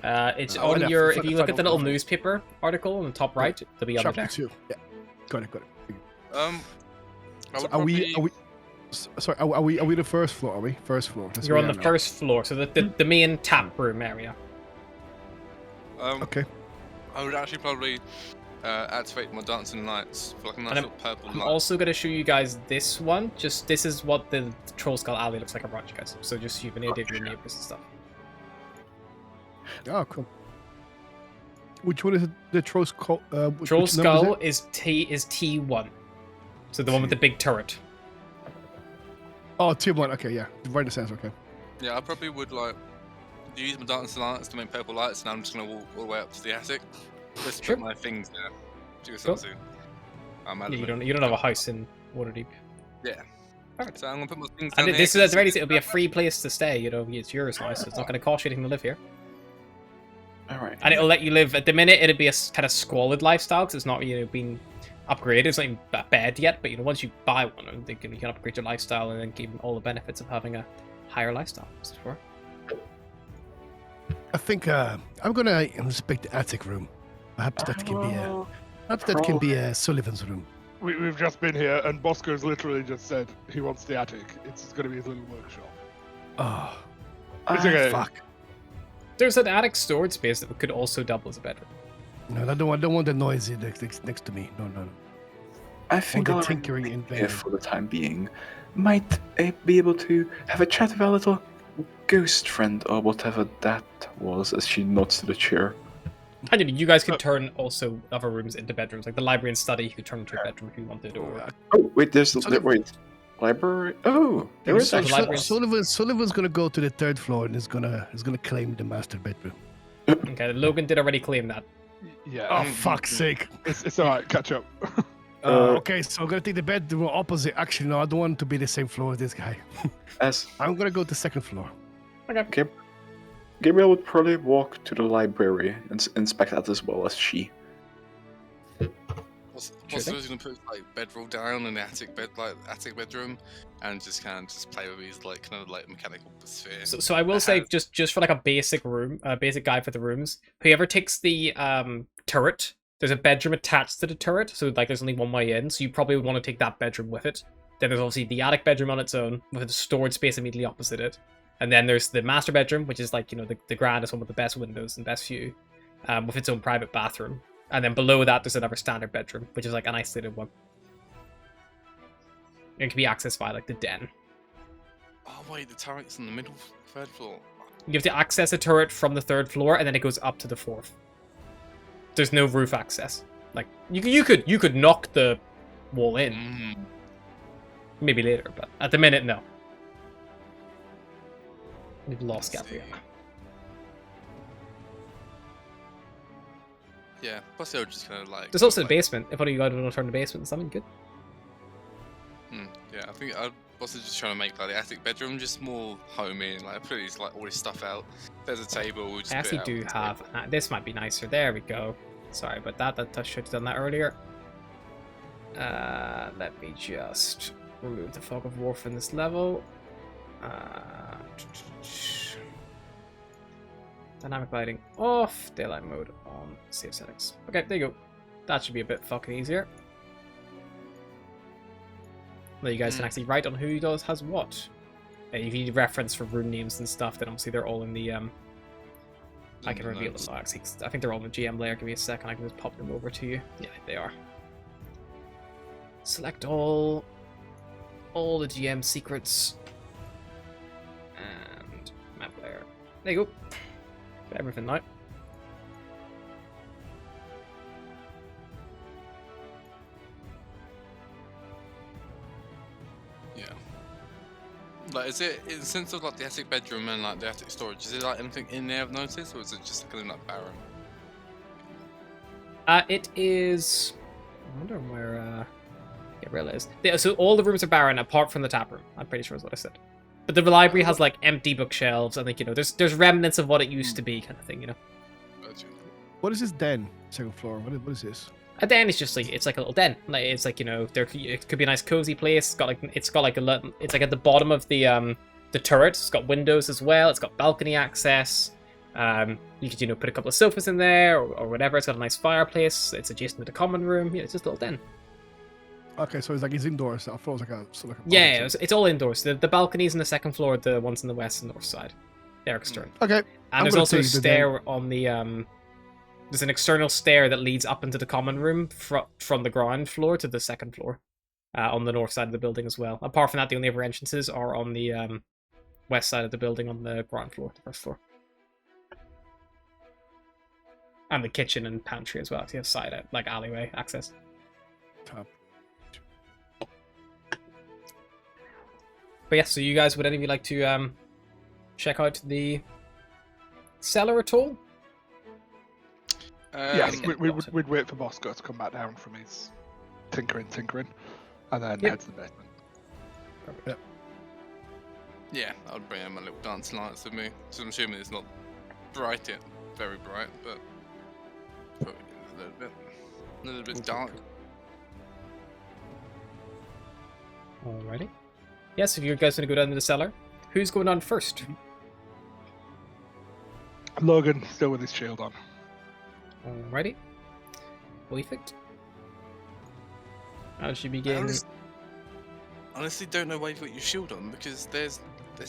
It's on your. If you look at the little newspaper article on the top right, it'll be under there. Chapter 2. Yeah, got it. I would Are we? Sorry, are we the first floor? Are we first floor? That's You're where on we the are first floor, so the main tap room area. Okay. I would actually probably activate my dancing lights for like a nice little purple I'm light. also going to show you guys this one. Just this is what the Troll Skull Alley looks like around you guys. So just so you have an idea of your neighbors and stuff. Oh, cool. Which one is it? The Troll Skull? Troll Skull is T1. So the one with the big turret. Oh, T1. Okay, yeah. Right in the sense. Okay. Yeah, I probably would like use my dancing lights to make purple lights, and I'm just gonna walk all the way up to the attic. Just Sure. put my things there. Cool. I'm Yeah, you don't have a house in Waterdeep. Yeah. Perfect. So I'm gonna put my things down And here. this is it'll be a free place to stay. You know, it's yours now, so it's not going to cost you anything to live here. All right. And it'll let you live. At the minute, it'll be a kind of squalid lifestyle because it's not been upgraded. It's not even bad yet. But once you buy one, you can upgrade your lifestyle and then give all the benefits of having a higher lifestyle. As it were. I think I'm gonna inspect the attic room. Perhaps that can be Sullivan's room. We've just been here, and Bosco's literally just said he wants the attic. It's going to be his little workshop. Oh, It's okay. fuck. There's an attic storage space that could also double as a bedroom. No, I don't want the noisy next to me. No. I think All I'll the tinkering in here there. for the time being. Might be able to have a chat with our little ghost friend or whatever that was, as she nods to the chair. And you guys could turn also other rooms into bedrooms, like the library and study. You could turn into a bedroom if you wanted, or Oh wait, library. Oh, there is There's actually. Sullivan's gonna go to the third floor and is gonna claim the master bedroom. okay. Logan did already claim that. Yeah. Oh, fuck's sake. It's alright, catch up. Okay, so I'm gonna take the bedroom opposite. Actually, no, I don't want to be the same floor as this guy. As I'm gonna go to the second floor. Okay. Gabriel would probably walk to the library and inspect that as well as she. What's gonna put like bedroll down in the attic bedroom, and just play with these like mechanical sphere. So I will say just for like a basic room, basic guide for the rooms. Whoever takes the turret, there's a bedroom attached to the turret, so like there's only one way in. So you probably would want to take that bedroom with it. Then there's obviously the attic bedroom on its own with a storage space immediately opposite it. And then there's the master bedroom, which is like, the grandest one with the best windows and best view, with its own private bathroom. And then below that, there's another standard bedroom, which is like an isolated one. It can be accessed by like the den. Oh wait, the turret's in the middle, third floor. You have to access a turret from the third floor, and then it goes up to the fourth. There's no roof access. Like you could knock the wall in, maybe later, but at the minute, no. We've lost Gabriel. Yeah, plus they're just kind of like. There's also the basement. If one of you guys want to turn the basement into something good. Yeah, I think I was just trying to make like the attic bedroom just more homey and like put all this stuff out. There's a table. Just I actually do have. This might be nicer. There we go. Sorry about that. I should have done that earlier. Let me just remove the fog of war from this level. Dynamic lighting off, daylight mode on, save settings. Okay, there you go. That should be a bit fucking easier. Now you guys can actually write on who has what. If you need reference for rune names and stuff, then obviously they're all in the I can reveal them now, actually. I think they're all in the GM layer. Give me a second, I can just pop them over to you. Yeah, they are. Select all the GM secrets. And map layer. There you go. Got everything now. Like, is it in the sense of like the attic bedroom and like the attic storage? Is it like anything in there I've noticed, or is it just kind of like barren? It is. I wonder where Gabrielle is. Yeah, so all the rooms are barren apart from the tap room. I'm pretty sure is what I said. But the library has like empty bookshelves. I think there's remnants of what it used to be, kind of thing. Gotcha. What is this den? Second floor. What is this? A den is just like it's like a little den. Like it's like it could be a nice cozy place. It's got like it's like at the bottom of the turret. It's got windows as well. It's got balcony access. You could put a couple of sofas in there or whatever. It's got a nice fireplace. It's adjacent to the common room. It's just a little den. Okay, so it's indoors. I thought it was like a Yeah, it's all indoors. The balconies on the second floor, the ones on the west and north side, they're external. Okay. And there's also a stair on the there's an external stair that leads up into the common room from the ground floor to the second floor, on the north side of the building as well. Apart from that, the only other entrances are on the west side of the building on the ground floor, the first floor. And the kitchen and pantry as well, so you have side out, like alleyway access. Top. But yeah, so you guys, would any of you like to check out the cellar at all? Yes, we'd wait for Bosco to come back down from his tinkering, and then head to the basement. Yep. Yeah, I would bring him a little dancing lights with me. So I'm assuming it's not bright yet, very bright, but probably a little bit dark. Alrighty. Yes, if you guys want to go down to the cellar, who's going on first? Logan still with his shield on. Alrighty. Perfect. How should we begin? Honestly, don't know why you've got your shield on because there's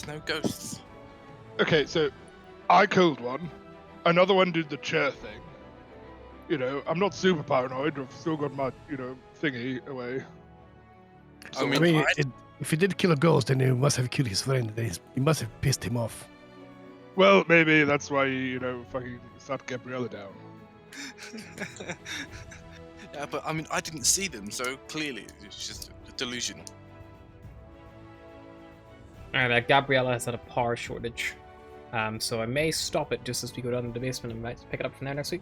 no ghosts. Okay, so I killed one. Another one did the chair thing. I'm not super paranoid. I've still got my, thingy away. So, I mean, if he did kill a ghost, then he must have killed his friend. He must have pissed him off. Well, maybe that's why he, fucking sat Gabriella down. Yeah, but I mean, I didn't see them, so clearly it's just a delusion. Alright, Gabriella has had a power shortage. So I may stop it just as we go down to the basement and might pick it up from there next week.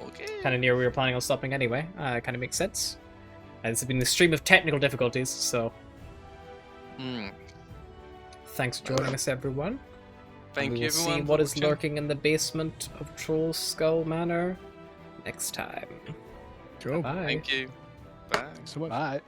Okay. Kind of near where we were planning on stopping anyway. Kind of makes sense. This has been the stream of technical difficulties, so... Thanks for joining us, everyone. Thank you, everyone. We'll see what is lurking in the basement of Troll Skull Manor next time. Cool. Bye. Thank you. Bye. So much. Bye.